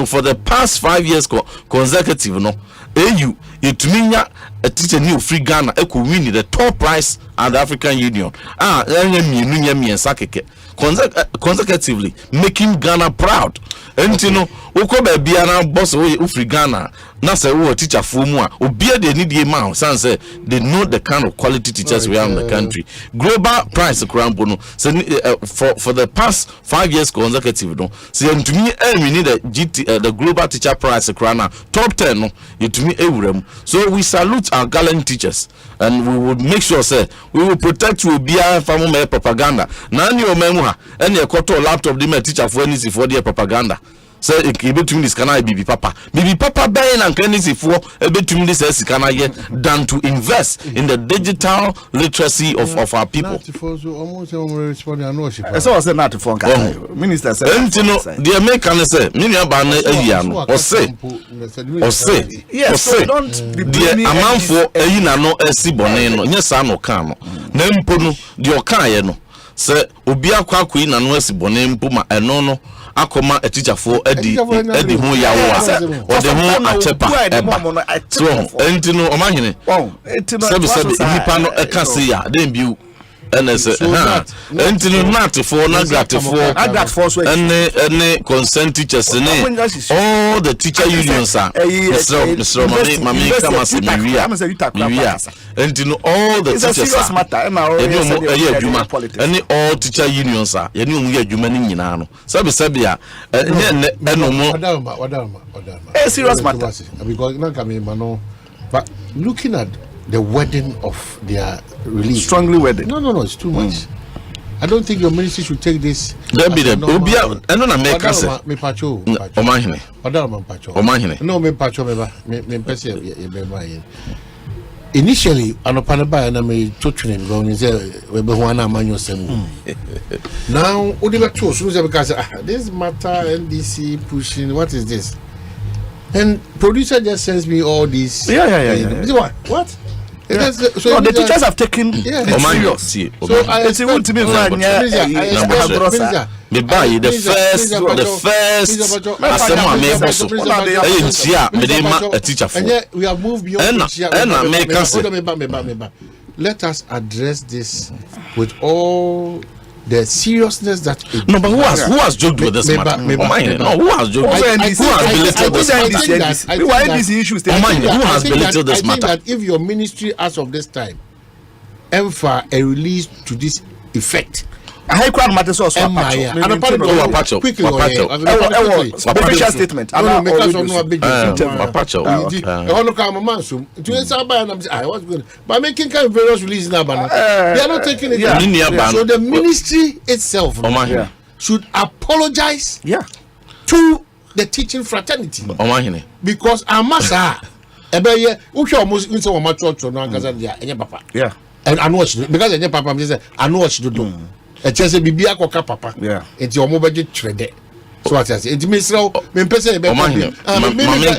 S14: for the past 5 years consecutive, no, AU, a teacher new free Ghana, win the top prize at the African Union. Consecutively making Ghana proud. And you know, Uko Biana boss free Ghana, na say we teacher for mu a obia de need the man say they know the kind of quality teachers we have in the country. Global price krampo no say for the past 5 years consecutive no say to me we need the global teacher price krana top 10 no to me ewuram. So we salute our gallant teachers and we would make sure say we will protect you obia family propaganda na ni o memu ha ene ekoto laptop de teacher for any for the propaganda. Say between this can I bibi papa buying and cleansing for between this can I get than to invest in the digital literacy of our people.
S15: So I said not to phone minister said
S14: the American say yes the amount for a no esiboneno yes no can no nemponu the okaye no say obi akwa kwin na no esibonenpo ma eno no akoma a teacher for Eddie who yawa or the who achepa so entino Omanhene sebi nipa no eka se ya dem biu NS entino not for na grat for any consent teachers all the teacher unions are Mr. Mami kama se miwia entino all the teachers any all teacher unions are yeni omu adwuma ni nyina no sebi ya eno mo
S2: serious matter because na kame mano but looking at the wording of their release.
S15: Strongly worded.
S2: No, it's too much. I don't think your ministry should take this.
S14: There be the Obia. I don't make us.
S2: Me pacho.
S14: Omanhene.
S2: Omanhene. No, me pacho. Me pese. Initially, anopanaba na me totunem go ni say we be ho ana manyo semu. Now, odiba to so say because this matter NDC pushing. What is this? And producer just sends me all these.
S15: Yeah. What?
S2: Yeah.
S15: So the teachers have taken it serious. So it's even to me
S14: the first Asempa me boso me a teacher for.
S2: And yet we have moved beyond. Let us address this with all the seriousness that it
S14: no, but who has joked with this matter? No, who has joked? Who has belittled this matter?
S15: Why these issues?
S14: Who has belittled this matter?
S2: I think that if your ministry, as of this time, ever a release to this effect,
S15: I crowd matters also.
S2: Quickly,
S15: official statement.
S2: By making kind of various releases now, they are not taking it. So the ministry itself should apologize to the teaching fraternity because Amasa almost into a church and I know what because Papa I know what you do. A chance bibi akoka papa enti omo budget trade so what I say enti misro me pese be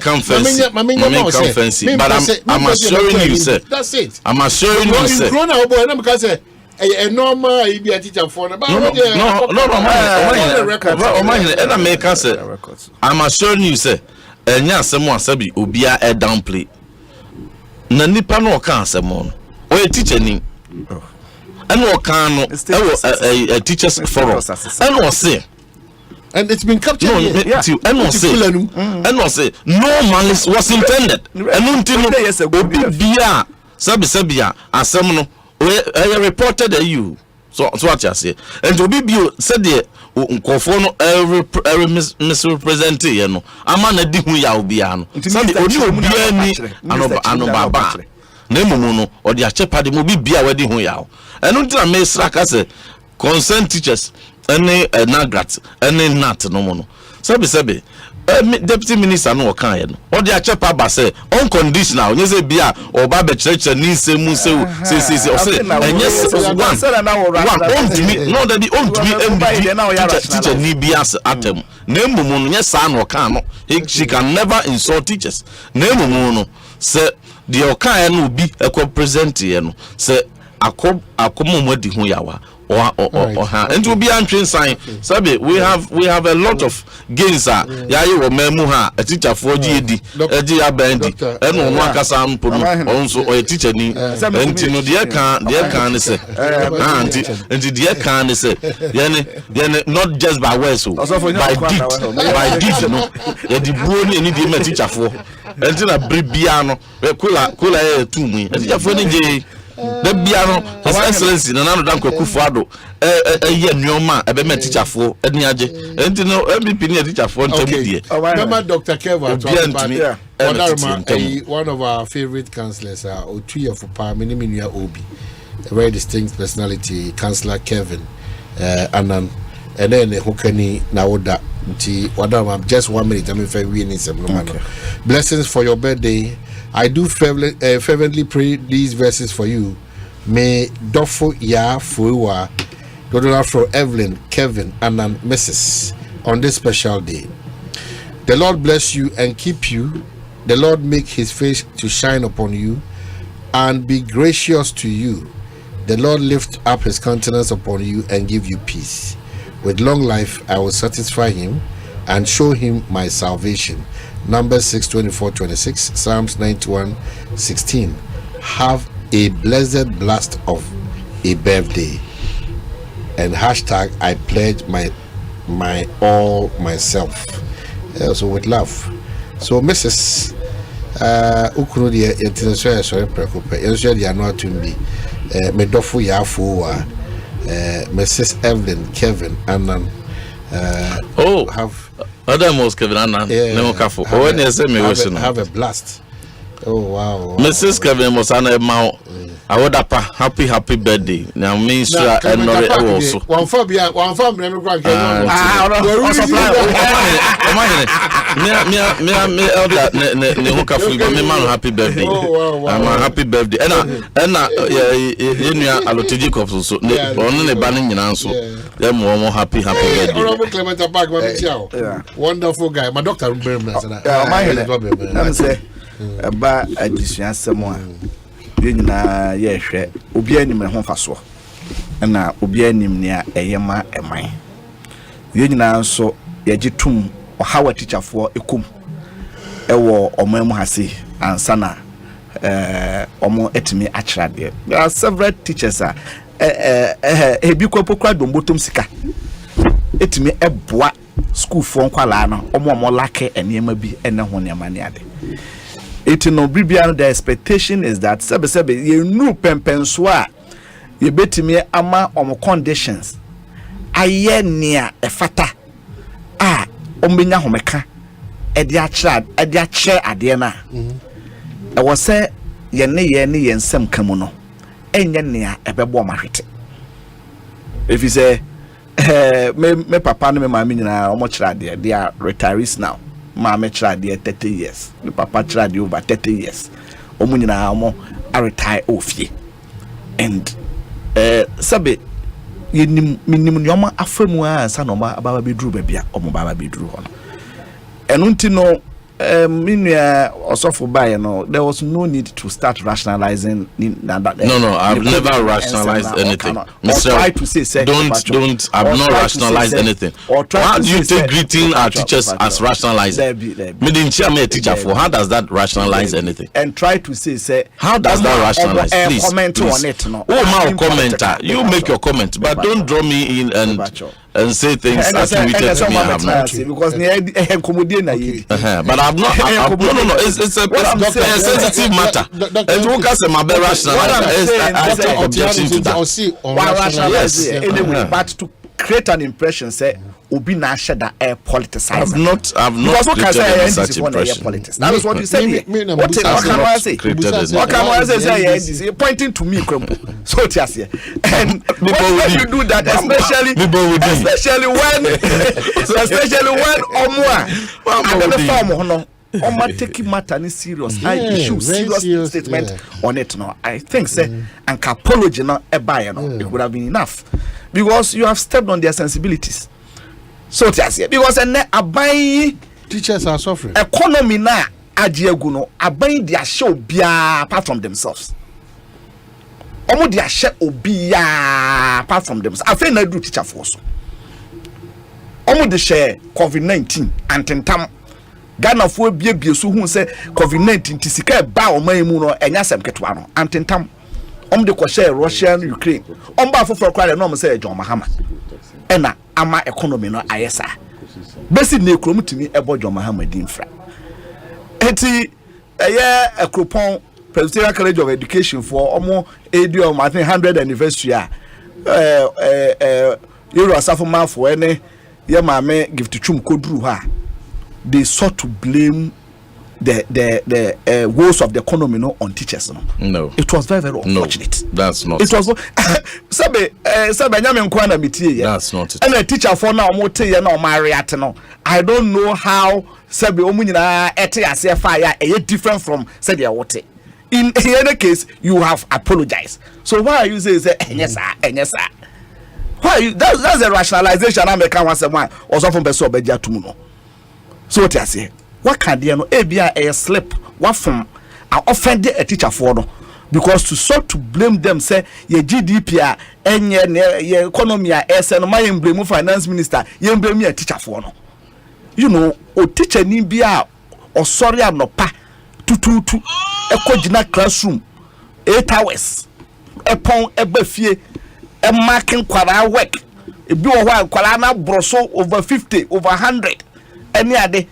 S14: conference but I'm assuring you say
S2: that's it
S14: I'm assuring you say
S2: grown up boy na because a normal e be a teacher for na
S14: no and make us say I'm assuring you say enya asemo asabi obia e downplay na nipa no ka asemo no o teacher ni and what can a teachers forum and was say
S2: and it's been captured
S14: and was say no malice was intended and until bia sabia asem no we reported you so what you say and to be said the nkofo no every misrepresent you know ama na di hu ya obia no sabi oni obia ni anobaba na emumu no odi achepade mo bibia wadi hu yawo enu ntina me sraka se consent teachers ene nagrat ene nat no mo no sabi deputy minister no kan ye no odi achepa ba se unconditional onye se bia oba be church ni nsemu se o se enye one no that be on to me teacher ni bia atem na emumu no nye sa no kan no she can never insult teachers na emumu no se the okan no bi ekọ present ye no se akomomodi hu yawa and will be answering sign sabe we have a lot of gains yayi wo memu ha a teacher for GED eji abendi and no akasa mpo no also a teacher ni enti no de kan ne se enti de kan ne se yene not just by words so by deed no ye di buo ni de teacher for entina bribiano kula tu mu teacher for ni je the biano his excellency Nana Dankwa Kufuado ye nyoma ebe me teacher for eni age entino MVP ni teacher for ntemi
S2: remember Dr. Kevin one of our favorite councillors Otuya for Parliamentary Obi, a very distinct personality, Councillor Kevin Anan, and then Hokani Naoda just 1 minute. I'm in blessings for your birthday. I do fervently pray these verses for you. May Dofo Ya Fuwa Dodona for Evelyn, Kevin, and Mrs. on this special day. The Lord bless you and keep you. The Lord make his face to shine upon you and be gracious to you. The Lord lift up his countenance upon you and give you peace. With long life I will satisfy him and show him my salvation. Numbers 6:24-26, Psalms 91:16. Have a blessed blast of a birthday. And hashtag I pledge my all myself. So with love. So Mrs. Ukunu de international sorry preocupa. Enso de ano atumbi. Medofo Yafo Mrs. Evelyn, Kevin, Annan.
S14: Have most Kevin Annan. No kafo. When you say me
S2: have a blast. Oh wow.
S14: Mrs. Kevin Mosana Mao. I would happy birthday. Now minister and not also.
S2: One for me
S14: happy birthday. I'm a happy birthday. And Alotiji Cops so only banning in answer. Them more happy birthday.
S2: Wonderful guy. My doctor
S15: Aba adisua semwa yenyina ye hwe obi anim ho faso na obi anim ne eyema eman yenyina nso yagitum ohawa teacherfo ekum ewo omamu hase ansana omo etimi akrade. There are several teachers ebi kwapokwa dombotom sika etimi eboa school fo nkwala no omo lake enema bi ene ho ne ma ne ade. It no Bibiano, the expectation is that sebe you knew pempenswa you bet me ama conditions aye near a fata ombenya homeka edia chad edia chair adena I was say ye nsem kamu no enye near ebebo mahwete. If you say me papa no me mama nyina omo chira they are retirees now. Mama tried 30 years. The papa tried over 30 years. Omunina amo a retire off ye. And sabe minimum yoma afemwa sanoma ababa bedru bebia omo baba bedru hono. Enunti no minua osofo bae no there was no need to start rationalizing
S14: no I've never rationalized anything.
S15: Try to say
S14: don't I've not rationalized anything. How do you take greeting our teachers as rationalizing? Me didn't share me a teacher for how does that rationalize anything?
S15: And try to say
S14: how does that rationalize? Please
S15: comment on it. No.
S14: My commenter, you make your comment, but don't draw me in and say things attributed to me. I have not.
S15: Because
S14: but I've not. No. It's a sensitive matter. And who can say my best rationalize? I take objection to that.
S15: Anyway, but to create an impression, say Obi na shada air politicize.
S14: I've not created such impression.
S15: That is what you said here. What can I say? What can I say? Pointing to me, so it is here. And when you do that, especially when and the farm Oma take matter ni serious. I issue serious statement on it now. I think say an apology now it would have been enough because you have stepped on their sensibilities. So that's it. Because abai
S2: teachers are suffering.
S15: Economy na ajiegu no abai their show bia apart from themselves. Omo their share obia apart from themselves. I feel na do teacher force. Omo the share COVID-19 and tentam Ghana for bie so hu say COVID-19 tisika ba oman mu no enya sem ketwa no and tentam de ko share Russia and Ukraine. Ba for kware no mo say John Mahama. Ena ama economy no ayesa besi na ekrom timi ebo John Mahama din fra eti a coupon Presbyterian College of Education for almost I think 100th anniversary. You are suffering for any Yamame give to Chum Kodru ha. They sought to blame the woes of the economy on teachers.
S14: No,
S15: it was very unfortunate.
S14: No, that's not.
S15: It was Sabe Nyame Nkwana mitie.
S14: That's not it.
S15: And a teacher for now mote ye na Mariat no. I don't know how Sabe omunyina ete ase fire different from said ya wote. In any case, you have apologized. So why are you saying yes sir? Why you, that's a rationalization I make one say why or something beso beja tumuno. So what I say? What can they know? A slip. What from? I offended a teacher for no, because to sort to blame them say ye GDP and ye economy and my blame finance minister ye blame me a teacher for no. You know, o teacher ni bia or sorry I'm no pa to a kojina classroom 8 hours upon a befie a marking kwara work a bill while kwara broso over 50 over 100 any other.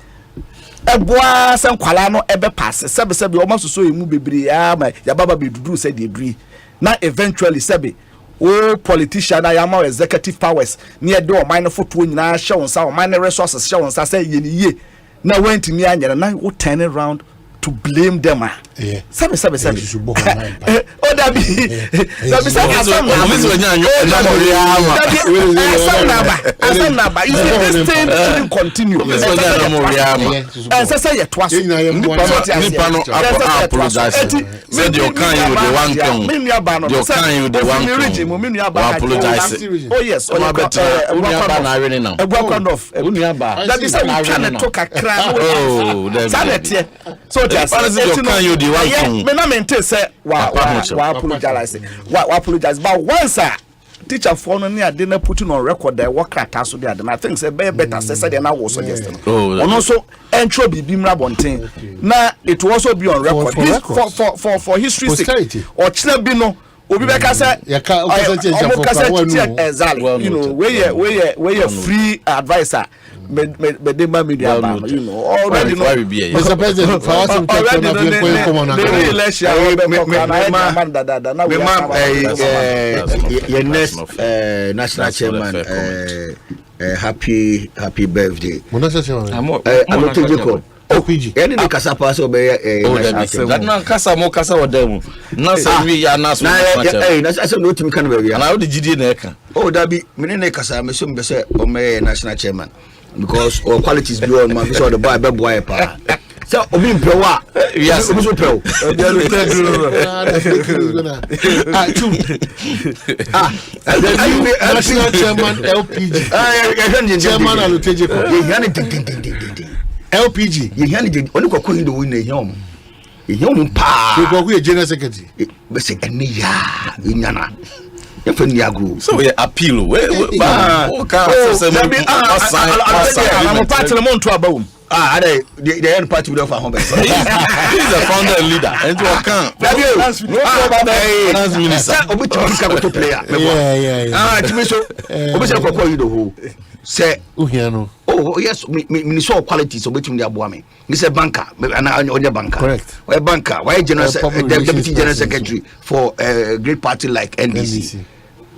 S15: Eboa san kwala no ebe pass sebe almost so emu bebre ya baba bedudu said the agree na eventually sebe o politician na yama executive powers near do o mine photo nyina hye won sa o mine resources hye won sa say ye na went me anyere na o turn around to blame them sebe oh that be Asam naba you see this thing shouldn't continue and say you twice apologize
S14: said you can you the one apologize
S15: oh yes that is how we can talk a crowd so me na maintain say wa apologize but once teacher for no near dinner putting on record that work at so there and I think say better say they now was suggesting and also entro bibi mra bonten na it will also be on record for history sake or chile bi no obi be ka say exactly you know where you free advisor media you know already know
S2: Mr. President for us to
S13: your next national chairman happy birthday Alote Jacob any the kasa pass obey
S14: that na kasa mo kasa odem na say we ya na so
S13: na say no timi kan be
S14: na how the GD na eka
S13: that be me ne kasa me so be say o me national chairman because our qualities beyond man so the boy be boy pa so obi mpewa yes obi so pew
S2: national chairman LPG chairman Alote Jacob LPG
S13: ye yan oni kokko ndo win na ehom pa
S2: kokko ye general secretary
S13: be say eni ya nyana you can agro
S14: so we appeal we ba o ka say I'm
S15: party lemon to abawum
S13: the end party without home he's
S14: a founder and leader and to account that's minister
S13: obi to player timi so obi say kokko you do say
S2: uhiano
S13: oh yes me so qualities obetumi dey aboa me say banker and onye banker
S2: correct
S13: why banker why deputy general secretary for a great party like NDC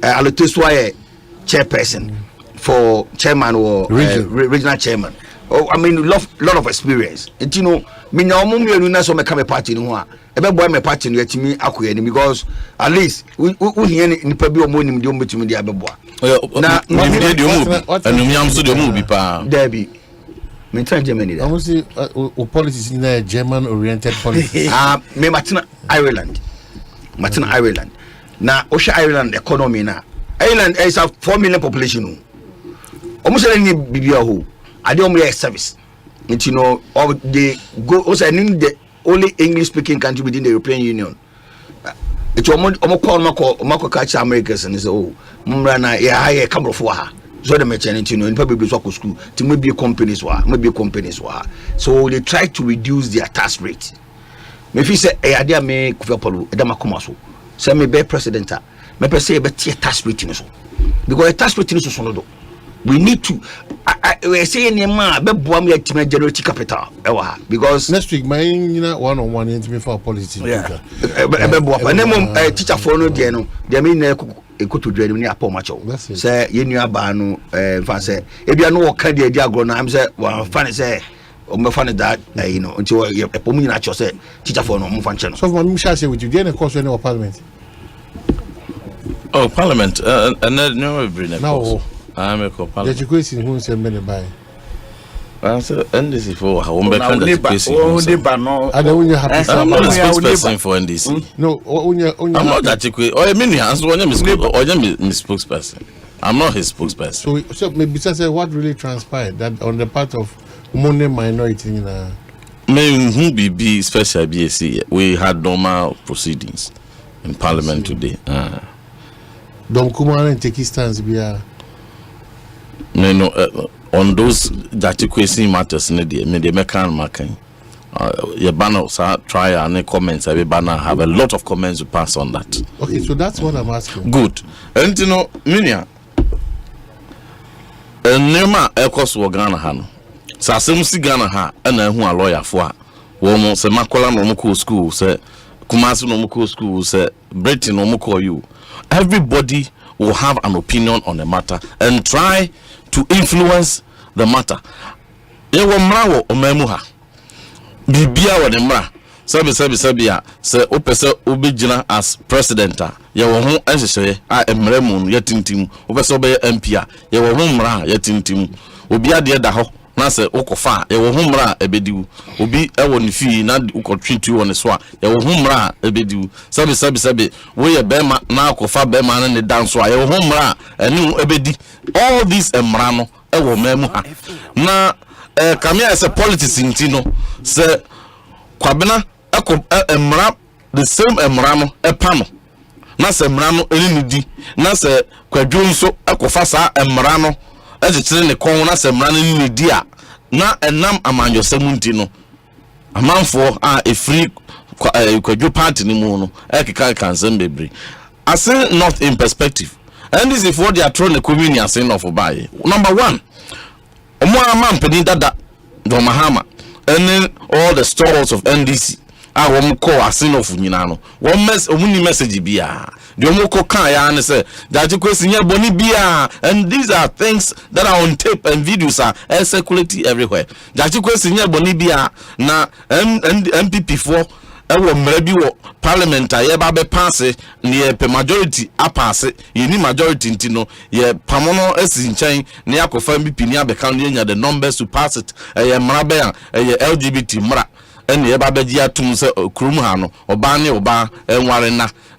S13: Alote Swaye chairperson for chairman or regional chairman oh I mean lot of experience and you know me na omo mienu na so me ka me party no ho a e be boy me party no atimi akoya ni because at least we here nipa bi omo nim de omo betumi de abeboa
S14: na me de omo anumiam so de omo bi pa
S13: there be me try Germany
S2: I must say policies in a German oriented policy
S13: me Martina Ireland na Osha Ireland economy na Ireland is a 4 million population almost any bibia ho ade omo service you know or they go also the only English speaking country within the European Union it's almost mako catch Americans and say oh mra na ya high cabrofo ha so the merchant you know in people so school to maybe companies so they try to reduce their tax rate me fi say e ade me kufepolo e da makoma so say me be president me per say be tax rate ni so because tax rate ni so no do we need to we say nema be boam ya time generate capital because
S2: next week my one-on-one into for policy
S13: be boam na mom teacher for no de no de me na ekoto dwani ni apo macho say yenu aba no fa say e bia no wo ka de agro na am say wa fa ne say o me fa ne that until epom nyina cho say teacher for no mo fa nche no
S2: so me shall say with you there na course any parliament
S14: parliament and no bring
S2: no
S14: I'm a parliament
S2: the question who say many buy
S14: answer NDC for how we can the question
S2: I don't you happy
S14: I'm not a spokesperson for NDC
S2: no
S14: I'm not that I mean answer on your spokesperson I'm not his spokesperson
S2: so maybe say what really transpired that on the part of money minority
S14: who be special BSc we had normal proceedings in parliament today
S2: Dom Kumar and take his stance be
S14: no on those that question matters in the mekan makan your banner try and comments every banner have a lot of comments to pass on that.
S2: Okay, so that's what I'm asking.
S14: Good. And minia nema ekos wo Ghana ha no sasem si Ghana ha na hu a lawyer fo a wo mo se makola no mo ko school se Kumasi no mo ko school se Britain no mo ko you everybody will have an opinion on the matter and try to influence the matter. Ye wo mra wo omemu ha. Bibia wo de mra. Sabi ya se opese obegina as president a ye wo ho ehhehye a emre mu no yatintim opese obe MP a ye wo ho mra yatintim obi ade da ho na se ukofa ye wo ho mra ebediwu obi ewo ne fi na ukotwitu wo ne so a ye wo ho mra ebediwu sabi wo ye bema na akofa bema na ne danso a ye wo ho mra enu ebedi all these emra no ewo memu ha na kamia as a politics intino se Kwabena emra the same emra no epa no na se emra no enidi na se kwadwo nso akofa sa emra no ejekire ne kon na se emra no enidi a na enam amanyo semunti no amanfo a efri kwadwo party ni mu no ekeka kanzem bebre ase not in perspective and this is what they are throwing the community as in of buy number 1 omo amampeni dada do mahama and all the stalls of NDC I won't call a sin of Ninano. One message bia. The Omoko Kaya say that you question Boni Bia, and these are things that are on tape and videos are circulating everywhere. That you question Boni Bia na MPP4 maybe parliamentary eba pass near majority a pass you need majority ntino ye pamono esi nchen ne akofa MPP ni abeka the numbers to pass it mrabe LGBT mra ene eba beji atum se krum ha no oba ne oba enware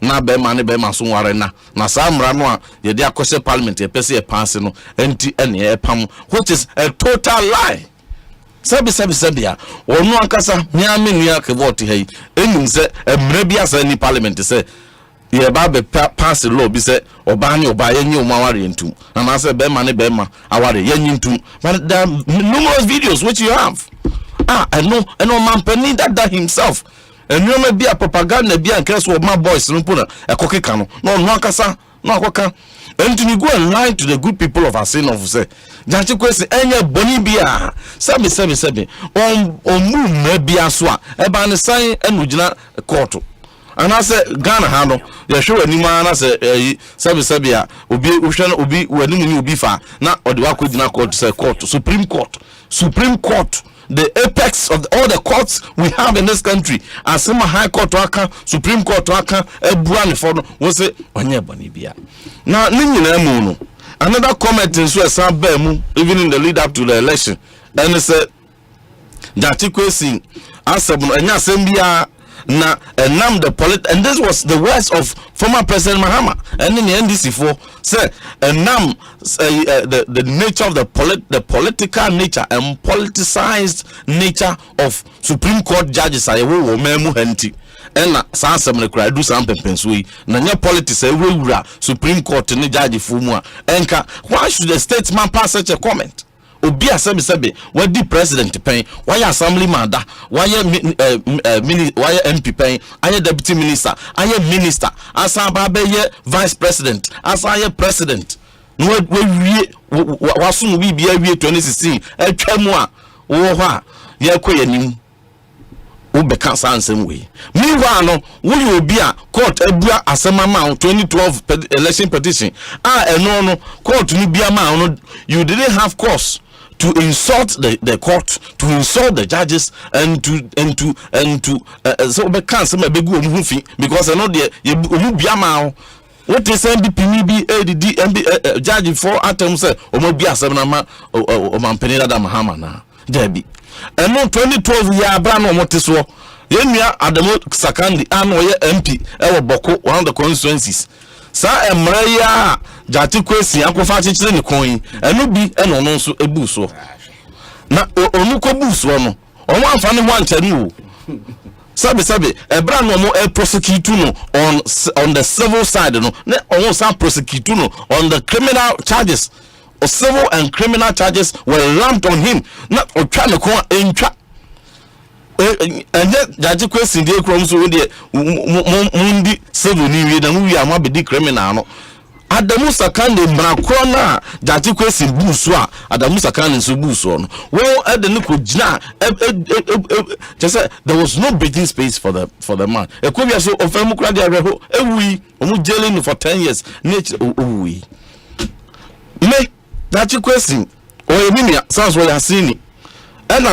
S14: na be ma ne be ma so nware na sa mra no a ye de akose parliament ye pese ye pass no enti ene ye pam which is a total lie. Sabi ya wonu akasa nyame nua ke vote hai enim se emre bia sa ni parliament se ye ba be pass law bi se oba ne oba yenye omaware entum na say be ma ne be ma aware yenye entum but there are numerous videos which you have I know man penny that himself and you may be a propaganda be and case of my boys no put a kokeka no akasa no akoka and you go and lie to the good people of Asin of say that you question any boni bia sabi mu mebia so a eba ne san enugina court and I say Ghana ha no ye hwe wani ma na say sabi a obi uhwe na obi wani mu ni obi fa na ode wa kodina court say court Supreme Court the apex of all the courts we have in this country Asema High Court waka Supreme Court waka ebuane for no we say onye boni bia na ninyina mu no another comment in so some mu even in the lead up to the election and it said that question asem enya asem bia na enam the and this was the words of former President Mahama and in the NDC for say enam the nature of the political nature and politicized nature of Supreme Court judges are wo memu henti and some cry do something pensui na nya politics ewura Supreme Court ni judge fu mu a enka why should the statesman pass such a comment obi asabi what the president pen why assemblyman da why why MP pen aye deputy minister aye minister asa ba be ye vice president asa aye president no we waso bi bia wie 2016 atwa mu a wo ho a ye koyanim wo be ka sansem we meanwhile no wo obi a court abua asema ma 2012 election petition eno no court ni bia ma no you didn't have cause to insult the court, to insult the judges, and to so be cancel me begu omufi because I know the you be amount. What is MBP ADD judge for atoms omo bi asem na ma o mampeni da mahama na debi and no 2012 ya bra no moteso yenua Adamu Sakandi ano ye MP e Boko one of the constituencies sa emre ya jati kwesi akofa chechire ne kon enu bi eno no nso ebu so na onu ko bu so no omo amfa ne ho antani o sabe ebra no mo prosecute no on the civil side no na omo sa prosecute no on the criminal charges or civil and criminal charges were lumped on him na otwa ne kon entwa jati kwesi de krom so de mundi civil ni wi na mu wi amabedi criminal no Adamu Sakandi mbrakro na jati kwesi busu a Adamu Sakandi so busu no wo ede ne ko gina just there was no breathing space for the man ekobia so ofemu kura de areho ewi omu jailing for 10 years nature owi me jati kwesi o yemia sounds what you seen and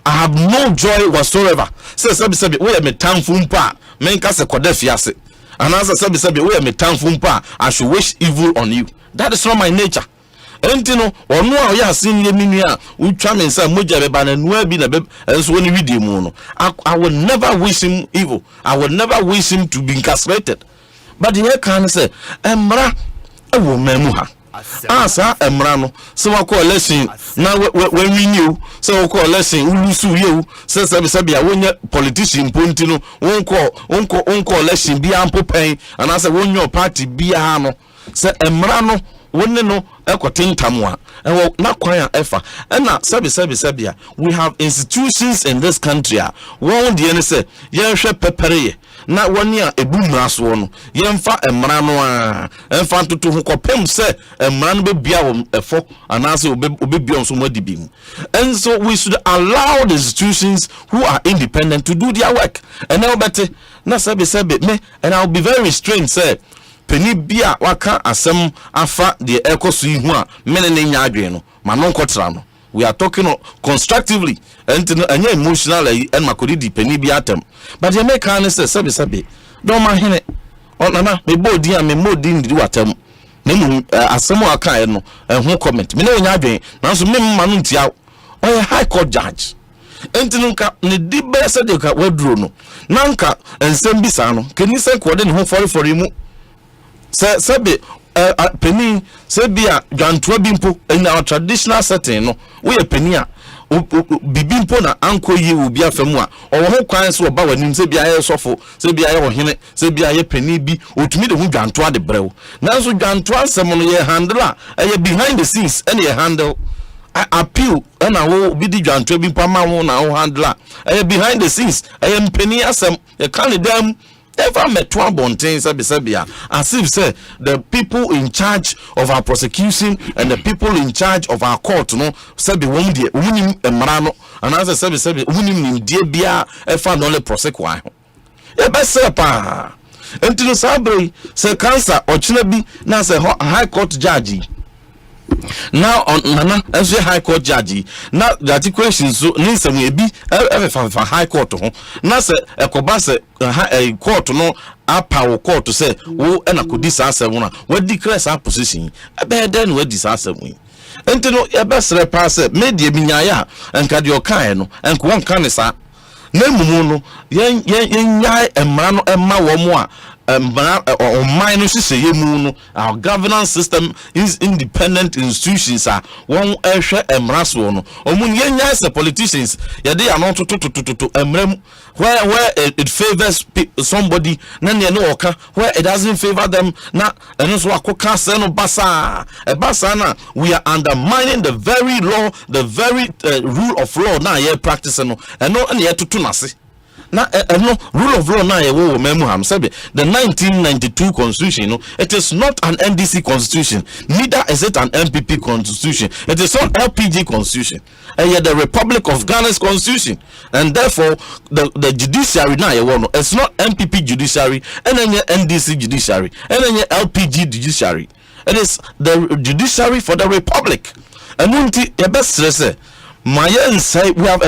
S14: I have no joy whatsoever say sabi we me tamfu mpa me nka se kodafiase. And as I said, we are me tamfumpa. I should wish evil on you. That is not my nature. Entino or no ya sin ye minia we tram and say moja be ban and be na be so when we dey mu no. I will never wish him evil. I will never wish him to be incarcerated. But the can say emra e wo memu ha. Asa emra no so we call election na when we knew so we call election ulusu ye say sabi a politician ponti no won call election bi ampo pen and I say won your party bia no say emra no wonne no ekotentam a na kwan a efa na sabi we have institutions in this country a won de ne say ye hwe pepere na woni a ebu mraso no yemfa emra no a emfa ntoto ho kopem se emra no be bia wo efo anase obebia so madibi mu. And so we should allow the institutions who are independent to do their work. And now better na sabi me and I'll be very restrained say peni bia waka asem afa the Ekosiisen hu a mene ne nya adwen no manon kotra no. We are talking constructively and emotional and makodi di peni bia atem. But the American say sabi don Omanhene onana me bodi a me modi ndi watem na mu asem aka e no ho comment me ne nya adwen na so me ma no ntia o high court judge entinu nka ne di be se de ka waduro no na nka ensem bisa no keni se ko de ne ho fori mu sabi penny sebia gantwa bimpo in our traditional setting no we penny a bibimpo na anko yi obi afemu a owo ho kwan so oba wanim sebia ye sofo sebia ye ohene sebia ye penny bi otumi de hu gantwa de brew nanso gantwa asem no ye handle a behind the scenes and ye handle appeal na wo bi di gantwa bimpo ma wo na wo handle a behind the scenes penny asem ye kan dem ever met one bontain sabia as if say the people in charge of our prosecution and the people in charge of our court no sabi won die wunim emra no and as sabi wunim nim die bia efa no le prosecute e be say pa entino sabre say cancer ochina bi na say high court judge now on nana as a high court judge now the questions so ni some ebi for high court ho na say ekoba say a court no apa court say wo na kodi sa asem na we declare sa position e be den we di sa asem enti no e be sre pa say media binyaya enka de okan no enko won kan sa na mumu no yen nyai emra no emma wo mo a mine no our governance system is independent institutions are one emraso no omun yenya as politicians ya dey are not to emrem where it favors somebody na ne no oka where it doesn't favor them na eno so akoka se no basa na we are undermining the very law the very rule of law na ye practice no eno na ye tutu nase na no rule of law na ye wo memuham sabe the 1992 constitution no it is not an NDC constitution, neither is it an MPP constitution, it is not LPG constitution, and yet the Republic of Ghana's constitution, and therefore the judiciary na ye wo no it's not MPP judiciary and then NDC judiciary and then LPG judiciary, it is the judiciary for the Republic. And unti the best say my say we have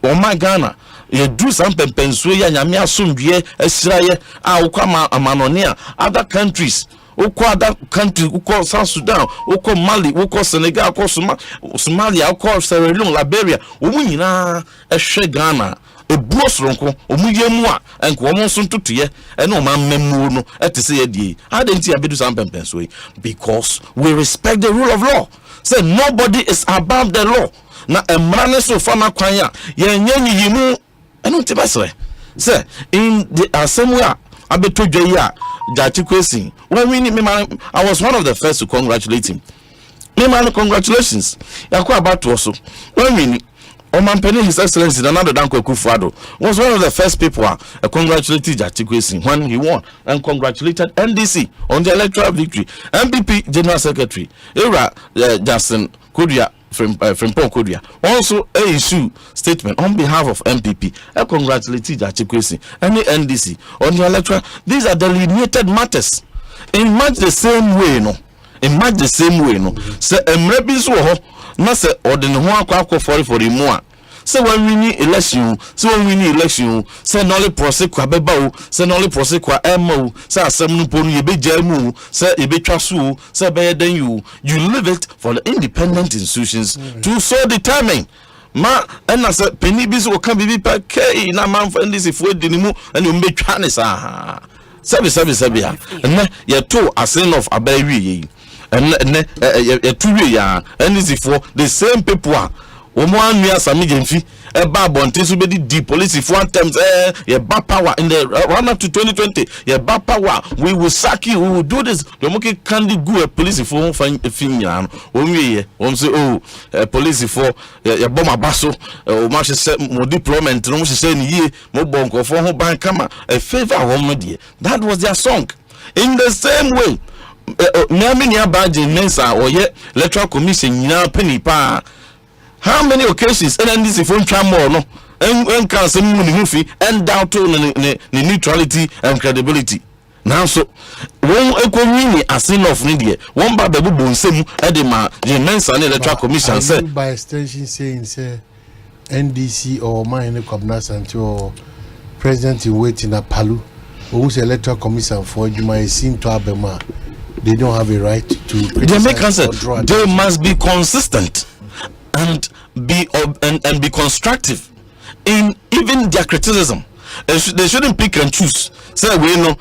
S14: my Ghana you do some pensuya nyame asomdue esiraye ukwa amanonia other countries ukwa other country ukwa South Sudan ukwa Mali ukwa Senegal ukwa Somalia ukwa Sierra Leone Liberia omu nyina ehwe Ghana ebuosronko omu yemu a enko omo so ntotoye ene o mammemu no etese ye die adenti abedu some pensuya because we respect the rule of law. Say nobody is above the law. Na emrane so fana kwanya yenye yimu eno tibasre. Say in the Asempa abetodwe ya Judge Kwesi. I was one of the first to congratulate him. Congratulations. Yakwa about also. When Omanhene His Excellency Nana Dankwa Akufo-Addo was one of the first people congratulated Judge Kwesi when he won, and congratulated NDC on the electoral victory. MPP General Secretary Era Justin Kodia Frimpong Kodia also issue statement on behalf of MPP congratulated Judge Kwesi and the NDC on the electoral. These are delineated matters in much the same way, no. Say emrebi so ho na say odene ho akwa for the more. Say when we need election, say nolly prosecute abeba o, say nolly prosecute emo, say asem no ponu ye be jamu, say e be twaso, say be den you leave it for the independent institutions to so determine. Ma na say peni bi so kan bibi pa kai na man for ndisi fo dinimu ene mbe twa ne sa. Sabi ya. Ene ye to asin of abawi ye. And two ya and for the same people woman near Sami Gemfi a babon tisubedi deep police for times a bad power in the run up to 2020 a bad power we will sack you, we will do this. The monkey candy go a police for fine finger when we say oh police for a bomber basso or much more deployment no say ye more bonko for home bank kama a favor home. That was their song. In the same way electoral commission how many occasions NDC phone chamber no and council and down to neutrality and credibility. Now so when economy as in of media one by the bonsem edema the men's electoral commission said
S2: by extension saying say NDC or Omanhene Kwabena Asante or president in waiting at Palu who's electoral commission for you might seem to Abema. They don't have a right to criticize or draw.
S14: They must be consistent and be constructive in even their criticism. They shouldn't pick and choose. Say we know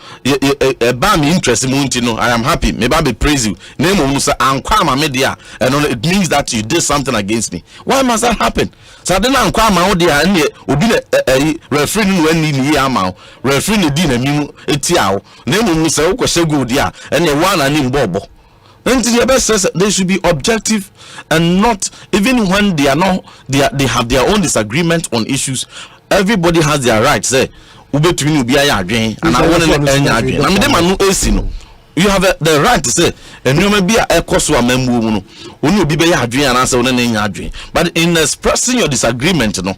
S14: me interest I am happy. Maybe I be praise you. Name of say ankwama media and it means that you did something against me. Why must that happen? So I didn't ankwama odia and obi referee when ni ama referee ni di na mimu etiao. Name of say ukweshego dia and one and bobo. And the best says they should be objective and not even when they are not they have their own disagreement on issues. Everybody has their right. Say, ubetwini ubi aya adwen, and I want to enya adwen. Na me dem anu esi no. You have the right to say, enwoma bi a ekoso amambu mu no. Oni obi be ya adwen and say oni na enya adwen. But in expressing your disagreement no,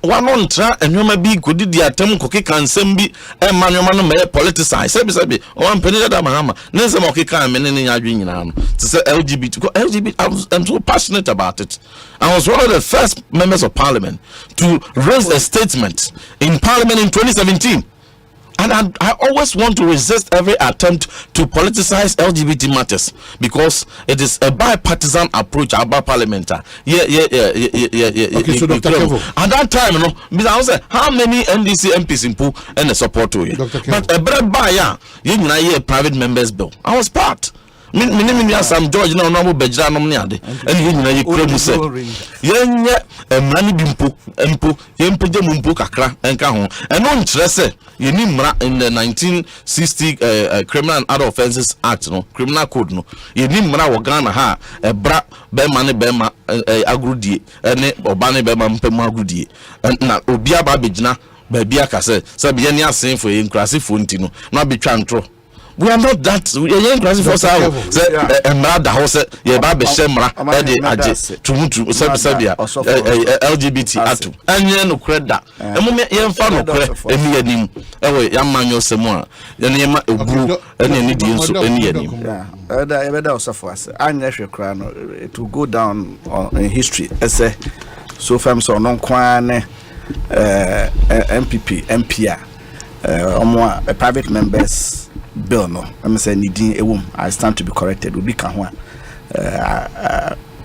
S14: one on tra enwoma bi kodi di atem kokeka nsem bi e manwoma no me politicize. Sebi one penny da mahama. Na nsem okeka me ne enya adwen nyina no. To say LGBT, I'm so passionate about it. I was one of the first members of Parliament to raise a statement in Parliament in 2017. And I always want to resist every attempt to politicize LGBT matters because it is a bipartisan approach about Parliament. Yeah.
S2: Okay, so Dr. Kevo.
S14: At that time, I was like, how many NDC MPs in Poo and the support to you? But a bread buyer, you private members bill. I was part. Some George no bejra no ade and he kura mu say yenye emrani bimpo yempo mumpo kakra enka ho and on kire say yeni mra in the 1960 Criminal and Other Offences Act no criminal code no yeni mra wo Ghana ha ebra be ma ne be ma agrudie ene oba ne be ma mpem agrudie na obi aba bejina baby aka say be any asen for inclusive for ntino na be twantro. We are not that. We are inclusive for say emra da ho say ye ba be shemra e de age tumutu sabia LGBT atu anye no kreda emu ye mfa no kre emi yanim ewe yamanyo semu a ye ne ma eguru ene ni di nso eni yanim
S15: da osafo ase anya hwe kra no to go down in history ese so fam so non kwane MPP MPA omo private members bill no I'm saying needing a woman I stand to be corrected will be can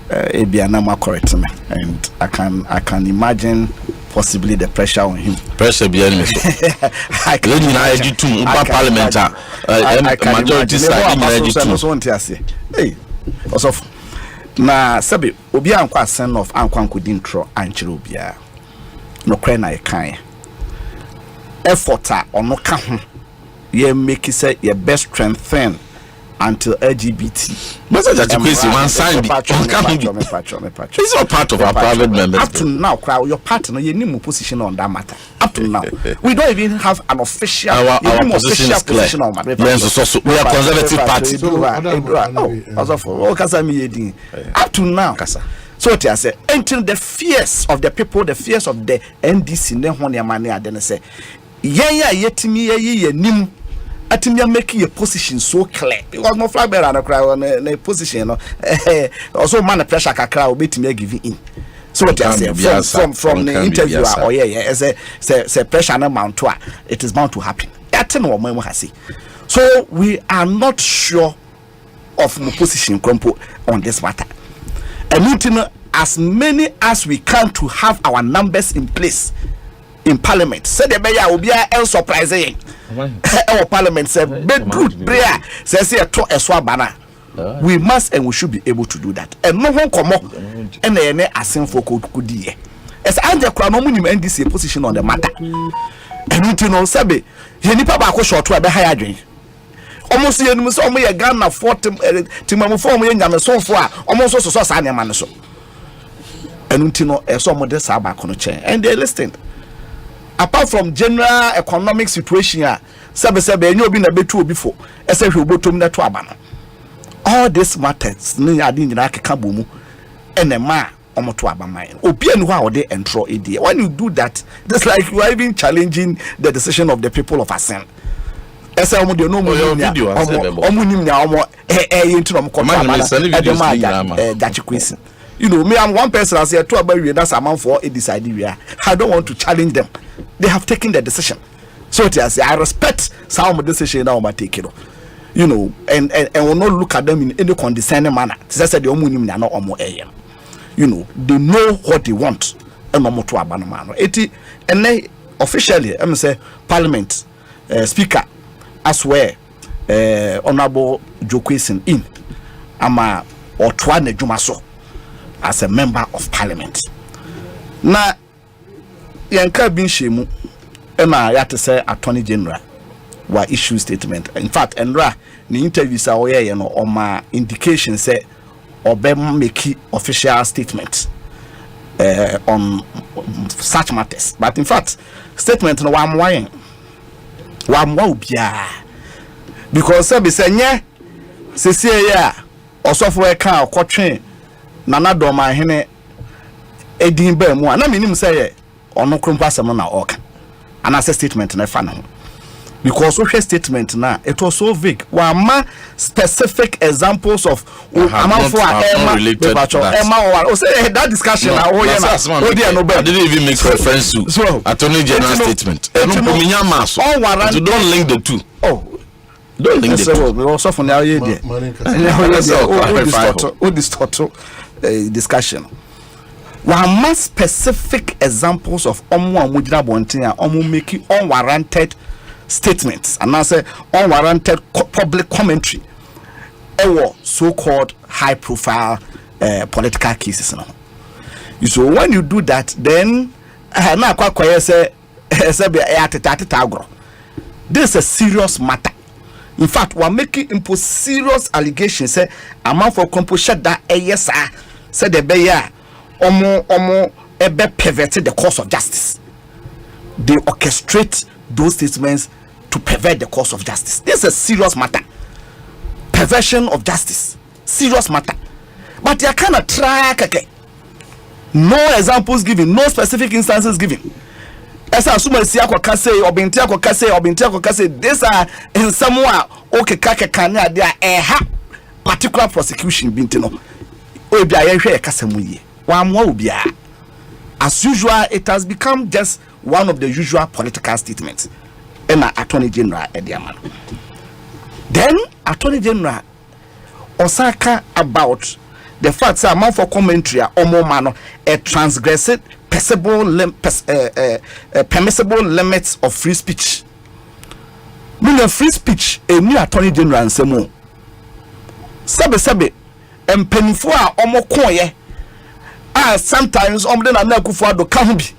S15: Ebiana correct me and I can imagine possibly the pressure on him.
S14: Pressure behind me. I can Parliament majority side
S15: hey also na sabi obi ankwa sen of ankwa nkodi ntro ankyere obia no kra na yekan effort a ono ka ho ye make say your best strengthen until LGBT.
S14: Message that you see one sign. It's not part of our private members.
S15: Up to now, your partner, you need position on that matter. Up to now, we don't even have an official.
S14: Our position is clear. We are conservative party.
S15: Up to now, so what I say, until the fears of the people, the fears of the NDC, ne ho ne mane adene say, yetimi ye nim. Atimia making a position so clear because no flag bearer na cry on a position no also man pressure kakra obetimi giving in so what I say from the interviewer or say pressure na mount to it is bound to happen so we are not sure of the position on this matter and as many as we can to have our numbers in place in parliament say the beya obi a surprising our parliament say bedroot prayer say to eswa bana we must and we should be able to do that and no one come up and any asenfo could die as anje kra no munim NDC position on the matter and no sabe ye nipa ba ko short to be high adwen almost ye nim so omo ye Ghana 40 timamfo omo ye nyame sonfo a omo so sa ne ma ne so and no eso omo de sa ba ko no chen and they listened. Apart from general economic situation, enyo obi na betu obi fo ese hwe obotom na to aba no all this matters ni ade nyina akeka bomu enema omoto aba man obi enu ha ode entro edi when you do that just like you are even challenging the decision of the people of Asen ese omo de no mo omo nim nya omo yenti no mo ko dachi question. You know, me, I'm one person. I say, two about you. That's a man for a decide. I don't want to challenge them. They have taken the decision. So I say, I respect some of the decision now. I take it. You know, and will not look at them in any condescending manner. As I said, the omunim na not omo AM. You know, they know what they want. And omo to abanamano. Eti, and they officially, I'm say, Parliament Speaker, as well, Honorable Ekosiisen in, ama Otwane Jumaso. As a member of parliament. Na yanka bin shemu ema ya te say attorney general wa issue statement. In fact, enra ni interview sa oye no oma indication say obe make official statement on such matters. But in fact, statement no wa mwa obia because say nye sesie ya osofo e kan okotwen Nana do Omanhene edin ba mu na menim say ono krompasem na oka and as a statement na fa no because so statement na it was so vague wa ma specific examples of amount for Emma or say that discussion na o dey no I
S14: didn't even make reference to attorney general statement you don't link the two. Don't link the two.
S15: We also for now here discussion. One more specific examples of mujina bontin and making unwarranted statements and I say unwarranted public commentary or so-called high-profile political cases. So when you do that, then this is a serious matter. In fact, we're making serious allegations. Say, amount for composition that yes, said the bear, omo ebe perverted the course of justice. they orchestrate those statements to pervert the course of justice. This is a serious matter. Perversion of justice, serious matter. But they kind of track, okay. No examples given, no specific instances given. As I assume these are in somewhere okay kakekanya there a particular prosecution bintino. As usual, it has become just one of the usual political statements. And Attorney General Ediaman. Then Attorney General Osaka about the fact that amount for commentary or more man a transgressed permissible limits of free speech. Meaning free speech a new Attorney General and Semo. Sabe and penifua omo koye. Sometimes omden na kufa do kambi.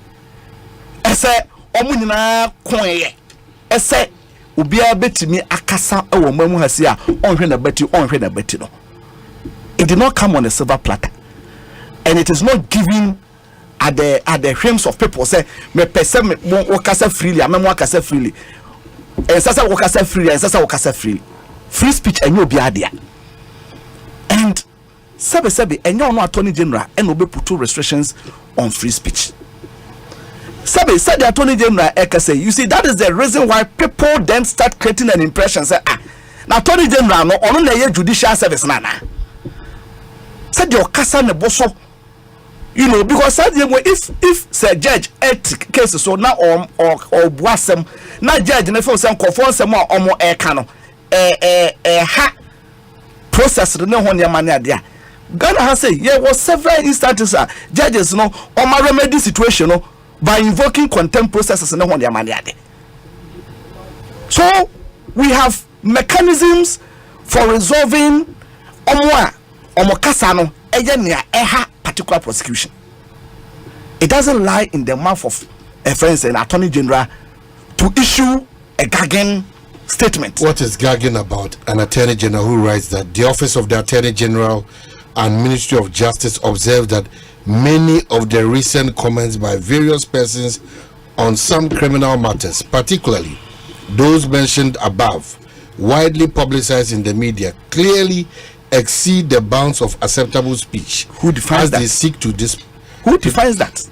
S15: Ese omu nyina koye. Ese ubia betimi akasa ewo mamu hase a onhwe na beti no. It did not come on a silver platter, and it is not given at the whims of people. Say me person me wakasa freely, me wakasa freely. Sasa wakasa freely, and sasa wakasa freely. Free speech and you be adia. And sebe and you no Attorney General and obe put restrictions on free speech. Sabe said the Attorney General say, you see, that is the reason why people then start creating an impression. Say, now Attorney General no ono na judicial service na. Said your casa ne boso. You know, because said if say judge ethic case so now or boasem na judge ne for some conform some omo kano ha process no ho ne mania dia. Ghana has say there was several instances judges no on my remedy situation no by invoking contempt processes no ho ne mania dia. So we have mechanisms for resolving omokasa no enya eha particular prosecution. It doesn't lie in the mouth of a friend and Attorney General to issue a gagging statement.
S2: What is gagging about an Attorney General who writes that the Office of the Attorney General and Ministry of Justice observed that many of the recent comments by various persons on some criminal matters, particularly those mentioned above, widely publicized in the media, clearly exceed the bounds of acceptable speech.
S15: Who defines that?
S2: They seek to
S15: Who defines that?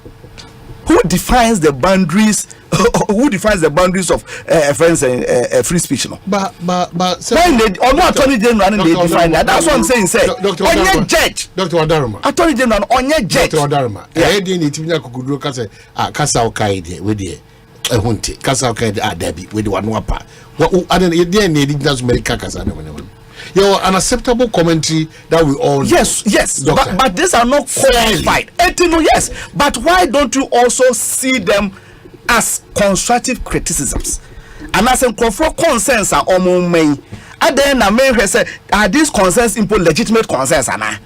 S15: Who defines the boundaries? Who defines the boundaries of friends and free speech? No.
S2: But
S15: when they Attorney General they define that. That's what I'm saying. Say on judge,
S2: Dr. Wadaruma,
S15: Attorney General on your judge.
S2: Dr. Wadaruma. I didn't need to kukudro kase kasa okaide with the hunte kasa okaide debi with the one wapa. What I don't need just America kasa no. Unacceptable commentary that we all
S15: yes but these are not qualified. Yes, but why don't you also see them as constructive criticisms? And as in concerns are almost many. And then I may say, are these concerns impose legitimate concerns? Are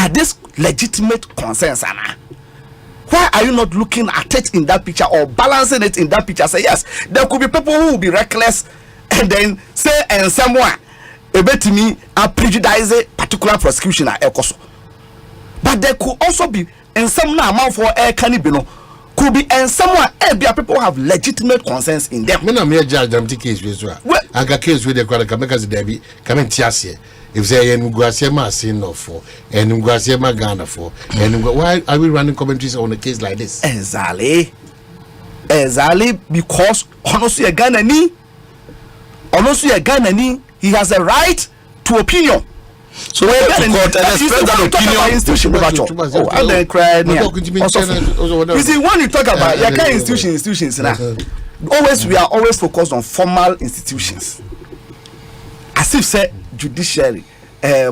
S15: these legitimate concerns? Why are you not looking at it in that picture or balancing it in that picture? Say yes, there could be people who will be reckless and then say and someone to me prejudice a particular prosecution at Ekoso. But there could also be and some amount for air canibino could be and someone people have legitimate concerns in them.
S2: Me no me judge them case with well I got case with the crowd can make us debi come in tiasie if say en guasiema sin no for en guasiema Ghana for and why are we running commentaries on a case like this?
S15: Exactly because honestly a Ghanaian, he has a right to opinion.
S14: So we have to court and express that opinion.
S15: You see, when you talk about your kind institutions now, we are always focused on formal institutions. As if say judiciary,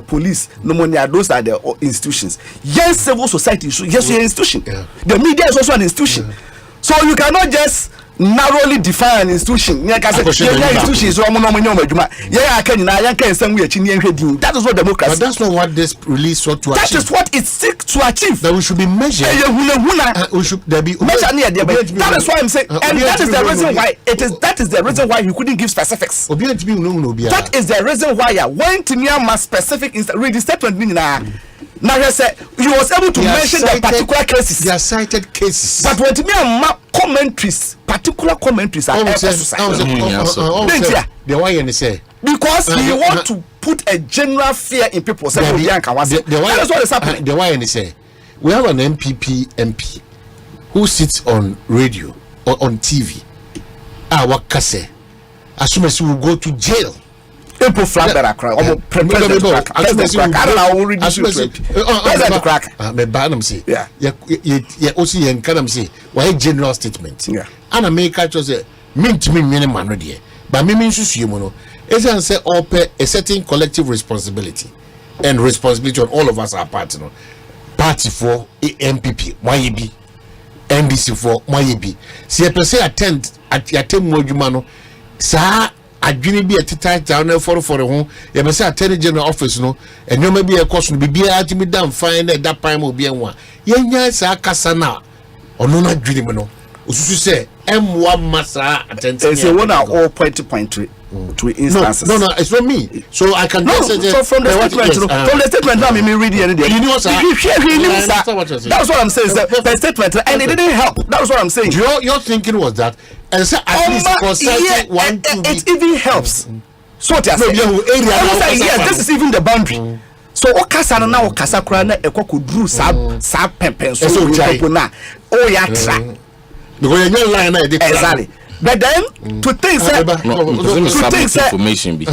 S15: police, pneumonia, those are the institutions. Yes, civil society, yes, you're an institution. The media is also an institution. So you cannot just narrowly define an institution. That is what democracy.
S2: But that's not what this release sought to achieve.
S15: That is what it seeks to achieve.
S2: That we should be measured.
S15: We should be that is why I'm saying, and that is the reason why that is the reason why he couldn't give specifics. That is the reason why when to near my specific read the statement Now he said he was able to mention the particular cases.
S2: They are cited cases.
S15: But when me commentaries, particular commentaries are
S2: the why you say
S15: because he want to put a general fear in people. That is what is happening.
S2: The why you say we have an MP who sits on radio or on TV. What can say? As soon as he will go to jail.
S15: People flag that crack. President crack. I don't know. We read President crack.
S2: Me ban say. Yeah. Also yen can say. Why general statement? Yeah. And America just say mint me man no there. But me mean susu no. It's say a certain collective responsibility and responsibility on all of us are part no. Party for MPP, YB, NDC for YB. See a person attend mo djuma no. Sa adwene bi etita down for ho ye be say attorney general office no enyo ma bi e cost no bibia atimi dan fine na da pan mo bi enwa ye nya sa kasa na ono na adwene me no osusu say emwa masa attention
S15: say one all point to instances.
S2: No, it's not me. So I can
S15: so from the statement, from the statement, now me read it. That's what I'm saying. The statement, and it didn't help. That was what I'm saying.
S2: Your thinking was that, and so at least consulting one to
S15: it even helps. So yes, this is even the boundary. So okasa na okasa kura na ekoko dru sa pempen so na oh ya tra
S2: because you line na
S15: exactly. But then to think say
S14: information be to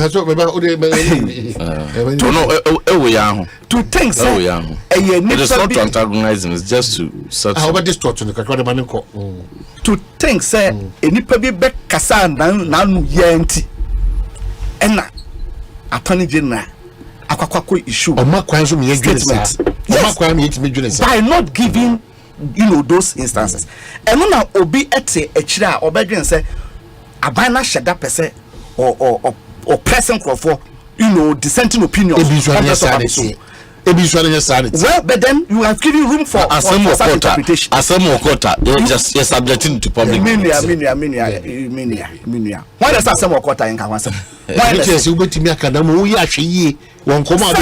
S15: think say
S14: it is not to antagonizing, it's just to such
S2: how about this to
S15: think say enipa bi be kasa na nu yenti ena attorney general akwakwa issue
S2: by
S15: not giving those instances and no na obi ete ekira obedwen say abana sheda pese or person for dissenting opinion well, but then you have given room for interpretation.
S14: Just subjecting to public.
S15: Why does that some quarter in Kawansa? Why does you bet me a cadamu? We actually won't come out.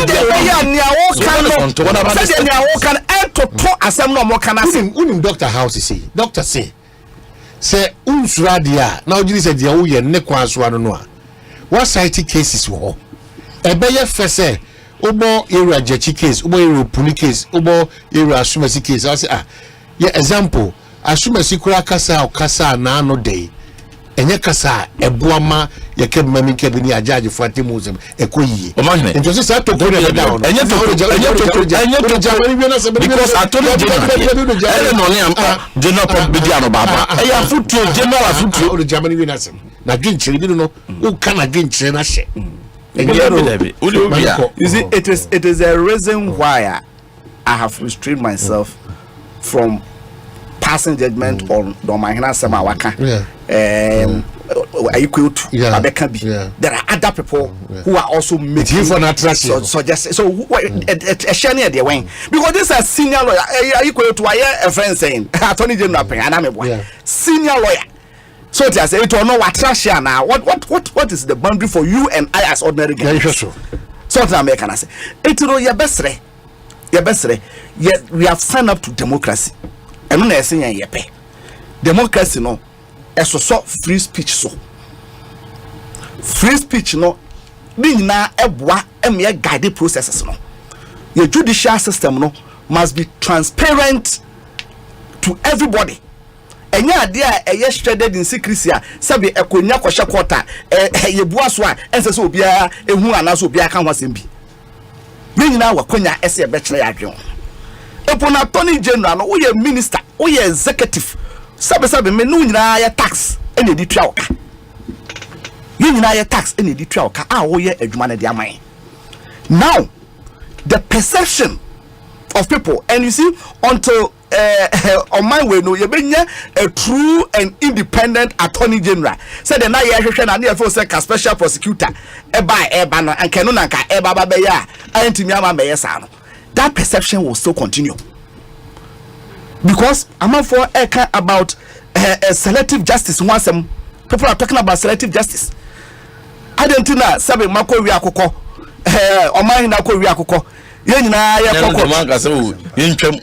S2: Doctor House say, Doctor say unsuradia. Now you said the Oye Nekwanswano. What cited cases were? A better first. Obo area jechi case, obo area puni case, obo area asumesi case. I say example, asumesi kura kasa na no day. Enye kasa ebuama ye ke mami ke bi ni ajaji fati muzem ekoyi.
S14: Omanhene.
S2: Njo say to go down.
S14: Enye to because I told you general public no baba. Eya futu general futu
S2: o Germany we na sem. Na dwin chiri bi no o kana dwin chiri na hye.
S15: You see, it is a reason why I have restrained myself from passing judgment on Omanhene Kwabena Asante. There are other people who are also making suggestions. So because this is a senior lawyer, a friend saying Attorney General senior lawyer. So they say it or no what now. What is the boundary for you and I as ordinary guys? So that I can say it your best yet we have signed up to democracy. And when I say yepe democracy no is so free speech no being na ebwa emye guide processes no. Your judicial system no must be transparent to everybody. Enya ade a shredded in secrecy sabe ekonya kwhye kwota yebua so a ense so obia ehu anaso obia kan hwasem bi nyina wakonya ese e bekere adwen epona attorney general no we minister we executive sabe me no nyina ya tax ene di tua oka nyina ya tax ene di tua oka a wo ye adwuma na de aman. Now the perception of people, and you see until on my way no you benya a true and independent attorney general said the na ye hwehwe na na say ka special prosecutor eba no anke no na ka eba ba ya antimi ama be yes no. That perception will still continue because I'm for about selective justice. Once people are talking about selective justice, I don't know sabe mako wi akoko Omanhene ko wi akoko ye nyina ye kokot
S14: manga se o yentwem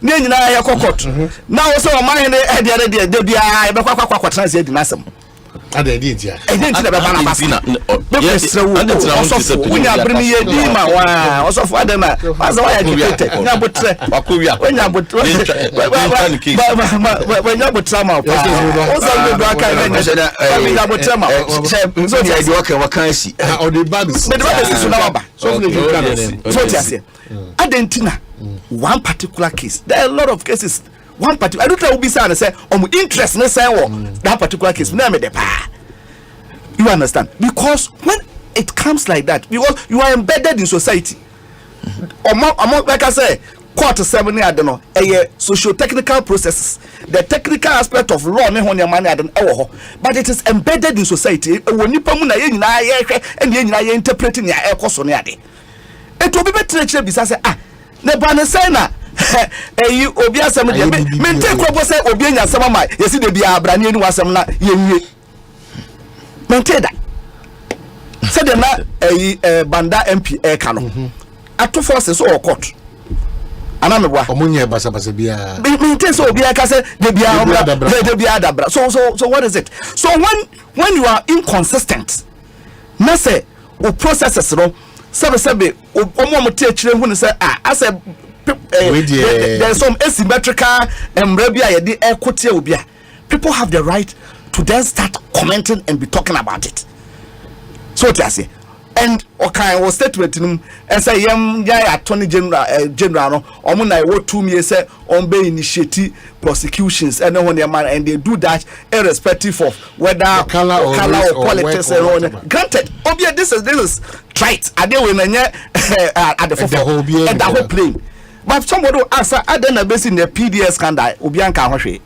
S15: ne nyina ye kokot na wo se Omanhene e de bia e be kwakwa trans ye di nasem
S2: ada di dia
S15: identity na be bana basa be sre wo osofo wonya brimi ye di ma wa osofo adema asa wa educated nya botre
S14: wakowia
S15: wonya botre wonya botre ma pa o so do aka nya botre ma
S13: so dia di wakan si
S2: o de babis
S15: me de babis so na waba so feel you can so tia se adentina one particular case there are a lot of cases. One particular, I don't know who be saying say, interest in that particular case. You understand? Because when it comes like that, because you are embedded in society. Like I say, quarter 7 I don't know, socio-technical processes. The technical aspect of law, but it is embedded in society. When you and you interpreting your air course on your day. It will be better because ne say na obi asem de me nte krobo say obi anya asem ma yesi de bia abrane enu asem na yenwie mente da say de na banda MP ka no ato forces o court ana me bua
S2: omunye basa bia
S15: mente so obi aka say de bia adabra so what is it? So when you are inconsistent na say o processes no sebe omo te hu ne say as a there's some asymmetrical people have the right to then start commenting and be talking about it. So what I say, and okay, was statement and say attorney general no omuna wo 2 years say on be initiate prosecutions and when and they do that irrespective of whether color or politics and granted obvious this is trite ade we nanye at the whole plane. But somebody ask I don't know based in the PDS scandal obianka hwehwe.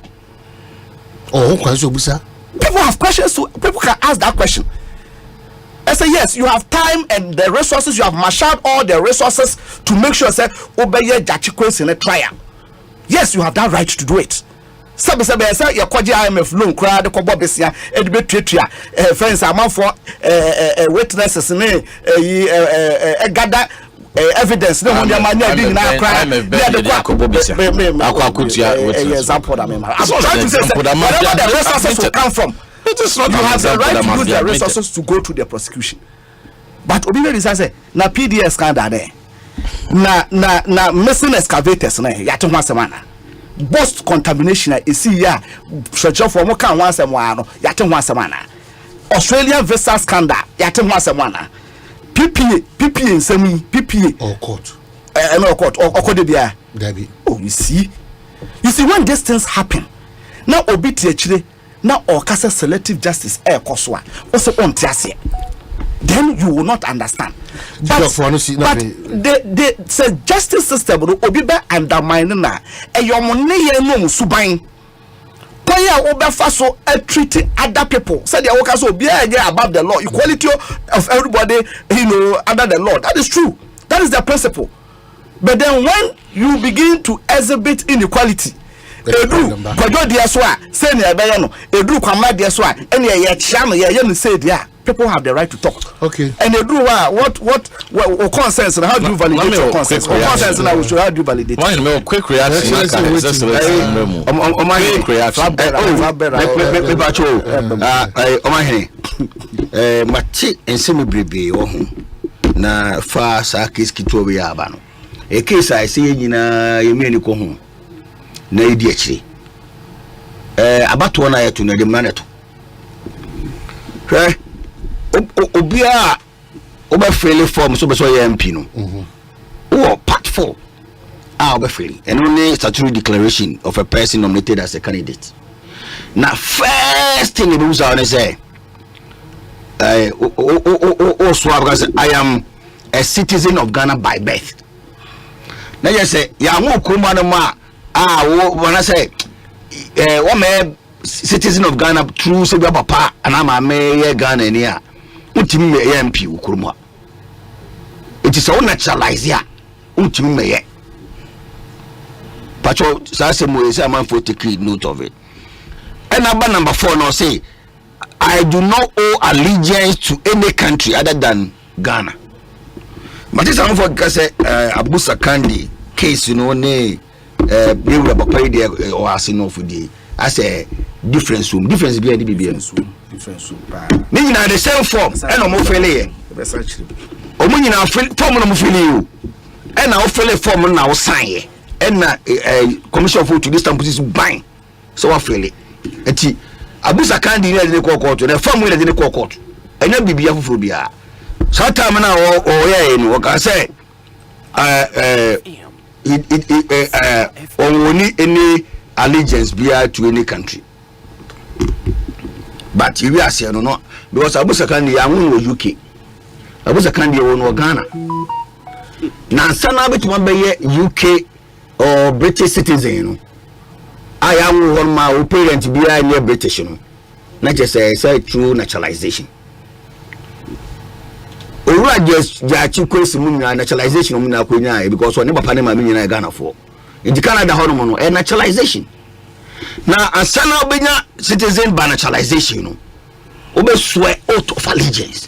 S2: Oh, question busa.
S15: People have questions, so people can ask that question. I say yes, you have time and the resources, you have marshaled all the resources to make sure say obeye jachikwe in a trial. Yes, you have that right to do it. Sabe say your kwaji IMF loan kra de kobo besia e de betuatua friends amount for witnesses ne gather evidence no one man dey na cry the example that I'm trying to say wherever the resources will come from, it is not you have the right to use the resources to go to the prosecution. But obi dey say na PDS scandal there na missing excavators na yate ho asema bost contamination is here search for mo kan ho asema no yate ho asema na Australian visa scandal yate ho asema na PPA nsemi PPA
S2: or court
S15: no court or bia
S2: Dabi.
S15: Oh, you see when these things happen now obi tie chire now or kasa selective justice koso a also on tiase then you will not understand but the say justice system obi be undermine na eyomone ye no suban Koya obefa so treat other people. Say the workers will be above the law. Equality of everybody, under the law. That is true. That is the principle. But then when you begin to exhibit inequality, edu kojo dia so a say na ebe ye no edu kwama dia so a ene ye chia no ye no say dia people have the right to talk.
S2: Okay.
S15: And edu what consensus, how do you validate your consensus? Consensus now we should how do you validate?
S14: Why no quick reaction?
S13: Omanhene machi ensemi brebe wo ho na fa sa case kito we aba no e case I say nyina yemiani ko ho na edi akire abato na yeto na de maneto hwe obia oba fairly form so be so MP no oh part 4 oba fairly and only statutory declaration of a person nominated as a candidate. Now first thing you say I am a citizen of Ghana by birth. Now you say ya mo kuma no ma when I say what citizen of Ghana through say papa and I'm a mayor Ghana near untimi me MP ukurumwa. It is so naturalized ya untimi me ye pacho sa se mo say man for take note of it. And number 4 now say I do not owe allegiance to any country other than Ghana. Matisa mo for kase Abusa Kandi case no ne they were papa dey or asino for the as a difference be the difference me nyina the same form e no mo fele ye o mo nyina form no mo fele you e na o fele form na o sign ye e na commission for to this time position ban so wa fele enti Abusa Kandi dey dey court the form we dey court e na bibia foforo bia so time na o ye ni o ka say any allegiance be to any country. But you are saying no, because Abusa Kandi was UK. Abusa Kandi was Ghana. Now, some of it one be UK or British citizen. I am one my parents be near British. Not just say true naturalization. Ora just kwesi mu naturalization mu na akonya because one papa ne ma nyina Ghana for in Canada hono no naturalization na asana obenya citizen by naturalization no obe swear oath of allegiance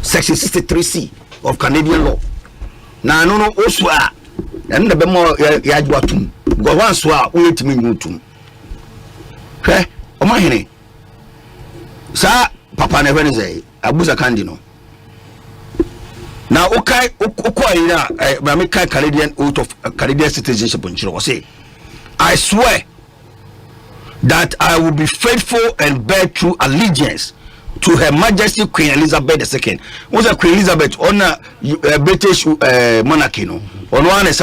S13: section 63C of Canadian law na no osua and the bemo ya adwatum go wan swear we etimi nyutum hwe Omanhene sa papa ne hwe say Abusa Kandi no. Now, okay, Canadian oath of Canadian citizenship. Say, I swear that I will be faithful and bear true allegiance to Her Majesty Queen Elizabeth II. What's a Queen Elizabeth on a British monarchy? No, on one is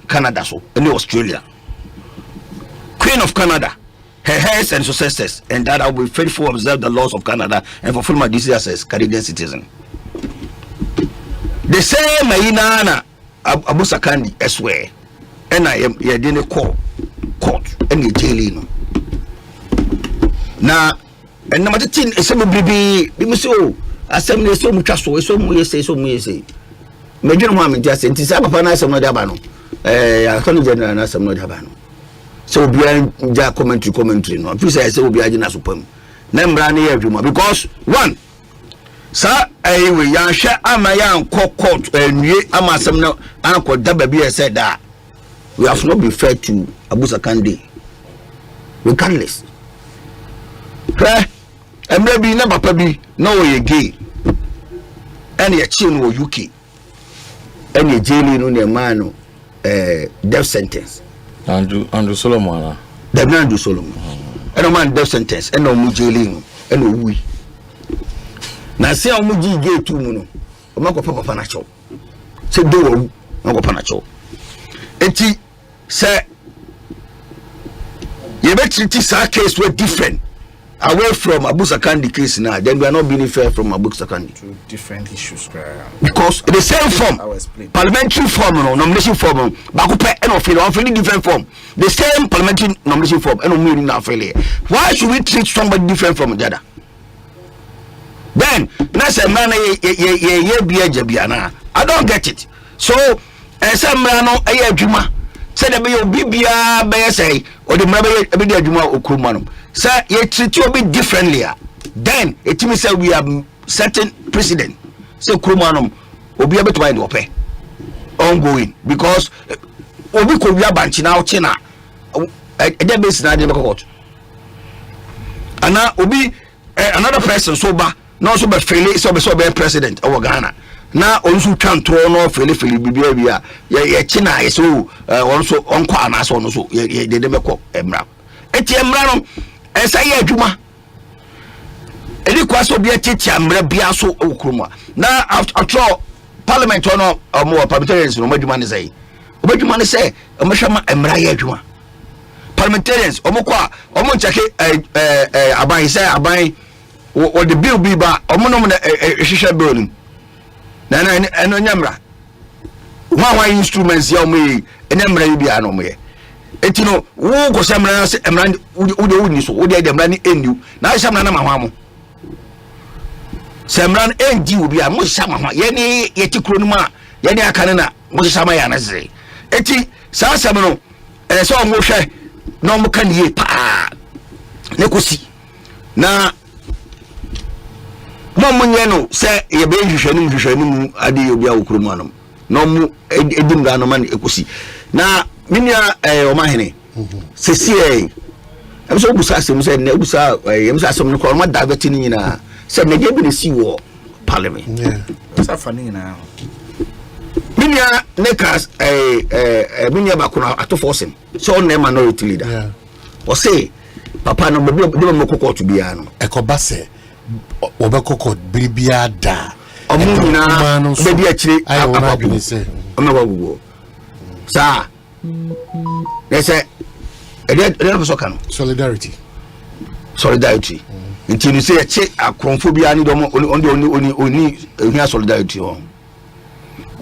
S13: Canada, so in Australia, Queen of Canada, her heirs and successors, and that I will be faithful, observe the laws of Canada, and fulfill my duties as Canadian citizen. The same Mainana Abusa Kandi swear, and I am didn't court and the jailino. Now, and number 10 is some baby, so assembly so much so much say. Major Mamma just in Tisabana, some Dabano, Attorney General, and some Dabano. So behind their commentary, no, please I say, will be a dinner supper. Nembrani everyone because one. Sir, we yan share amayan court and ye amasam no anko dababi said that we have not been fair to Abusa Kandi. We can't list. And maybe never probably no ye gay. And ye chin wo UK. And ye jailing on your man death sentence.
S14: Andrew Solomon.
S13: The man do Solomon. And no man death sentence and no mu jailing and no we. Na se omuji ge tu mu no o mako papa na cho se do wo mako papa na cho enti se ye be treat sa case we different away from Abusa Kandi case now then we are not being fair from Abusa Kandi
S15: two different issues
S13: because the same form parliamentary form no nomination form bako pe and of different form the same parliamentary nomination form and no na fail why should we treat somebody different from the other? Then nasa man ye bia jabiana I don't get it so some man no adwuma say the be bibia be say or the mabbe be the adwuma okruma no say ye treat you be differently then it means say we have certain precedent say okruma no obi abeto mind ope ongoing because obi ko wia banchi na oche na e base na dey court ana obi another person so ba no so be fail so be president of Ghana na onso twantro no fail bibia bia ye china ye so onso onko ana so no so ye de meko emra eti emra no esa ye adwuma edi kwaso bia tete amra bia so okroma na after parliament no mo parliamentarians no madwuma ne say obadwuma ne say omhwema emra ye adwuma parliamentarians omko omo nchake aban say aban or the bill be ba omonom na hwehwe bill nim na eno nyamra wa instruments ya omo enyamra yi bia no mo ye etino wo go samra se emra wo ni so wo de emra ni eniu na samra na mahwamo samra enji wo bia mo sama hwa ye ni ye tikro nim a ye ni aka na mo sama ya na ze eti sa sam no so mo hwe na mo kan ye pa ne kosi na no say ye be hwehwanu mu ade ye obi a wokromu anom no mu edim da no man ekosi na minia Omanhene sesi I'm so busa asem say na busa yem say asem no ko ma divert ni nyina say na dey be na si wo Parliament
S15: what's that funny now
S13: minia nekas minia ba ko na atoforsen so na minority leader o say papa no be mo kokot bia no
S2: ekoba say obekoko biribia da
S13: omuna be dia chire
S2: ayi say
S13: omewagugo sa they say
S2: solidarity
S13: until you say che akronphobia ni domo oni ehia solidarity ho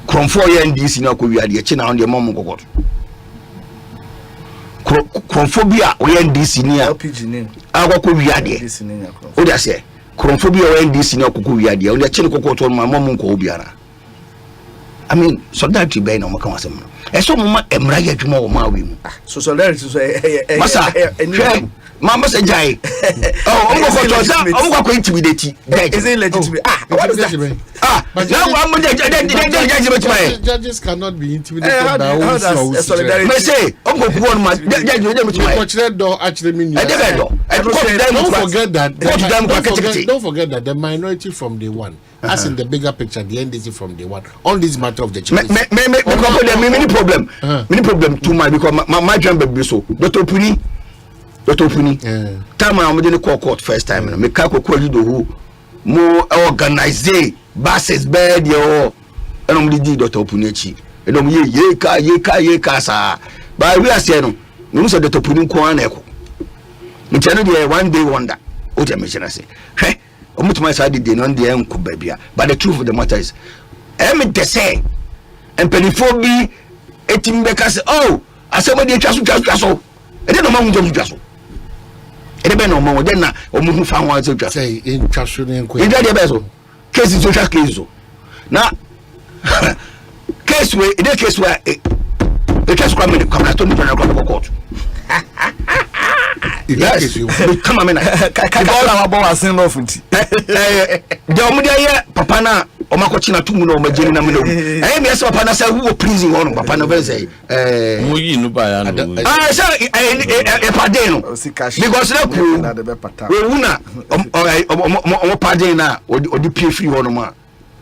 S13: kronfo ye ndc na ko wiade che na on de mom kokot kronphobia o ye ndc ni a akoko wiade o dia say kronphobia o ye ndc na akoko wiade o dia che kokot on mom ko obiara I mean solidarity be na mo kan wasem no eso mo ma emra ya adwuma wo ma we mu
S15: so solidarity so
S13: masa mama say jai oh go intimidate
S15: is it legitimate what is that
S2: now judges cannot be intimidated by all solidarity
S13: me say go one man
S2: don't forget that the minority from day one as in the bigger picture the NDC from day one on this matter of the church
S13: many problem too much because my dream be so Dr. Puni time I'm in the court first time me ka ko you do mo organize buses bed yo and I'm the Dr. Puni chi and I'm ye ka sa but we are saying no say Dr. Puni ko an eko me tell you one day wonder o je me say hwe omutuma say dey no dey enko babia but the truth of the matter is em dey say and penifo bi etimbe ka say oh asema dey twa so e dey no ma hunjo twa so ebe no mo den na omuhu fa ho azu twa
S2: say in twa so ne enko
S13: e dey be so case social case so na case we the case we e case kwa me kwa to ni kwa court yes come on me na
S15: ka all our boys in off nti
S13: de omude ye papa na omakochi na tumu na omageni na melo eh me say papa na say who prison ho no papa na be say
S14: mo yi nu ba ya no
S13: say e pade no because na ku we una o pade na odi pie free ho no ma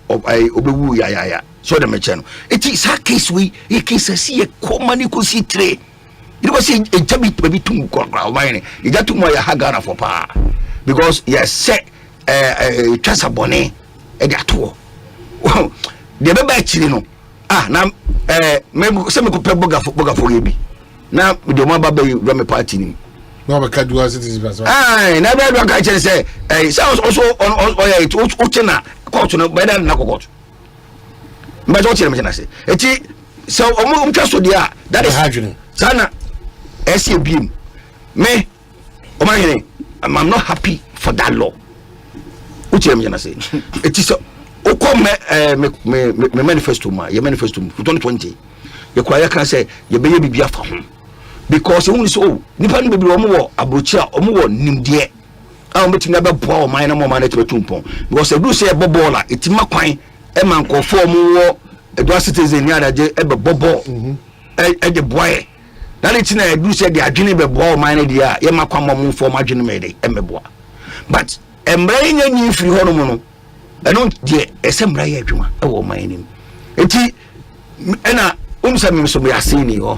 S13: obewu ya so de meche no it is a case we e case see e komani ko si tre it was a jabi baby tum kwa wine e jatu mo ya hagara for pa because yes say trasa bone e de ato de be ba chiri no na me se me ko pe boga fo bi na de mo ba ba ro me party ni
S2: no ba ka duwa citizens
S13: na be do ka chiri say also on it uchena court no be na court mba jo chiri me na say eti so omo twaso dia that is sana SABM me Omanhene I'm not happy for that law which I'm gonna say it is o come me manifesto ma your manifesto for 2020 you kwaya can say you be bibia fa ho because who so nipa no be omo wo abrochi a omo wo nimde a omo tinga be boa o man na mo man na tumpon because do say bobola etima kwan e man ko fo omo wo edo citizen ni adaje e be bobo e de boy that it na do say the adwene be boa o man na dia ye makwa mo fo ma adwene me dey e meboa but emra nya nyi free ho no mo no eno de esembra ye adwuma e wo man nim enti ena umsa mi so me asini ho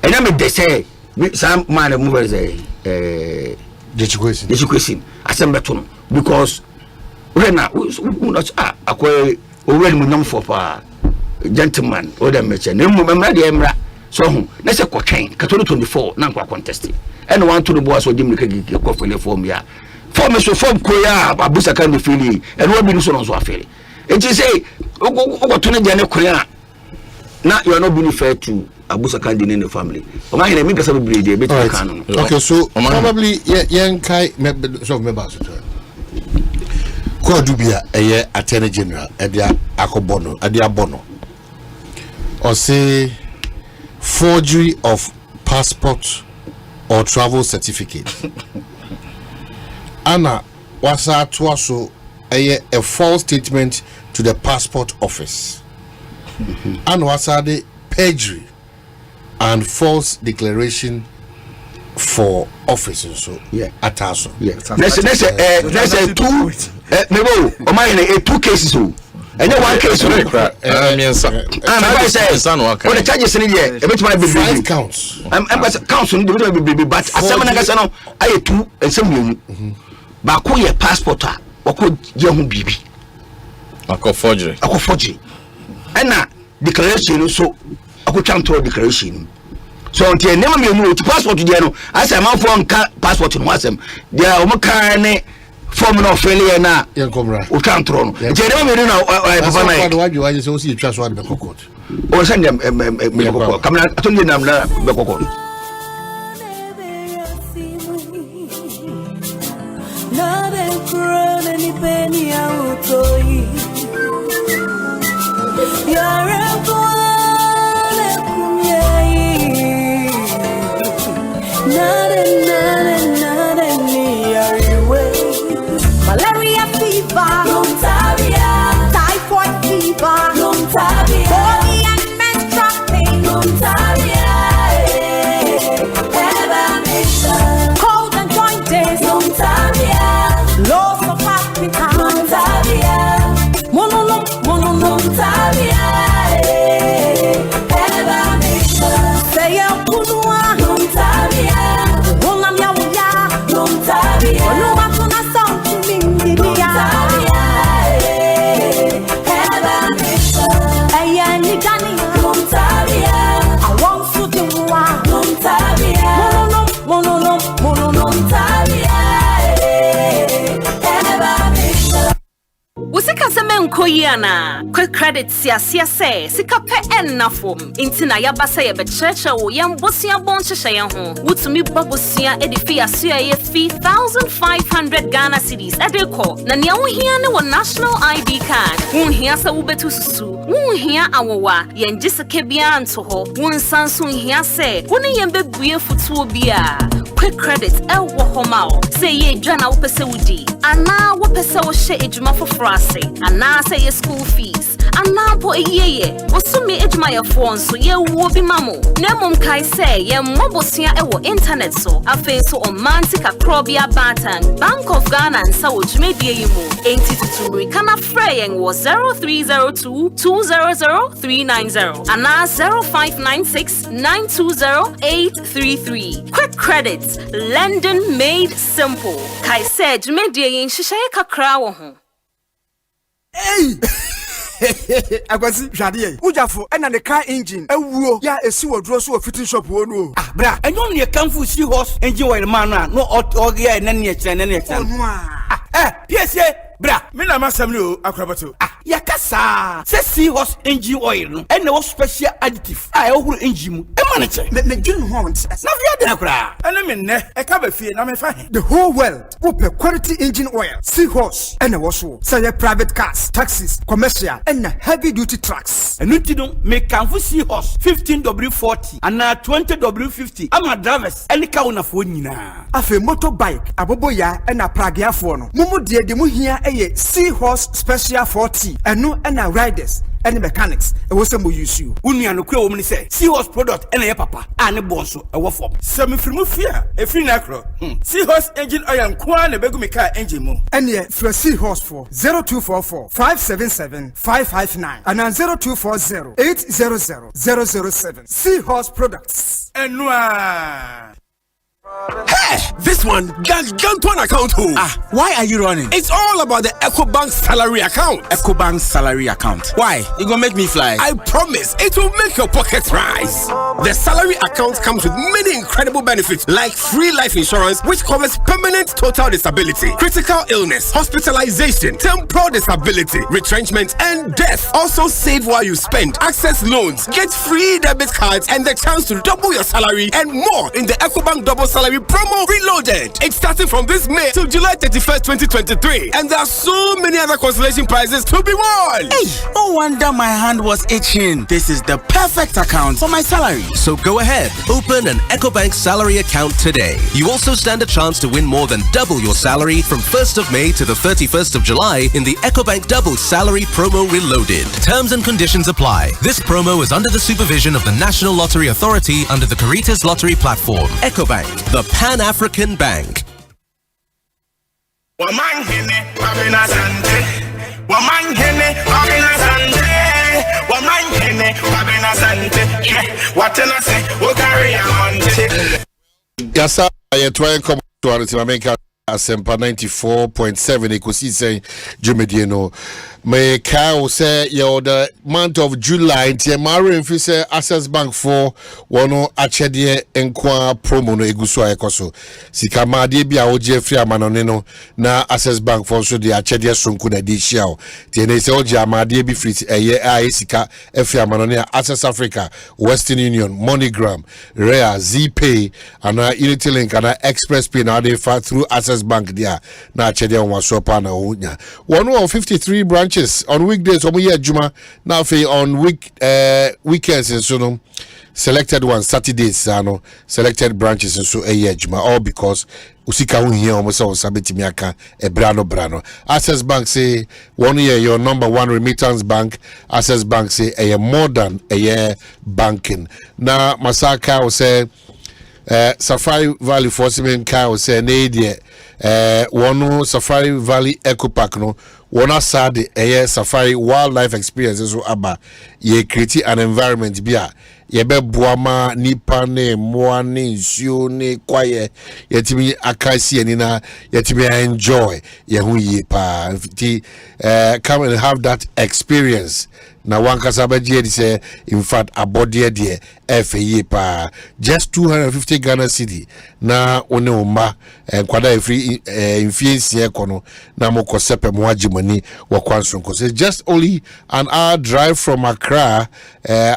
S13: ena me de say some man move say Judicial Asempa to no because we na akwa owe mu nyam for pa gentleman o dem meche na mu memra de emra so hu na se kwotwen ka 2024 na nkwa contest and want to the boss o dimri ka gigi ko fele form ya form so form ko ya abusa kan de fili and we be no so afele it is say o to ne de ne koya na you are not being fair to abusa kan de in the family Omanhene me pesa be brede be to kan no
S2: okay so probably yenkai so members Kodubia eye Attorney General edia akobono edia bono or say forgery of passport or travel certificate ana wasa toaso a false statement to the passport office. And what's the perjury and false declaration for officers. So at us.
S13: There's a two two cases. And then one case, the charges in here,
S2: five counts.
S13: Counts on the but I had two and some Baku passport, or could young baby.
S14: I call forgery.
S13: And now declaration, so I could come to a declaration. So until never be moved to passport to Diano, as a man for passport in Wasem, there are Omakane. Form of failure now.
S2: Young Cobra.
S13: We can't throw.
S2: Why you say you trust one the cocotte?
S13: Or send them come out. I told you I'm not the cocotte.
S3: Malaria fever, typhoid fever, body and menstrual pain, cold and jointed, loss of appetite, monologue, say a punua,
S6: Usika seme nkoyiana quick credit siasia say sika pe ennafom intina yabasa ye be church wo yambosia bonchehye ye ho wutumi babosia edifi asoa ye fee 1500 Ghana cedis edeko na ne wo hia ne wo national ID card wo hia sa wo betu susu wo hia awowa yenje sika bia nto ho wo nsanso hia se wo ne yembe bue futuo bia quick credit wo homao say ye dwana wo pese wudi ana wo pese wo hye ejuma fofrase ana say school fees ana po eyeye osumi ejuma ye fo nso ye wo bi mamo na mom kai say ye mobosia wo internet so afenso omantika krobia batan Bank of Ghana nsa wo dwumedie yi mu enti tuturi kana freyen wo 0302 200390 ana 0596 920 833 quick credit lending made simple kai say dwumedie yi nhyehyeye kakra wo ho.
S5: Hey! Agwasi hwade ujafo ena ne car engine ewuo ya esi wodro so fitting shop wo no ah bra enyo ne kanfu si horse engine oil man no ogia na ne ekire na ne ekire PSA bra me na masam ni o akrabato yakasa se si horse engine oil no ena wo special additive ehuru engine mu e ma ne che me dwun ho won na via de akra ena me ne e ka ba fie na me fa the whole world open quality engine oil sea horse ena wo so say private cars taxis commercial and heavy duty trucks. And you don't make canfu sea horse 15W40 and 20W50. I'm a drivers any car on a phone na. Afe motorbike aboboya and a pragia phone. Mumu de mu here a sea horse special 40 and no and riders. And mechanics, it was some use you. Unia no queer woman say, sea horse product and a papa and a bonso, a waffle. Some from fear, a free nacro. Sea horse engine oil and quan a begumika engine mo. And yet, for sea horse for 0244 577 559 and 0240 800 007. Sea horse products. And
S23: hey, this one Gantuan account home.
S24: Why are you running?
S23: It's all about the EcoBank salary account.
S24: EcoBank salary account. Why? You gonna make me fly?
S23: I promise it will make your pocket rise. The salary account comes with many incredible benefits like free life insurance, which covers permanent total disability, critical illness, hospitalization, temporal disability, retrenchment, and death. Also save while you spend, access loans, get free debit cards, and the chance to double your salary and more in the EcoBank double salary salary promo reloaded. It's starting from this May till July 31st, 2023. And there are so many other consolation prizes to be won.
S24: Hey, no wonder my hand was itching. This is the perfect account for my salary.
S25: So go ahead, open an EcoBank salary account today. You also stand a chance to win more than double your salary from 1st of May to the 31st of July in the EcoBank Double Salary Promo Reloaded. Terms and conditions apply. This promo is under the supervision of the National Lottery Authority under the Caritas Lottery Platform. EcoBank, the Pan-African Bank.
S23: Omanhene Kwabena Asante. Omanhene Kwabena Asante. Omanhene Kwabena Asante. What can I say? We'll carry on.
S2: Yes, sir. I try and come to Asempa 94.7 Ekosiisen Jumedieno. May Kyle say the month of July in Mary and Fise Access Bank for one Achedie Enkwa promo no Eguswa Ekoso. Sikama de bia oje free amanoneno na Access Bank for so the Achedie Sonku na Judicial. Tiene se oje amade bi free eye sika free amanone Access Africa, Western Union, MoneyGram, Rare, ZPay, and Unity Link and Express Pay now they far through Access Bank there. Na Achedie on sopa na unya. 153 branches on weekdays on Juma now on weekends and so selected ones Saturdays selected branches and so Juma all because usika here almost on sabiti miaka brano Access Bank say 1 year your number one remittance bank. Access Bank say a more than a year banking na Masaka will say Safari Valley Forcemen Cow say Nadia one Safari Valley Eco Park no one sad a safari wildlife experiences so aba ye create an environment bia ye be boama nipa ne moa ne nsuo ne kwaye yetimi akasi ani na yetimi enjoy ye hu ye pa come and have that experience. Na one kasabaji say in fact abode de FA pa just 250 Ghana cedi na one oma kwada free infiance ekono na moko sepe moajimani wakwansonko. So just only an hour drive from Accra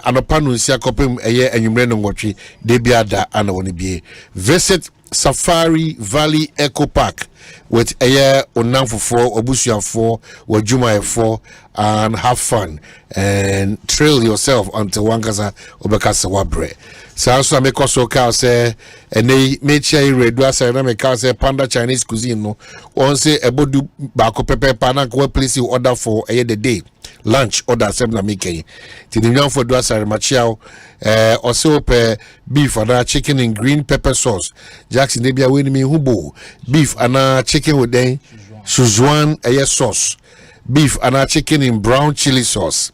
S2: anopanu nsia kopem eye enwumre no ngotwe de biada ana woni bie. Visit Safari Valley Eco Park with a onamfo obusuafo wajuma and have fun and thrill yourself until wankasa obekasa wabre. So make us so cow say and they make sure redua say na make say Panda Chinese cuisine no one say ebodu bako pepe pana go place you order for a the day lunch order seven make ti the young for do asare machiao also pe beef and chicken in green pepper sauce Jackson they be win me hubo beef and chicken with them Szechuan sauce beef and chicken in brown chili sauce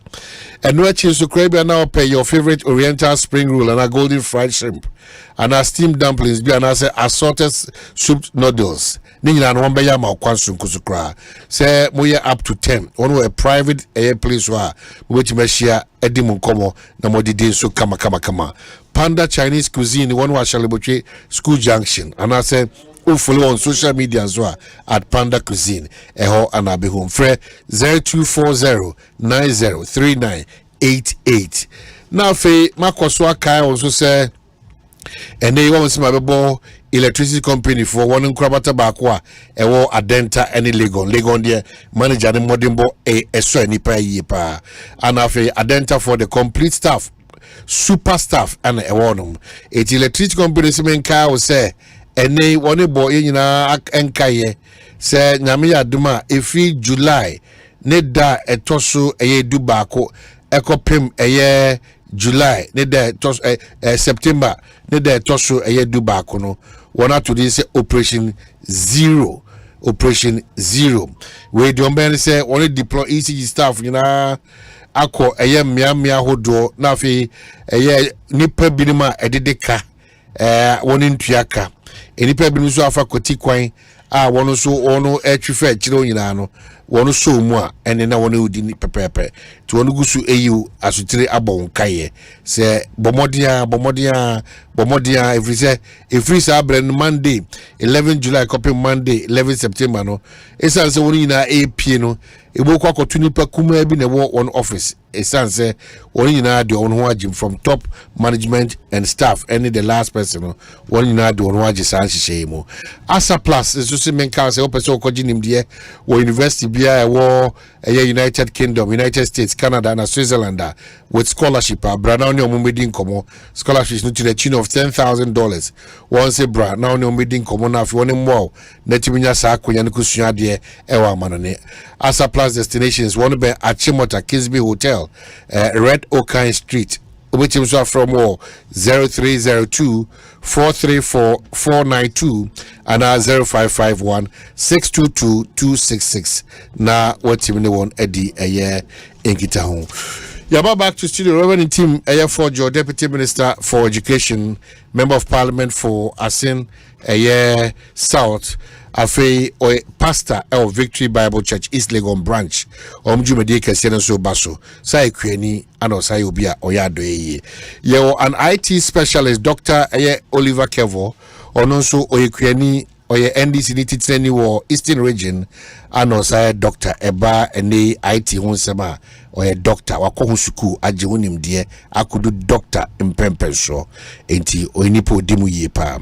S2: and no chili so crave now pay your favorite oriental spring roll and a golden fried shrimp and a steamed dumplings be and assorted soup noodles Nina no be ya ma kwansun kusukra say moye up to 10 one a private place wa which me share edimun komo na modidi so kama Panda Chinese cuisine one wa Shalibotwe School Junction and I say follow on social media as well at Panda Cuisine eho anabe home fre 0240903988 now fe makoswa kai also say and they want my bebo electricity company for one Krabata Bakwa ewo Adenta any Legon there manager the modimbo so nipa yepa and afe Adenta for the complete staff super staff and ewonum it electricity company semen kai will say and they one boy nyina enkaye say nyame aduma efi July ne da etoso eye du bako ekopem eye July ne da September ne da etoso eye du bako no one to this operation zero we do mbele say only deploy ECG staff nyina akọ eye mmia hodo na afi eye nipa binima ededeka woni ntuaka enipa binu so afa koti kwan a wono so ono etwifa chiro nyina no wɔn so mu a ɛne na wɔn udi ni pɛpɛɛpɛ to wɔn gu so eyi asutire abɔ nkaeɛ sɛ bɔmɔden every Saturday Monday 11 July copy Monday 11 September no esan sɛ wɔn nyinaa epie no ebo kɔ akɔto nipa kuma bi na ɛwɔ wɔn office esan sɛ wɔn nyinaa de wɔn ho agye from top management and staff any the last person no wɔn nyinaa de wɔn ho agye saa nhyehyɛ mu asa plus nso sɛ menka sɛ wɔpɛ sɛ wɔkɔgye nimdeɛ wɔ university bia ɛwɔ ɛyɛ United Kingdom, United States, Canada and Switzerland with scholarship bra now ne ɔmo medi nkɔmɔ scholarships no to the tune of $10,000 wɔn sɛ bra now ne ɔmo medi nkɔmɔ na afei wɔn mmoa na timi nya saa akonya no kosua adeɛ ɛwɔ amanone asa plus destinations wɔn bɛ Achimota Kisby Hotel Red Oakine Street Obetim so from 0302 434 492 and 0551 622 266 na watim ne won edi eye enkita ho. Yaba back to studio. Reverend Tim Eyeforjo, Deputy Minister for Education, Member of Parliament for Asin South, Afe or Pastor of Victory Bible Church East Legon Branch, Omjumedi Kasian so baso, Sai Kweni, and Osayobia Oyado. Yo, an IT specialist, Dr. Oliver Kevo, or also Oyekweni. Oye NDC nititseni wo Eastern Region anosa Dr. Eba ene IT hunsema oye doctor wako suku aje wonim de akudu doctor mpempenso enti oyinipo dimu yepa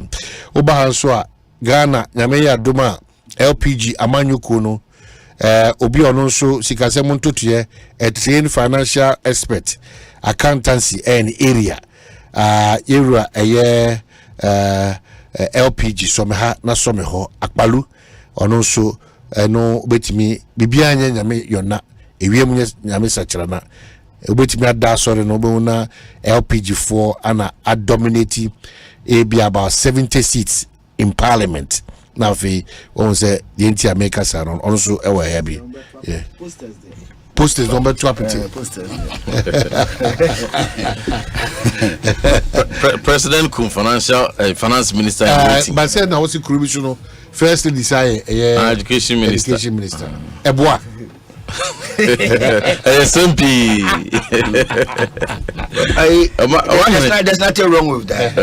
S2: oba hanso a Ghana nyame ya doma LPG amanyuku no obi ono nso sikasem ntotoye trained financial expert accountancy and area eye LPG someha na someho akpalu ono so no betimi bibia anya nyame yona ewiem nyame sachira na obetimi ada sori no be na LPG 4 ana dominate be about 70 seats in parliament now fi won say the entire maker saron also ewa heavy yeah posters number 2
S14: President Kum finance minister
S2: but said now what's the corruption first desire
S14: education minister
S2: Eboa
S14: Asempa
S13: there's nothing wrong with that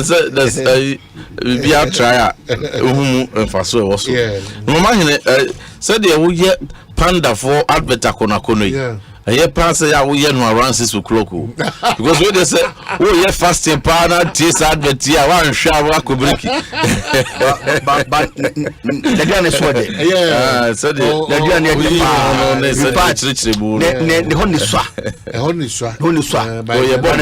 S14: so there's be a try emfaso also Omanhene said they will get panda for advert akonakono I pass ya we no around 6 o'clock because when they say oh yeah fasting partner taste advert here one share akobiriki
S13: but the gun is what
S14: so the
S13: gun is the honey
S14: oh yeah bon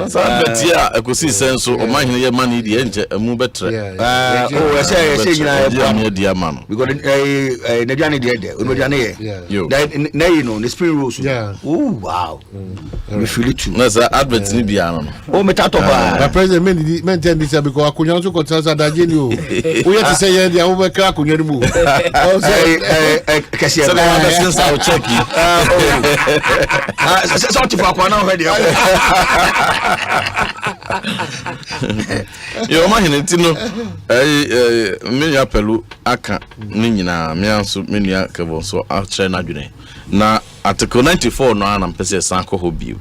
S14: on advert here Ekosiisen so Omanhene ye man di enje emu betre
S13: oh say nyina
S14: dia man
S13: because the gun dey na you know the spring rolls oh wow we feel it too
S14: na say advert ni bia no
S13: oh me tato ba
S2: the president men tell this because akunya so contract adaje ni o we yet say ye dia wo be kra akunya ni mu oh say
S13: kasi
S14: so na person say check
S13: so to for akwana ho dia
S14: yo Omanhene tino me ya pelu aka ni nyina me anso me nua kebo so a kire na dwene na article 94 no ana mpese sanko hobie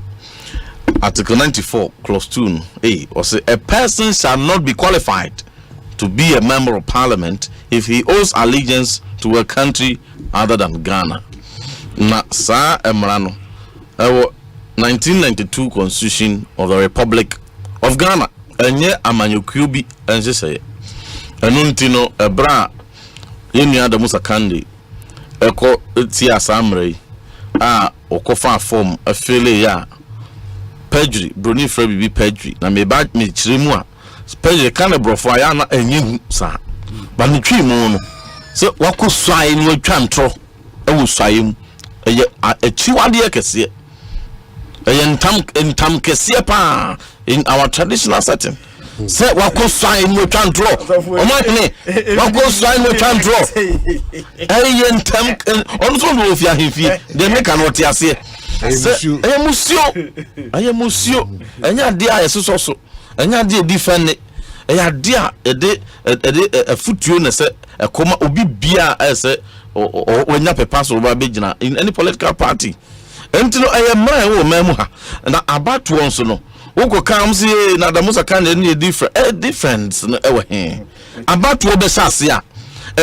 S14: article 94 clause 2 or say a person shall not be qualified to be a member of parliament if he owes allegiance to a country other than Ghana na sa emrano 1992 constitution of the Republic of Ghana enye amanyokuo bi ense say enu ntino ebra yenu ada Musa Kande eko ti asamre okofa form afele ya perjury broni fra bibi perjury na me ba me chiremu a perjury kan brofo ya na enye sa ba ne twi mu no so wakoswae ni atwa ntro ewo swae mu eye achiwade ekese eye ntam kese pa in our traditional setting se wakoswae ni atwa ntro Omanhene wakoswae ni atwa ntro eye ntam ono so no ofia hemfie de me kan wote ase eye musio enya de ayesoso enya de defend ya dia ede futuo na se ekoma obi bia ese onya pepa so ba begina in any political party enti no mra wo mamu ha na about one so no wo come see na da musa kan any difference no ewe he about wo be sase a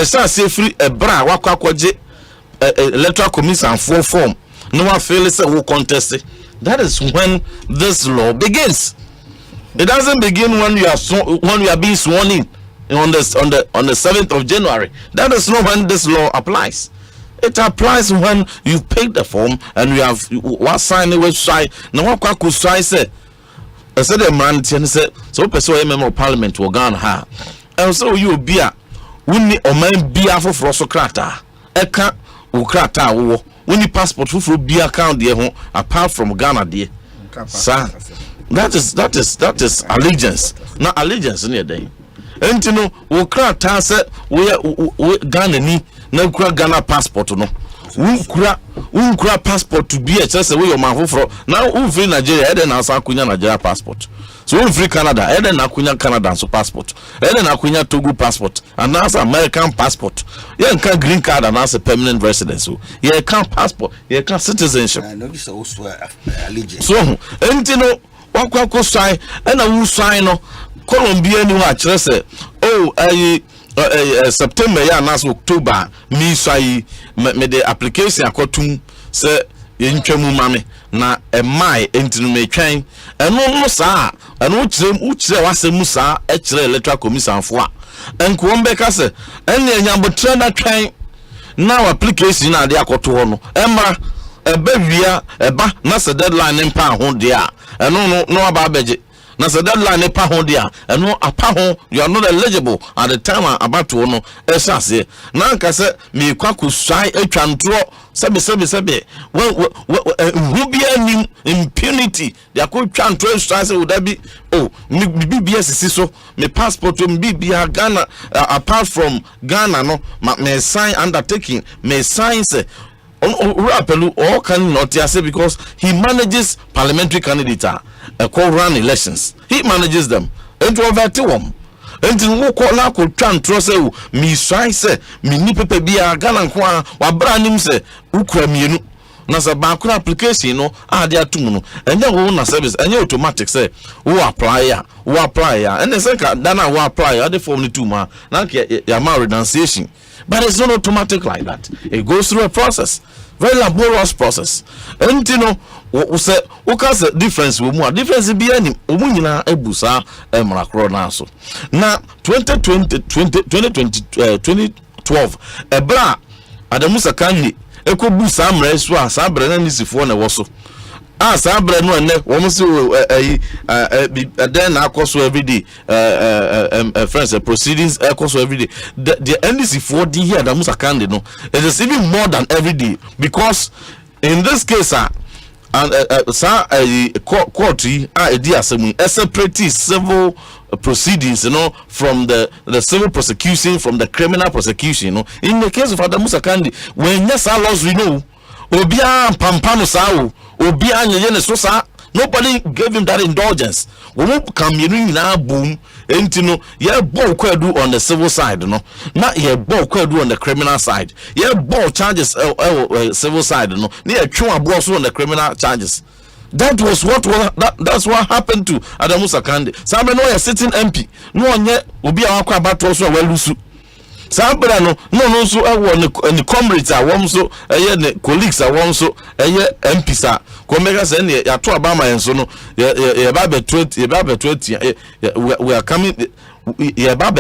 S14: sase free bra wakwakoje electoral commission form no one feel say wo contest. That is when this law begins. It doesn't begin when you are being sworn in on the 7th of January. That is not when this law applies. It applies when you paid the form and you have what sign the website. Now what could say? I said the man said so. Person member of Parliament will go ha. And so you be a wuni oman be a for Socrata. Eka ukrata wo. Wuni passport for be account there apart from Ghana there. Sir. That is allegiance. Not allegiance in your day. And you know, we can't say we Ghana ni na Ghana passport no. We passport to be a just way your man for now. We free Nigeria, then na kunya Nigeria passport. So we free Canada, then na kunya Canada so passport. Then na kunya Togo passport, and now American passport. You can green card and as a permanent residence. So you can passport, you can citizenship.
S13: No, this also allegiance.
S14: So and you know. Wakwa sign and a sign no Colombia ni wa kire say September ya na October mi sai me the application akotum say yentwam mame na mai entinu me twen eno no saa eno kire wasemu saa e kire electoral commission fo a enko mbeka say ene anyambotre na twen na application na de akoto ho no emra ebewia eba na se deadline mpa ho de a eno no aba beje na se deadline pa ho de a eno apa ho you are not eligible at the time about to no esase na nka se me kwaku swai atwa ntro sebe who be any impunity they are called twa ntro swai se would be me BBS so me passport to BBA Ghana apart from Ghana no me sign undertaking me sign say all can not say because he manages parliamentary candidates run elections. He manages them. Introvert them. Until who call out could trust me say me ni pepe be a Ghana kwa wa brand say Ukraine na sa background application no there too no and then na service and automatic say who apply and then say dana who apply the form ni too ma na ya renunciation. But it's not automatic like that. It goes through a process, very laborious process. And you know, what say, what can the difference with more? Difference be any umunyina ebusa emrakro na so. Na 2012 ebra adamusa kanni ekobusa amreso a sabre na nisifo na wo so. Sabre no ene wo mo so then na akoso every day friends proceedings akoso every day the NDC for the here that Musa Kande no it is even more than every day because in this case court a separate civil proceedings from the civil prosecution from the criminal prosecution in the case of Adamusa Kande when yes laws we know obia pampano sao obia nyeye so sa nobody gave him that indulgence we come na boom entino ye ball kwadu on the civil side no na ye ball kwadu on the criminal side ye ball charges civil side no na ye twa abo so on the criminal charges. That was that's what happened to Adamusa Kande. Sabe no ye sitting MP no onye obia wakwa abato so walusu Sabra no so any comrades are one so colleagues are one so MPs Comega send ya to Obama and so no we are coming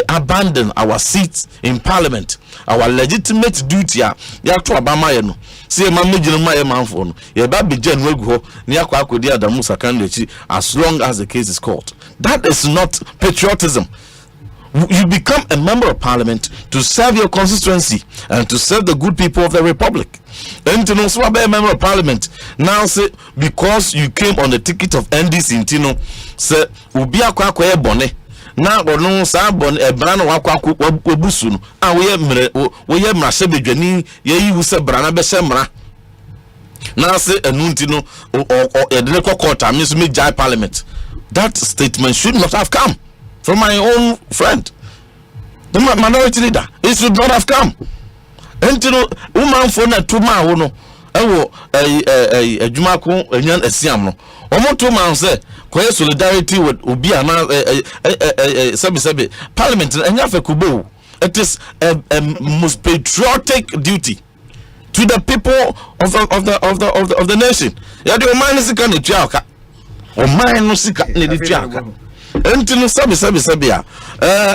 S14: abandon our seats in parliament, our legitimate duty ya to Obama no see ma mejinu ma manfo no ye ba be gen wegu ho ne akwa akodi Adamusa Kande as long as the case is called. That is not patriotism. You become a member of parliament to serve your constituency and to serve the good people of the republic. And to know so be a member of parliament now say because you came on the ticket of NDC intino say obi akwa bone na ono sa bone e bra na wakwa obusu no we ye mra se bedwani ye yi se bra na be se mra na say enu intino e de court am so me jai parliament. That statement should not have come from my own friend, the minority leader. It should not have come. Until woman for na 2 man no. Ewo Jumako enyan esiam no. Omo 2 man say koye solidarity with obi ana sabi parliament enya fe kubo. It is a most patriotic duty to the people of the nation. Ya de Oman sika ne tuaka. Oman no sika ne di tuaka. Entinu sabi ya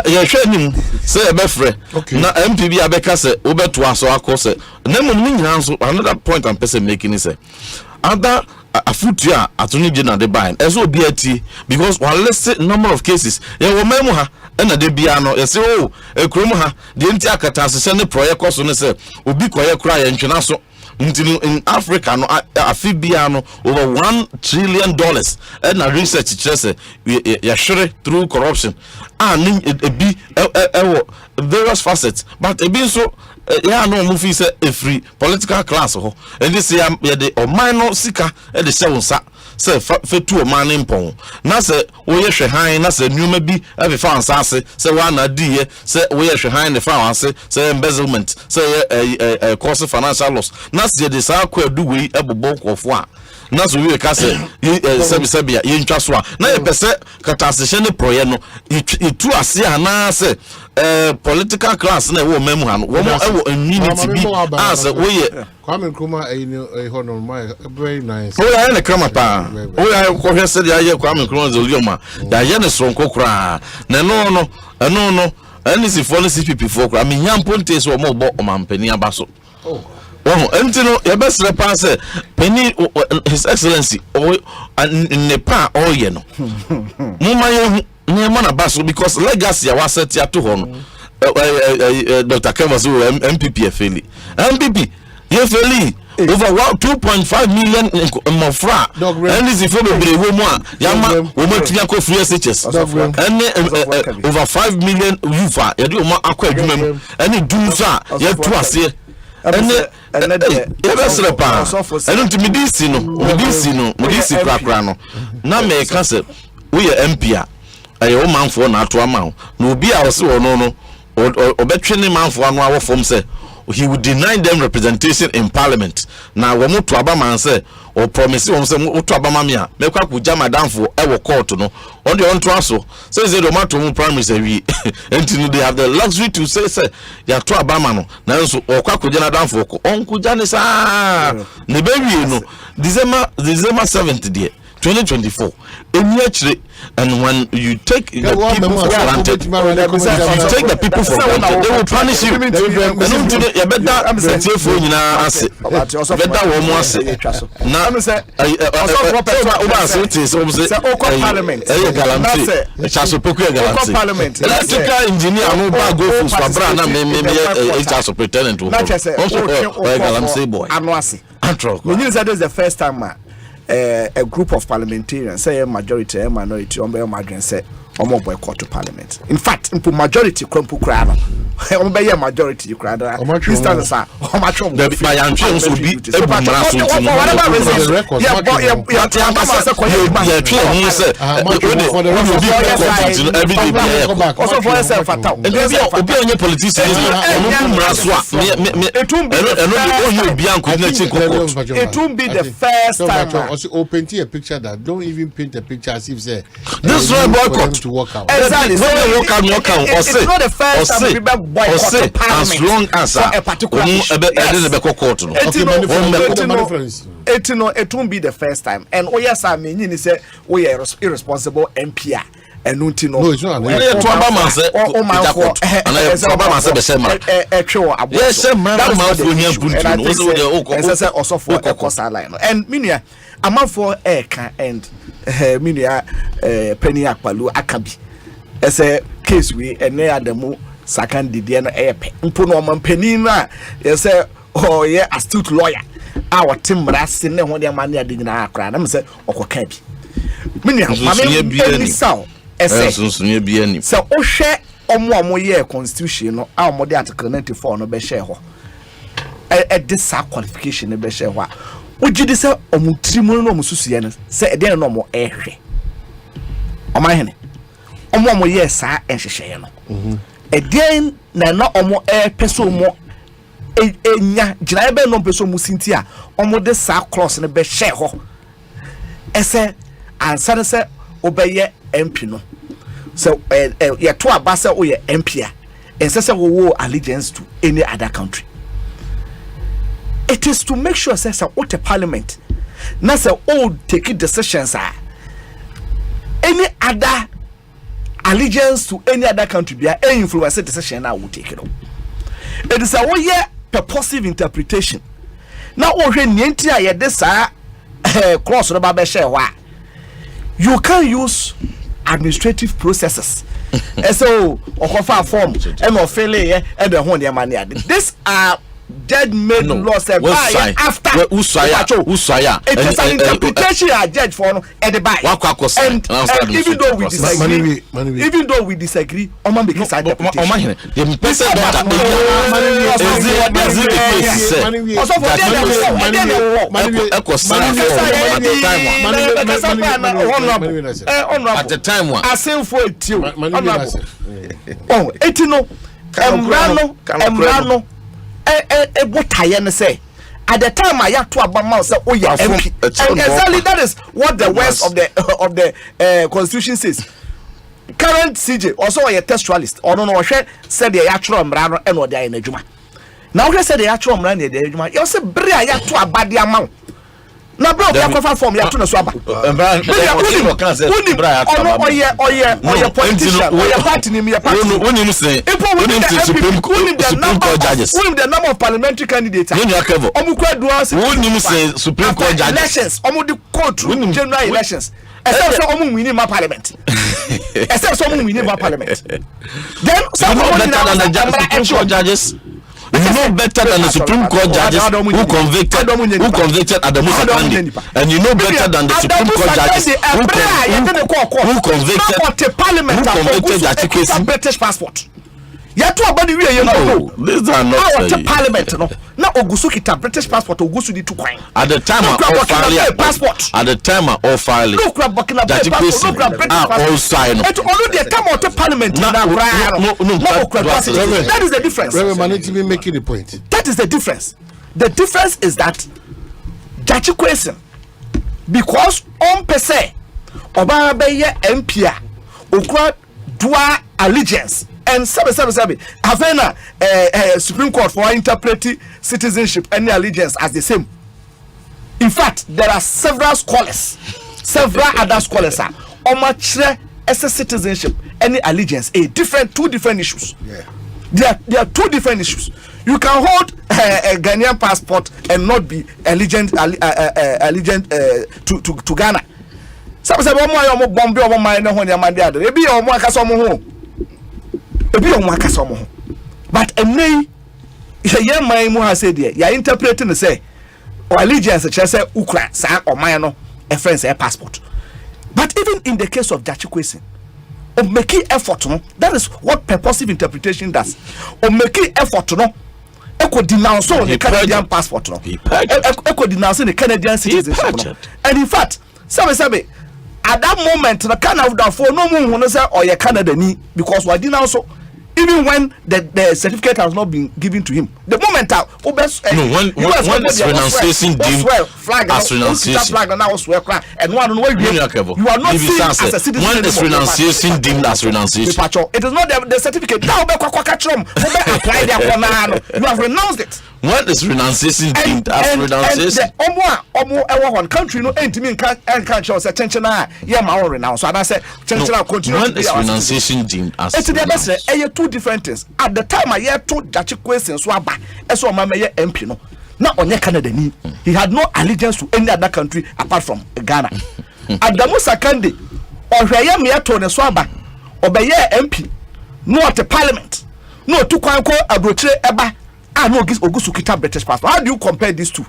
S14: hwe nim say e be frɛ na MPB abeka say obeto aso akose na mo nyina nso another point I'm person making is other afutu a atoni gina de ban eso obi ati because one list number of cases ye wo memu ha na de bia no ye say oh ekrom ha de nti akata asese ne project so ne say obi koye kura ye ntwena so in Africa no afibia no over $1 trillion and a research say ya sure through corruption and be various facets but e be so ya no mu fi say a free political class ho and this ya de o minor sika e de sewonsa say fetu o man impon na say wo ye hwe han na say numa bi e be fa ansase say wa na di ye say wo ye hwe han ne fa anse say embezzlement say cause financial loss na say de sa kwa du we ebobo nkofo a na so we ka say sabi ye ntwa so a na ye pese katasehye ne proye no itu ase ana say political class na wo memu ha no wo mo immunity bi as we
S2: Kwame Nkrumah hono very nice.
S14: Oh ya ne krama pa. Oh ya ko hwe se ya ye Kwame Nkrumah zolioma. Ya ye ne sonko kra. Na no ani si fo ne CPP fo kra. Me nyampo nte so mo bo omampani abaso. Oh. Entino ya besre pa se penny his excellency ne pa oye no. Muma ye nyema na baso because legacy ya waseti ato ho no. Dr. Kemazu MPP efeli. MPP ye feli over 2.5 million mofra and this if be wo mu a yama wo matunya ko free SHS and over 5 million youth ya de wo akwa adwuma mu and do so ya tu ase and ya besre pa and to medisi krakra no na me ka se we ye MP a aye wo manfo na ato ama no obi a wo se wo no obetwe ne manfo anu awo fom se he would deny them representation in parliament. Now when to Obama say or promise to Obama me kwa kuja madamfo e wo court no on the on so says the matter prime minister we until they have the luxury to say ya to Obama no na so kwa kuja na damfo ko on kuja ne sa ne be wi no December 7th there 2024 and when you take the people for granted, you take the people for granted, they will punish you. You better for you now. Better one more say. Now, Parliament. Electrical engineer no bag go for Swabrana. Maybe also pretending to. Also, boy.
S15: That is the first time. A group of parliamentarians, say a majority, a minority, on migrants say, boycott to parliament. In fact, in majority, crumple crowd, a majority, you cried. Instances are how much of the Bayans will be it won't be the first time.
S2: Open to a picture that don't even paint a picture as if say
S14: this is boycott
S2: to walk out.
S15: Exactly.
S14: When they walk out,
S15: it's not the first time people boycott parliament
S14: as long as
S15: for a particular issue. It won't be the first time. And yes, I mean, you say we are irresponsible MP. And no, it's not.
S14: Obama said,
S15: and Minia, a month for Eka and Minia Penny Akpalu Akabi. As a case we and near the mo second Diana Air Punoman Penina, yes, oh, yeah, astute lawyer. Our Tim Rassin and one their money are digging our crown. I'm saying, or Kabi. Minia, sound. So o share omo ye constitution no a omo de article 94 no be share ho e this qualification be share ho o gidi se omo trimu no omo susu ye no se e de no omo ehwe Omanhene omo yes saa enhyehyeye no again na omo peso mo enya gina ebe no peso mu sinti a omo de saa cross ne be share ho ese ansane se obeye MP no so ye to abase o ye MP a ense se wo allegiance to any other country. It is to make sure say what the parliament na say all take decisions are any other allegiance to any other country be a influence decision now will take it on. It is a one year purposive interpretation. Now when nienti a ye this cross no ba share wa you can use administrative processes. So okofa form and of failure and the one money. These are judge made laws after Usaya. It is an interpretation a judge for at the back. And even though we disagree, Oman because I interpretation. At the time one I say for it too. Oh, etino emrano say at the time I had to abama say oh yeah MP. And exactly that is what the words of the constitution says. Current CJ also a textualist or no said the actual emrano and what they in ejuma. Now they said the actual emrano in ejuma. You say bri I had to abadi amount. Na bro ya kofa form ya to na so aba oye politician oye party ni me party unim say Supreme Court judges the number of parliamentary candidates unim say Supreme Court judges elections the court general elections except so winning my parliament winning my parliament then some better than the Supreme Court judges. You know better than the Supreme Court judges who convicted Adamu Sakandi, and you know better than the Supreme Court judges who convicted Atikwesi. British passport. Yatu abadi we you know. These are not parliament no. Na Ogusu kita British passport Ogusu di 2 kwan. At the time of passport. At the time of filing. No crab Burkina passport. No British passport. All sign. It only the time of parliament na that is the difference.
S2: Reverend Maniti be making the point.
S15: That is the difference. The difference is that Jachi question because on pese oba be ye MP a okwa dual allegiance. And sabe havena Supreme Court for interpreting citizenship and allegiance as the same. In fact, there are several other scholars omachre as citizenship and allegiance two different issues. There are two different issues. You can hold a Ghanaian passport and not be allegiant to Ghana. Sabe omo bombe omo mine ho ne amade ade ebi omo akasa omo ho but emney ye man mu ha say there ya interpreting say allegiance say ukra sa oman no a friend say passport. But even in the case of Jachikwesi, o make effort no, that is what purposive interpretation does. O make effort no eko denounce the Canadian passport no, eko denounce the Canadian citizenship no. And in fact sabe at that moment the Canada for no one say or ye Canada ni because we didn't also even when the certificate has not been given to him. The moment when it's renunciation deemed as renunciation and one you are not seen as a citizen when it's renunciation deemed as renunciation. It is not the certificate now you have renounced it. When is renunciation deemed as renunciation? And the country no entimi can show attention renounce. So I say when is renunciation deemed as renunciation? Two different things. At the time I hear two Jachikwesi so aba eso mama ye MP no. Na onye Canada ni. He had no allegiance to any other country apart from Ghana. Adamu Sakandi ohweye me ato ne so aba obeye MP no at the parliament. No to kwanko abrochire eba no Ogusu kita British passport. How do you compare these two?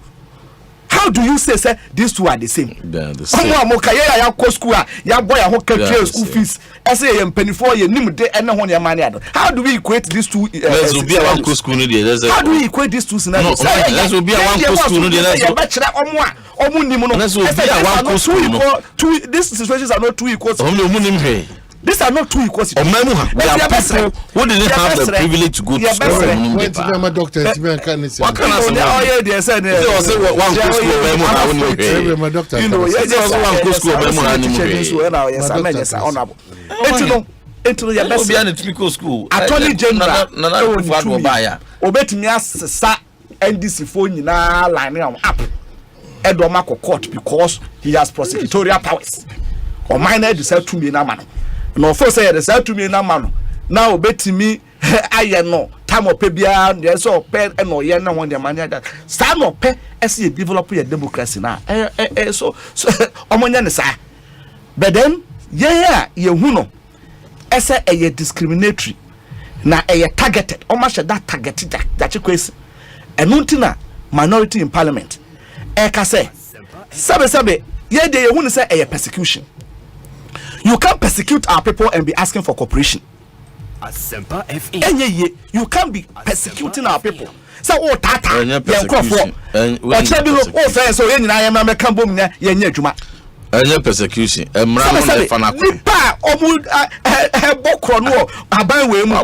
S15: How do you say these two are the same? They're the same. School fees. How do we equate these two? How do we equate these two scenarios? These situations are not two equal. These are not two equals.
S14: There are people who didn't have the privilege to go to school.
S2: I'm a doctor. What
S14: can I say? One school.
S15: Attorney General obetumi asesa NDC phone nyina line up Edomako court because he has prosecutorial powers. Or minor decide to me na man. No first say decide to me na man. Now obetumi aye no time of bia there so pay no ye na won the man that stand up pay as you develop your democracy na so omonya ne sa. But then yeah ye hu no ese eye discriminatory na eye targeted o ma she that targeted that question enunti minority in parliament e ka say sabe ye dey hu say eye persecution. You can't persecute our people and be asking for cooperation. Asempa FE. You can't be persecuting our people. So oh tata ye nkofo o che bi o fe so ye nyina ye ma me kan bom nya ye nya adwuma.
S14: Any persecution. Emra no le fana ko.
S15: Nipa omu bokro no aban we mu.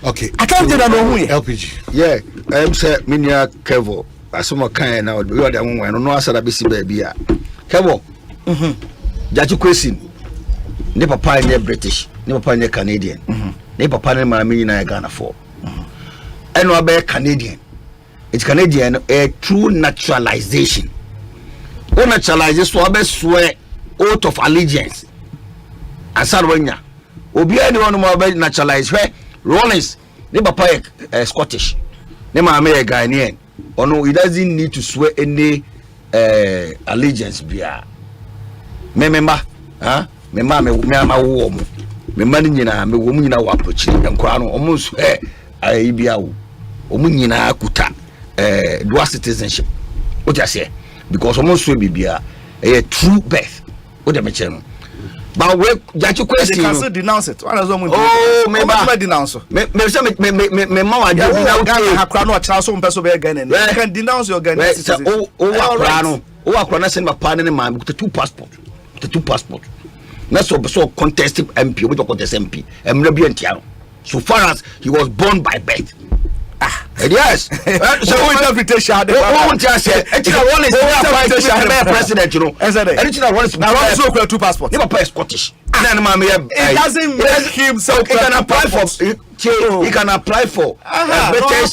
S2: Okay.
S15: I can't do that no
S2: LPG.
S13: Yeah, say minia Kevo. Asoma kan na we are the one no asada be si baabi a. Kevo. Judge question. Ne papa ne British, ne papa ne Canadian. Ne papa ne maami na Ghana for. Eno abe Canadian. It's Canadian a true naturalization. O naturalization so abe swear oath of allegiance. Asarwanya. Obi any one mo abe naturalize where Rollins ne papa Scottish. Ne maami Ghanaian. Or no, he doesn't need to swear any allegiance bia. Mememba, memma me ama wo mo. Memma ni nyina me wo mu nyina wa approach nkwa no omo swear ai bia wo. Omo nyina akuta dual citizenship. What you say? Because omo swear bibia a true birth. What dem che no. But we judge question.
S15: They can still denounce it. What does one
S13: oh, me
S15: denounce.
S13: Me ma wa do na
S15: akra no cha so mpeso be Ghana. You can denounce your Ghana citizenship.
S13: Akra no. Akra na send ma pa ne ma with two passport. The two passport. Na so contest MP, we don't contest MP. Emre bi entiano. So far as he was born by birth. Yes. So
S15: who interpretation?
S13: Who want to say? One is president, you know. Anything one is
S15: now so two passports.
S13: Never pay Scottish.
S15: It doesn't make him so
S13: he can apply for he can apply for British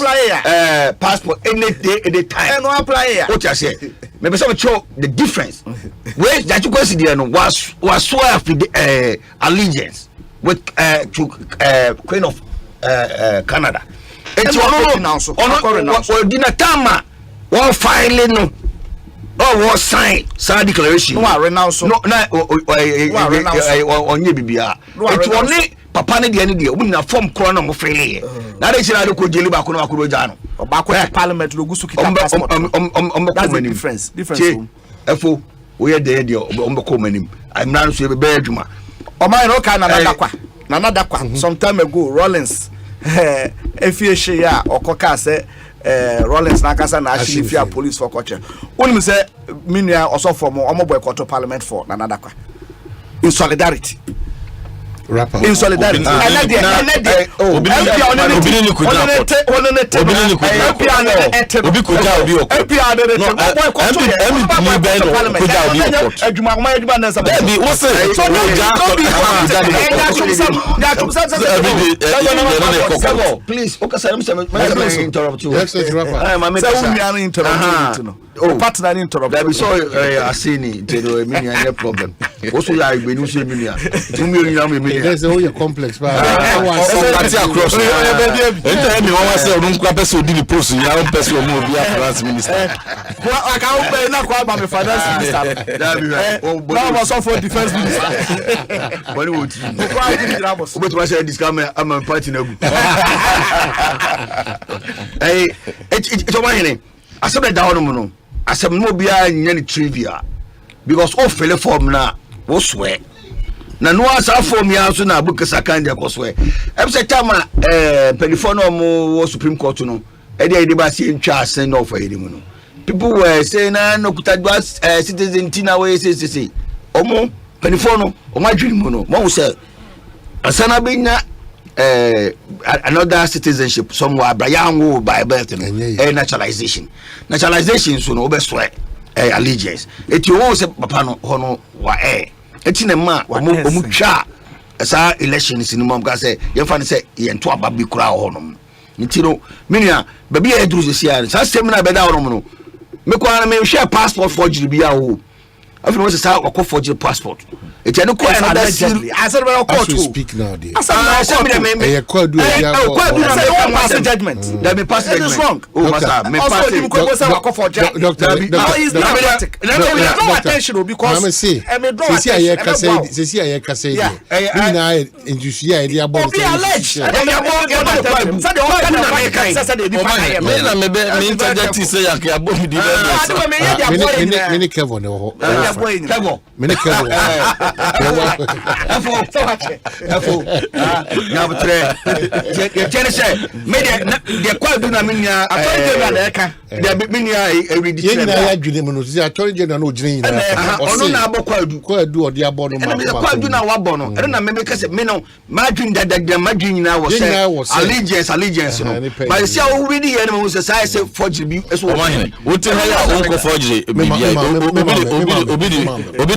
S13: passport any day any time.
S15: No apply.
S13: What you say? Maybe some show the difference. Where that you go see there was swear of allegiance with to Queen of Canada. It's one dinner tama one filing no or sign sad declaration
S15: no renounce
S13: no na onye bibia it's one papa ne de ne de omu na form kro na mo fele na de chira de ko jeli ba ko na ko roja no
S15: ba ko parliament logu su kita passport that's the difference
S13: efo we dey de ko manim I'm not so be adwuma
S15: o man no ka na nadakwa some time ago Rollins efie ya okoka say Rollins na kasa na actually fear police for culture only say minua osofo mo omo boycott parliament for na nadakwa in solidarity
S2: rapper
S15: in solidarity
S13: please interrupt you
S15: partner interrupt
S13: that we saw asini to me any problem also ya igbenu se me nia to me
S2: there's all your complex but
S14: across enter me one say odun kwa person odi the post ya one person mo be finance minister
S15: I can't pay na kwa ba me finance minister
S13: that be
S15: now was for defense minister
S13: what would you but what say this camera am a party na gu it's Omanhene asem da hono no asem no bia nya ni trivia because all fele form na wo swear na no asa form ya so na book sakan de ko swear em say chama telephone mo Supreme Court no e dey ba see ntwa asen no for edimu no people were saying no kuta citizen tina we say omo penifo omo adwiri mu no mo say asana benya another citizenship somewhere abrayanwo by birth naturalization so no obeswe allegiance eti wo se papa no hono wa eti ne ma omu twa esa elections ni mom ka say ye fa ne say ye nto aba bi kura hono ntino minia baby e duru se ya sa stem na beda hono no me kwa na me share passport forgery bi ya wo afi no se sa akọ forgery passport eti ene ko another serious asere be court to
S2: speak now there
S13: asere me
S2: kwa do
S13: pass judgment that be pass judgment wrong oh master me pass it
S2: doctor
S13: is not dramatic no attention because
S2: see aye ka say me na injustice ya dey about
S13: be alleged
S14: me na me interject say ya ka abo mi di
S2: me ne kevo ne ho me ne kevo
S13: Efo na butre ye tene say me de kwadu na minia atọrọ na eka de minia ready to
S2: ye na ya dwene mu no si atọrọ je na no gyina nyina
S13: ono na abo
S2: kwadu odi abo no ma
S13: kwadu na wabo no ere na me kase me no ma dwun dadada ma dwun nyina wo say allegiance no but see how we dey no say say forgery bi eso
S14: wo mahene wo te ha ya wo ko forgery bi ya obi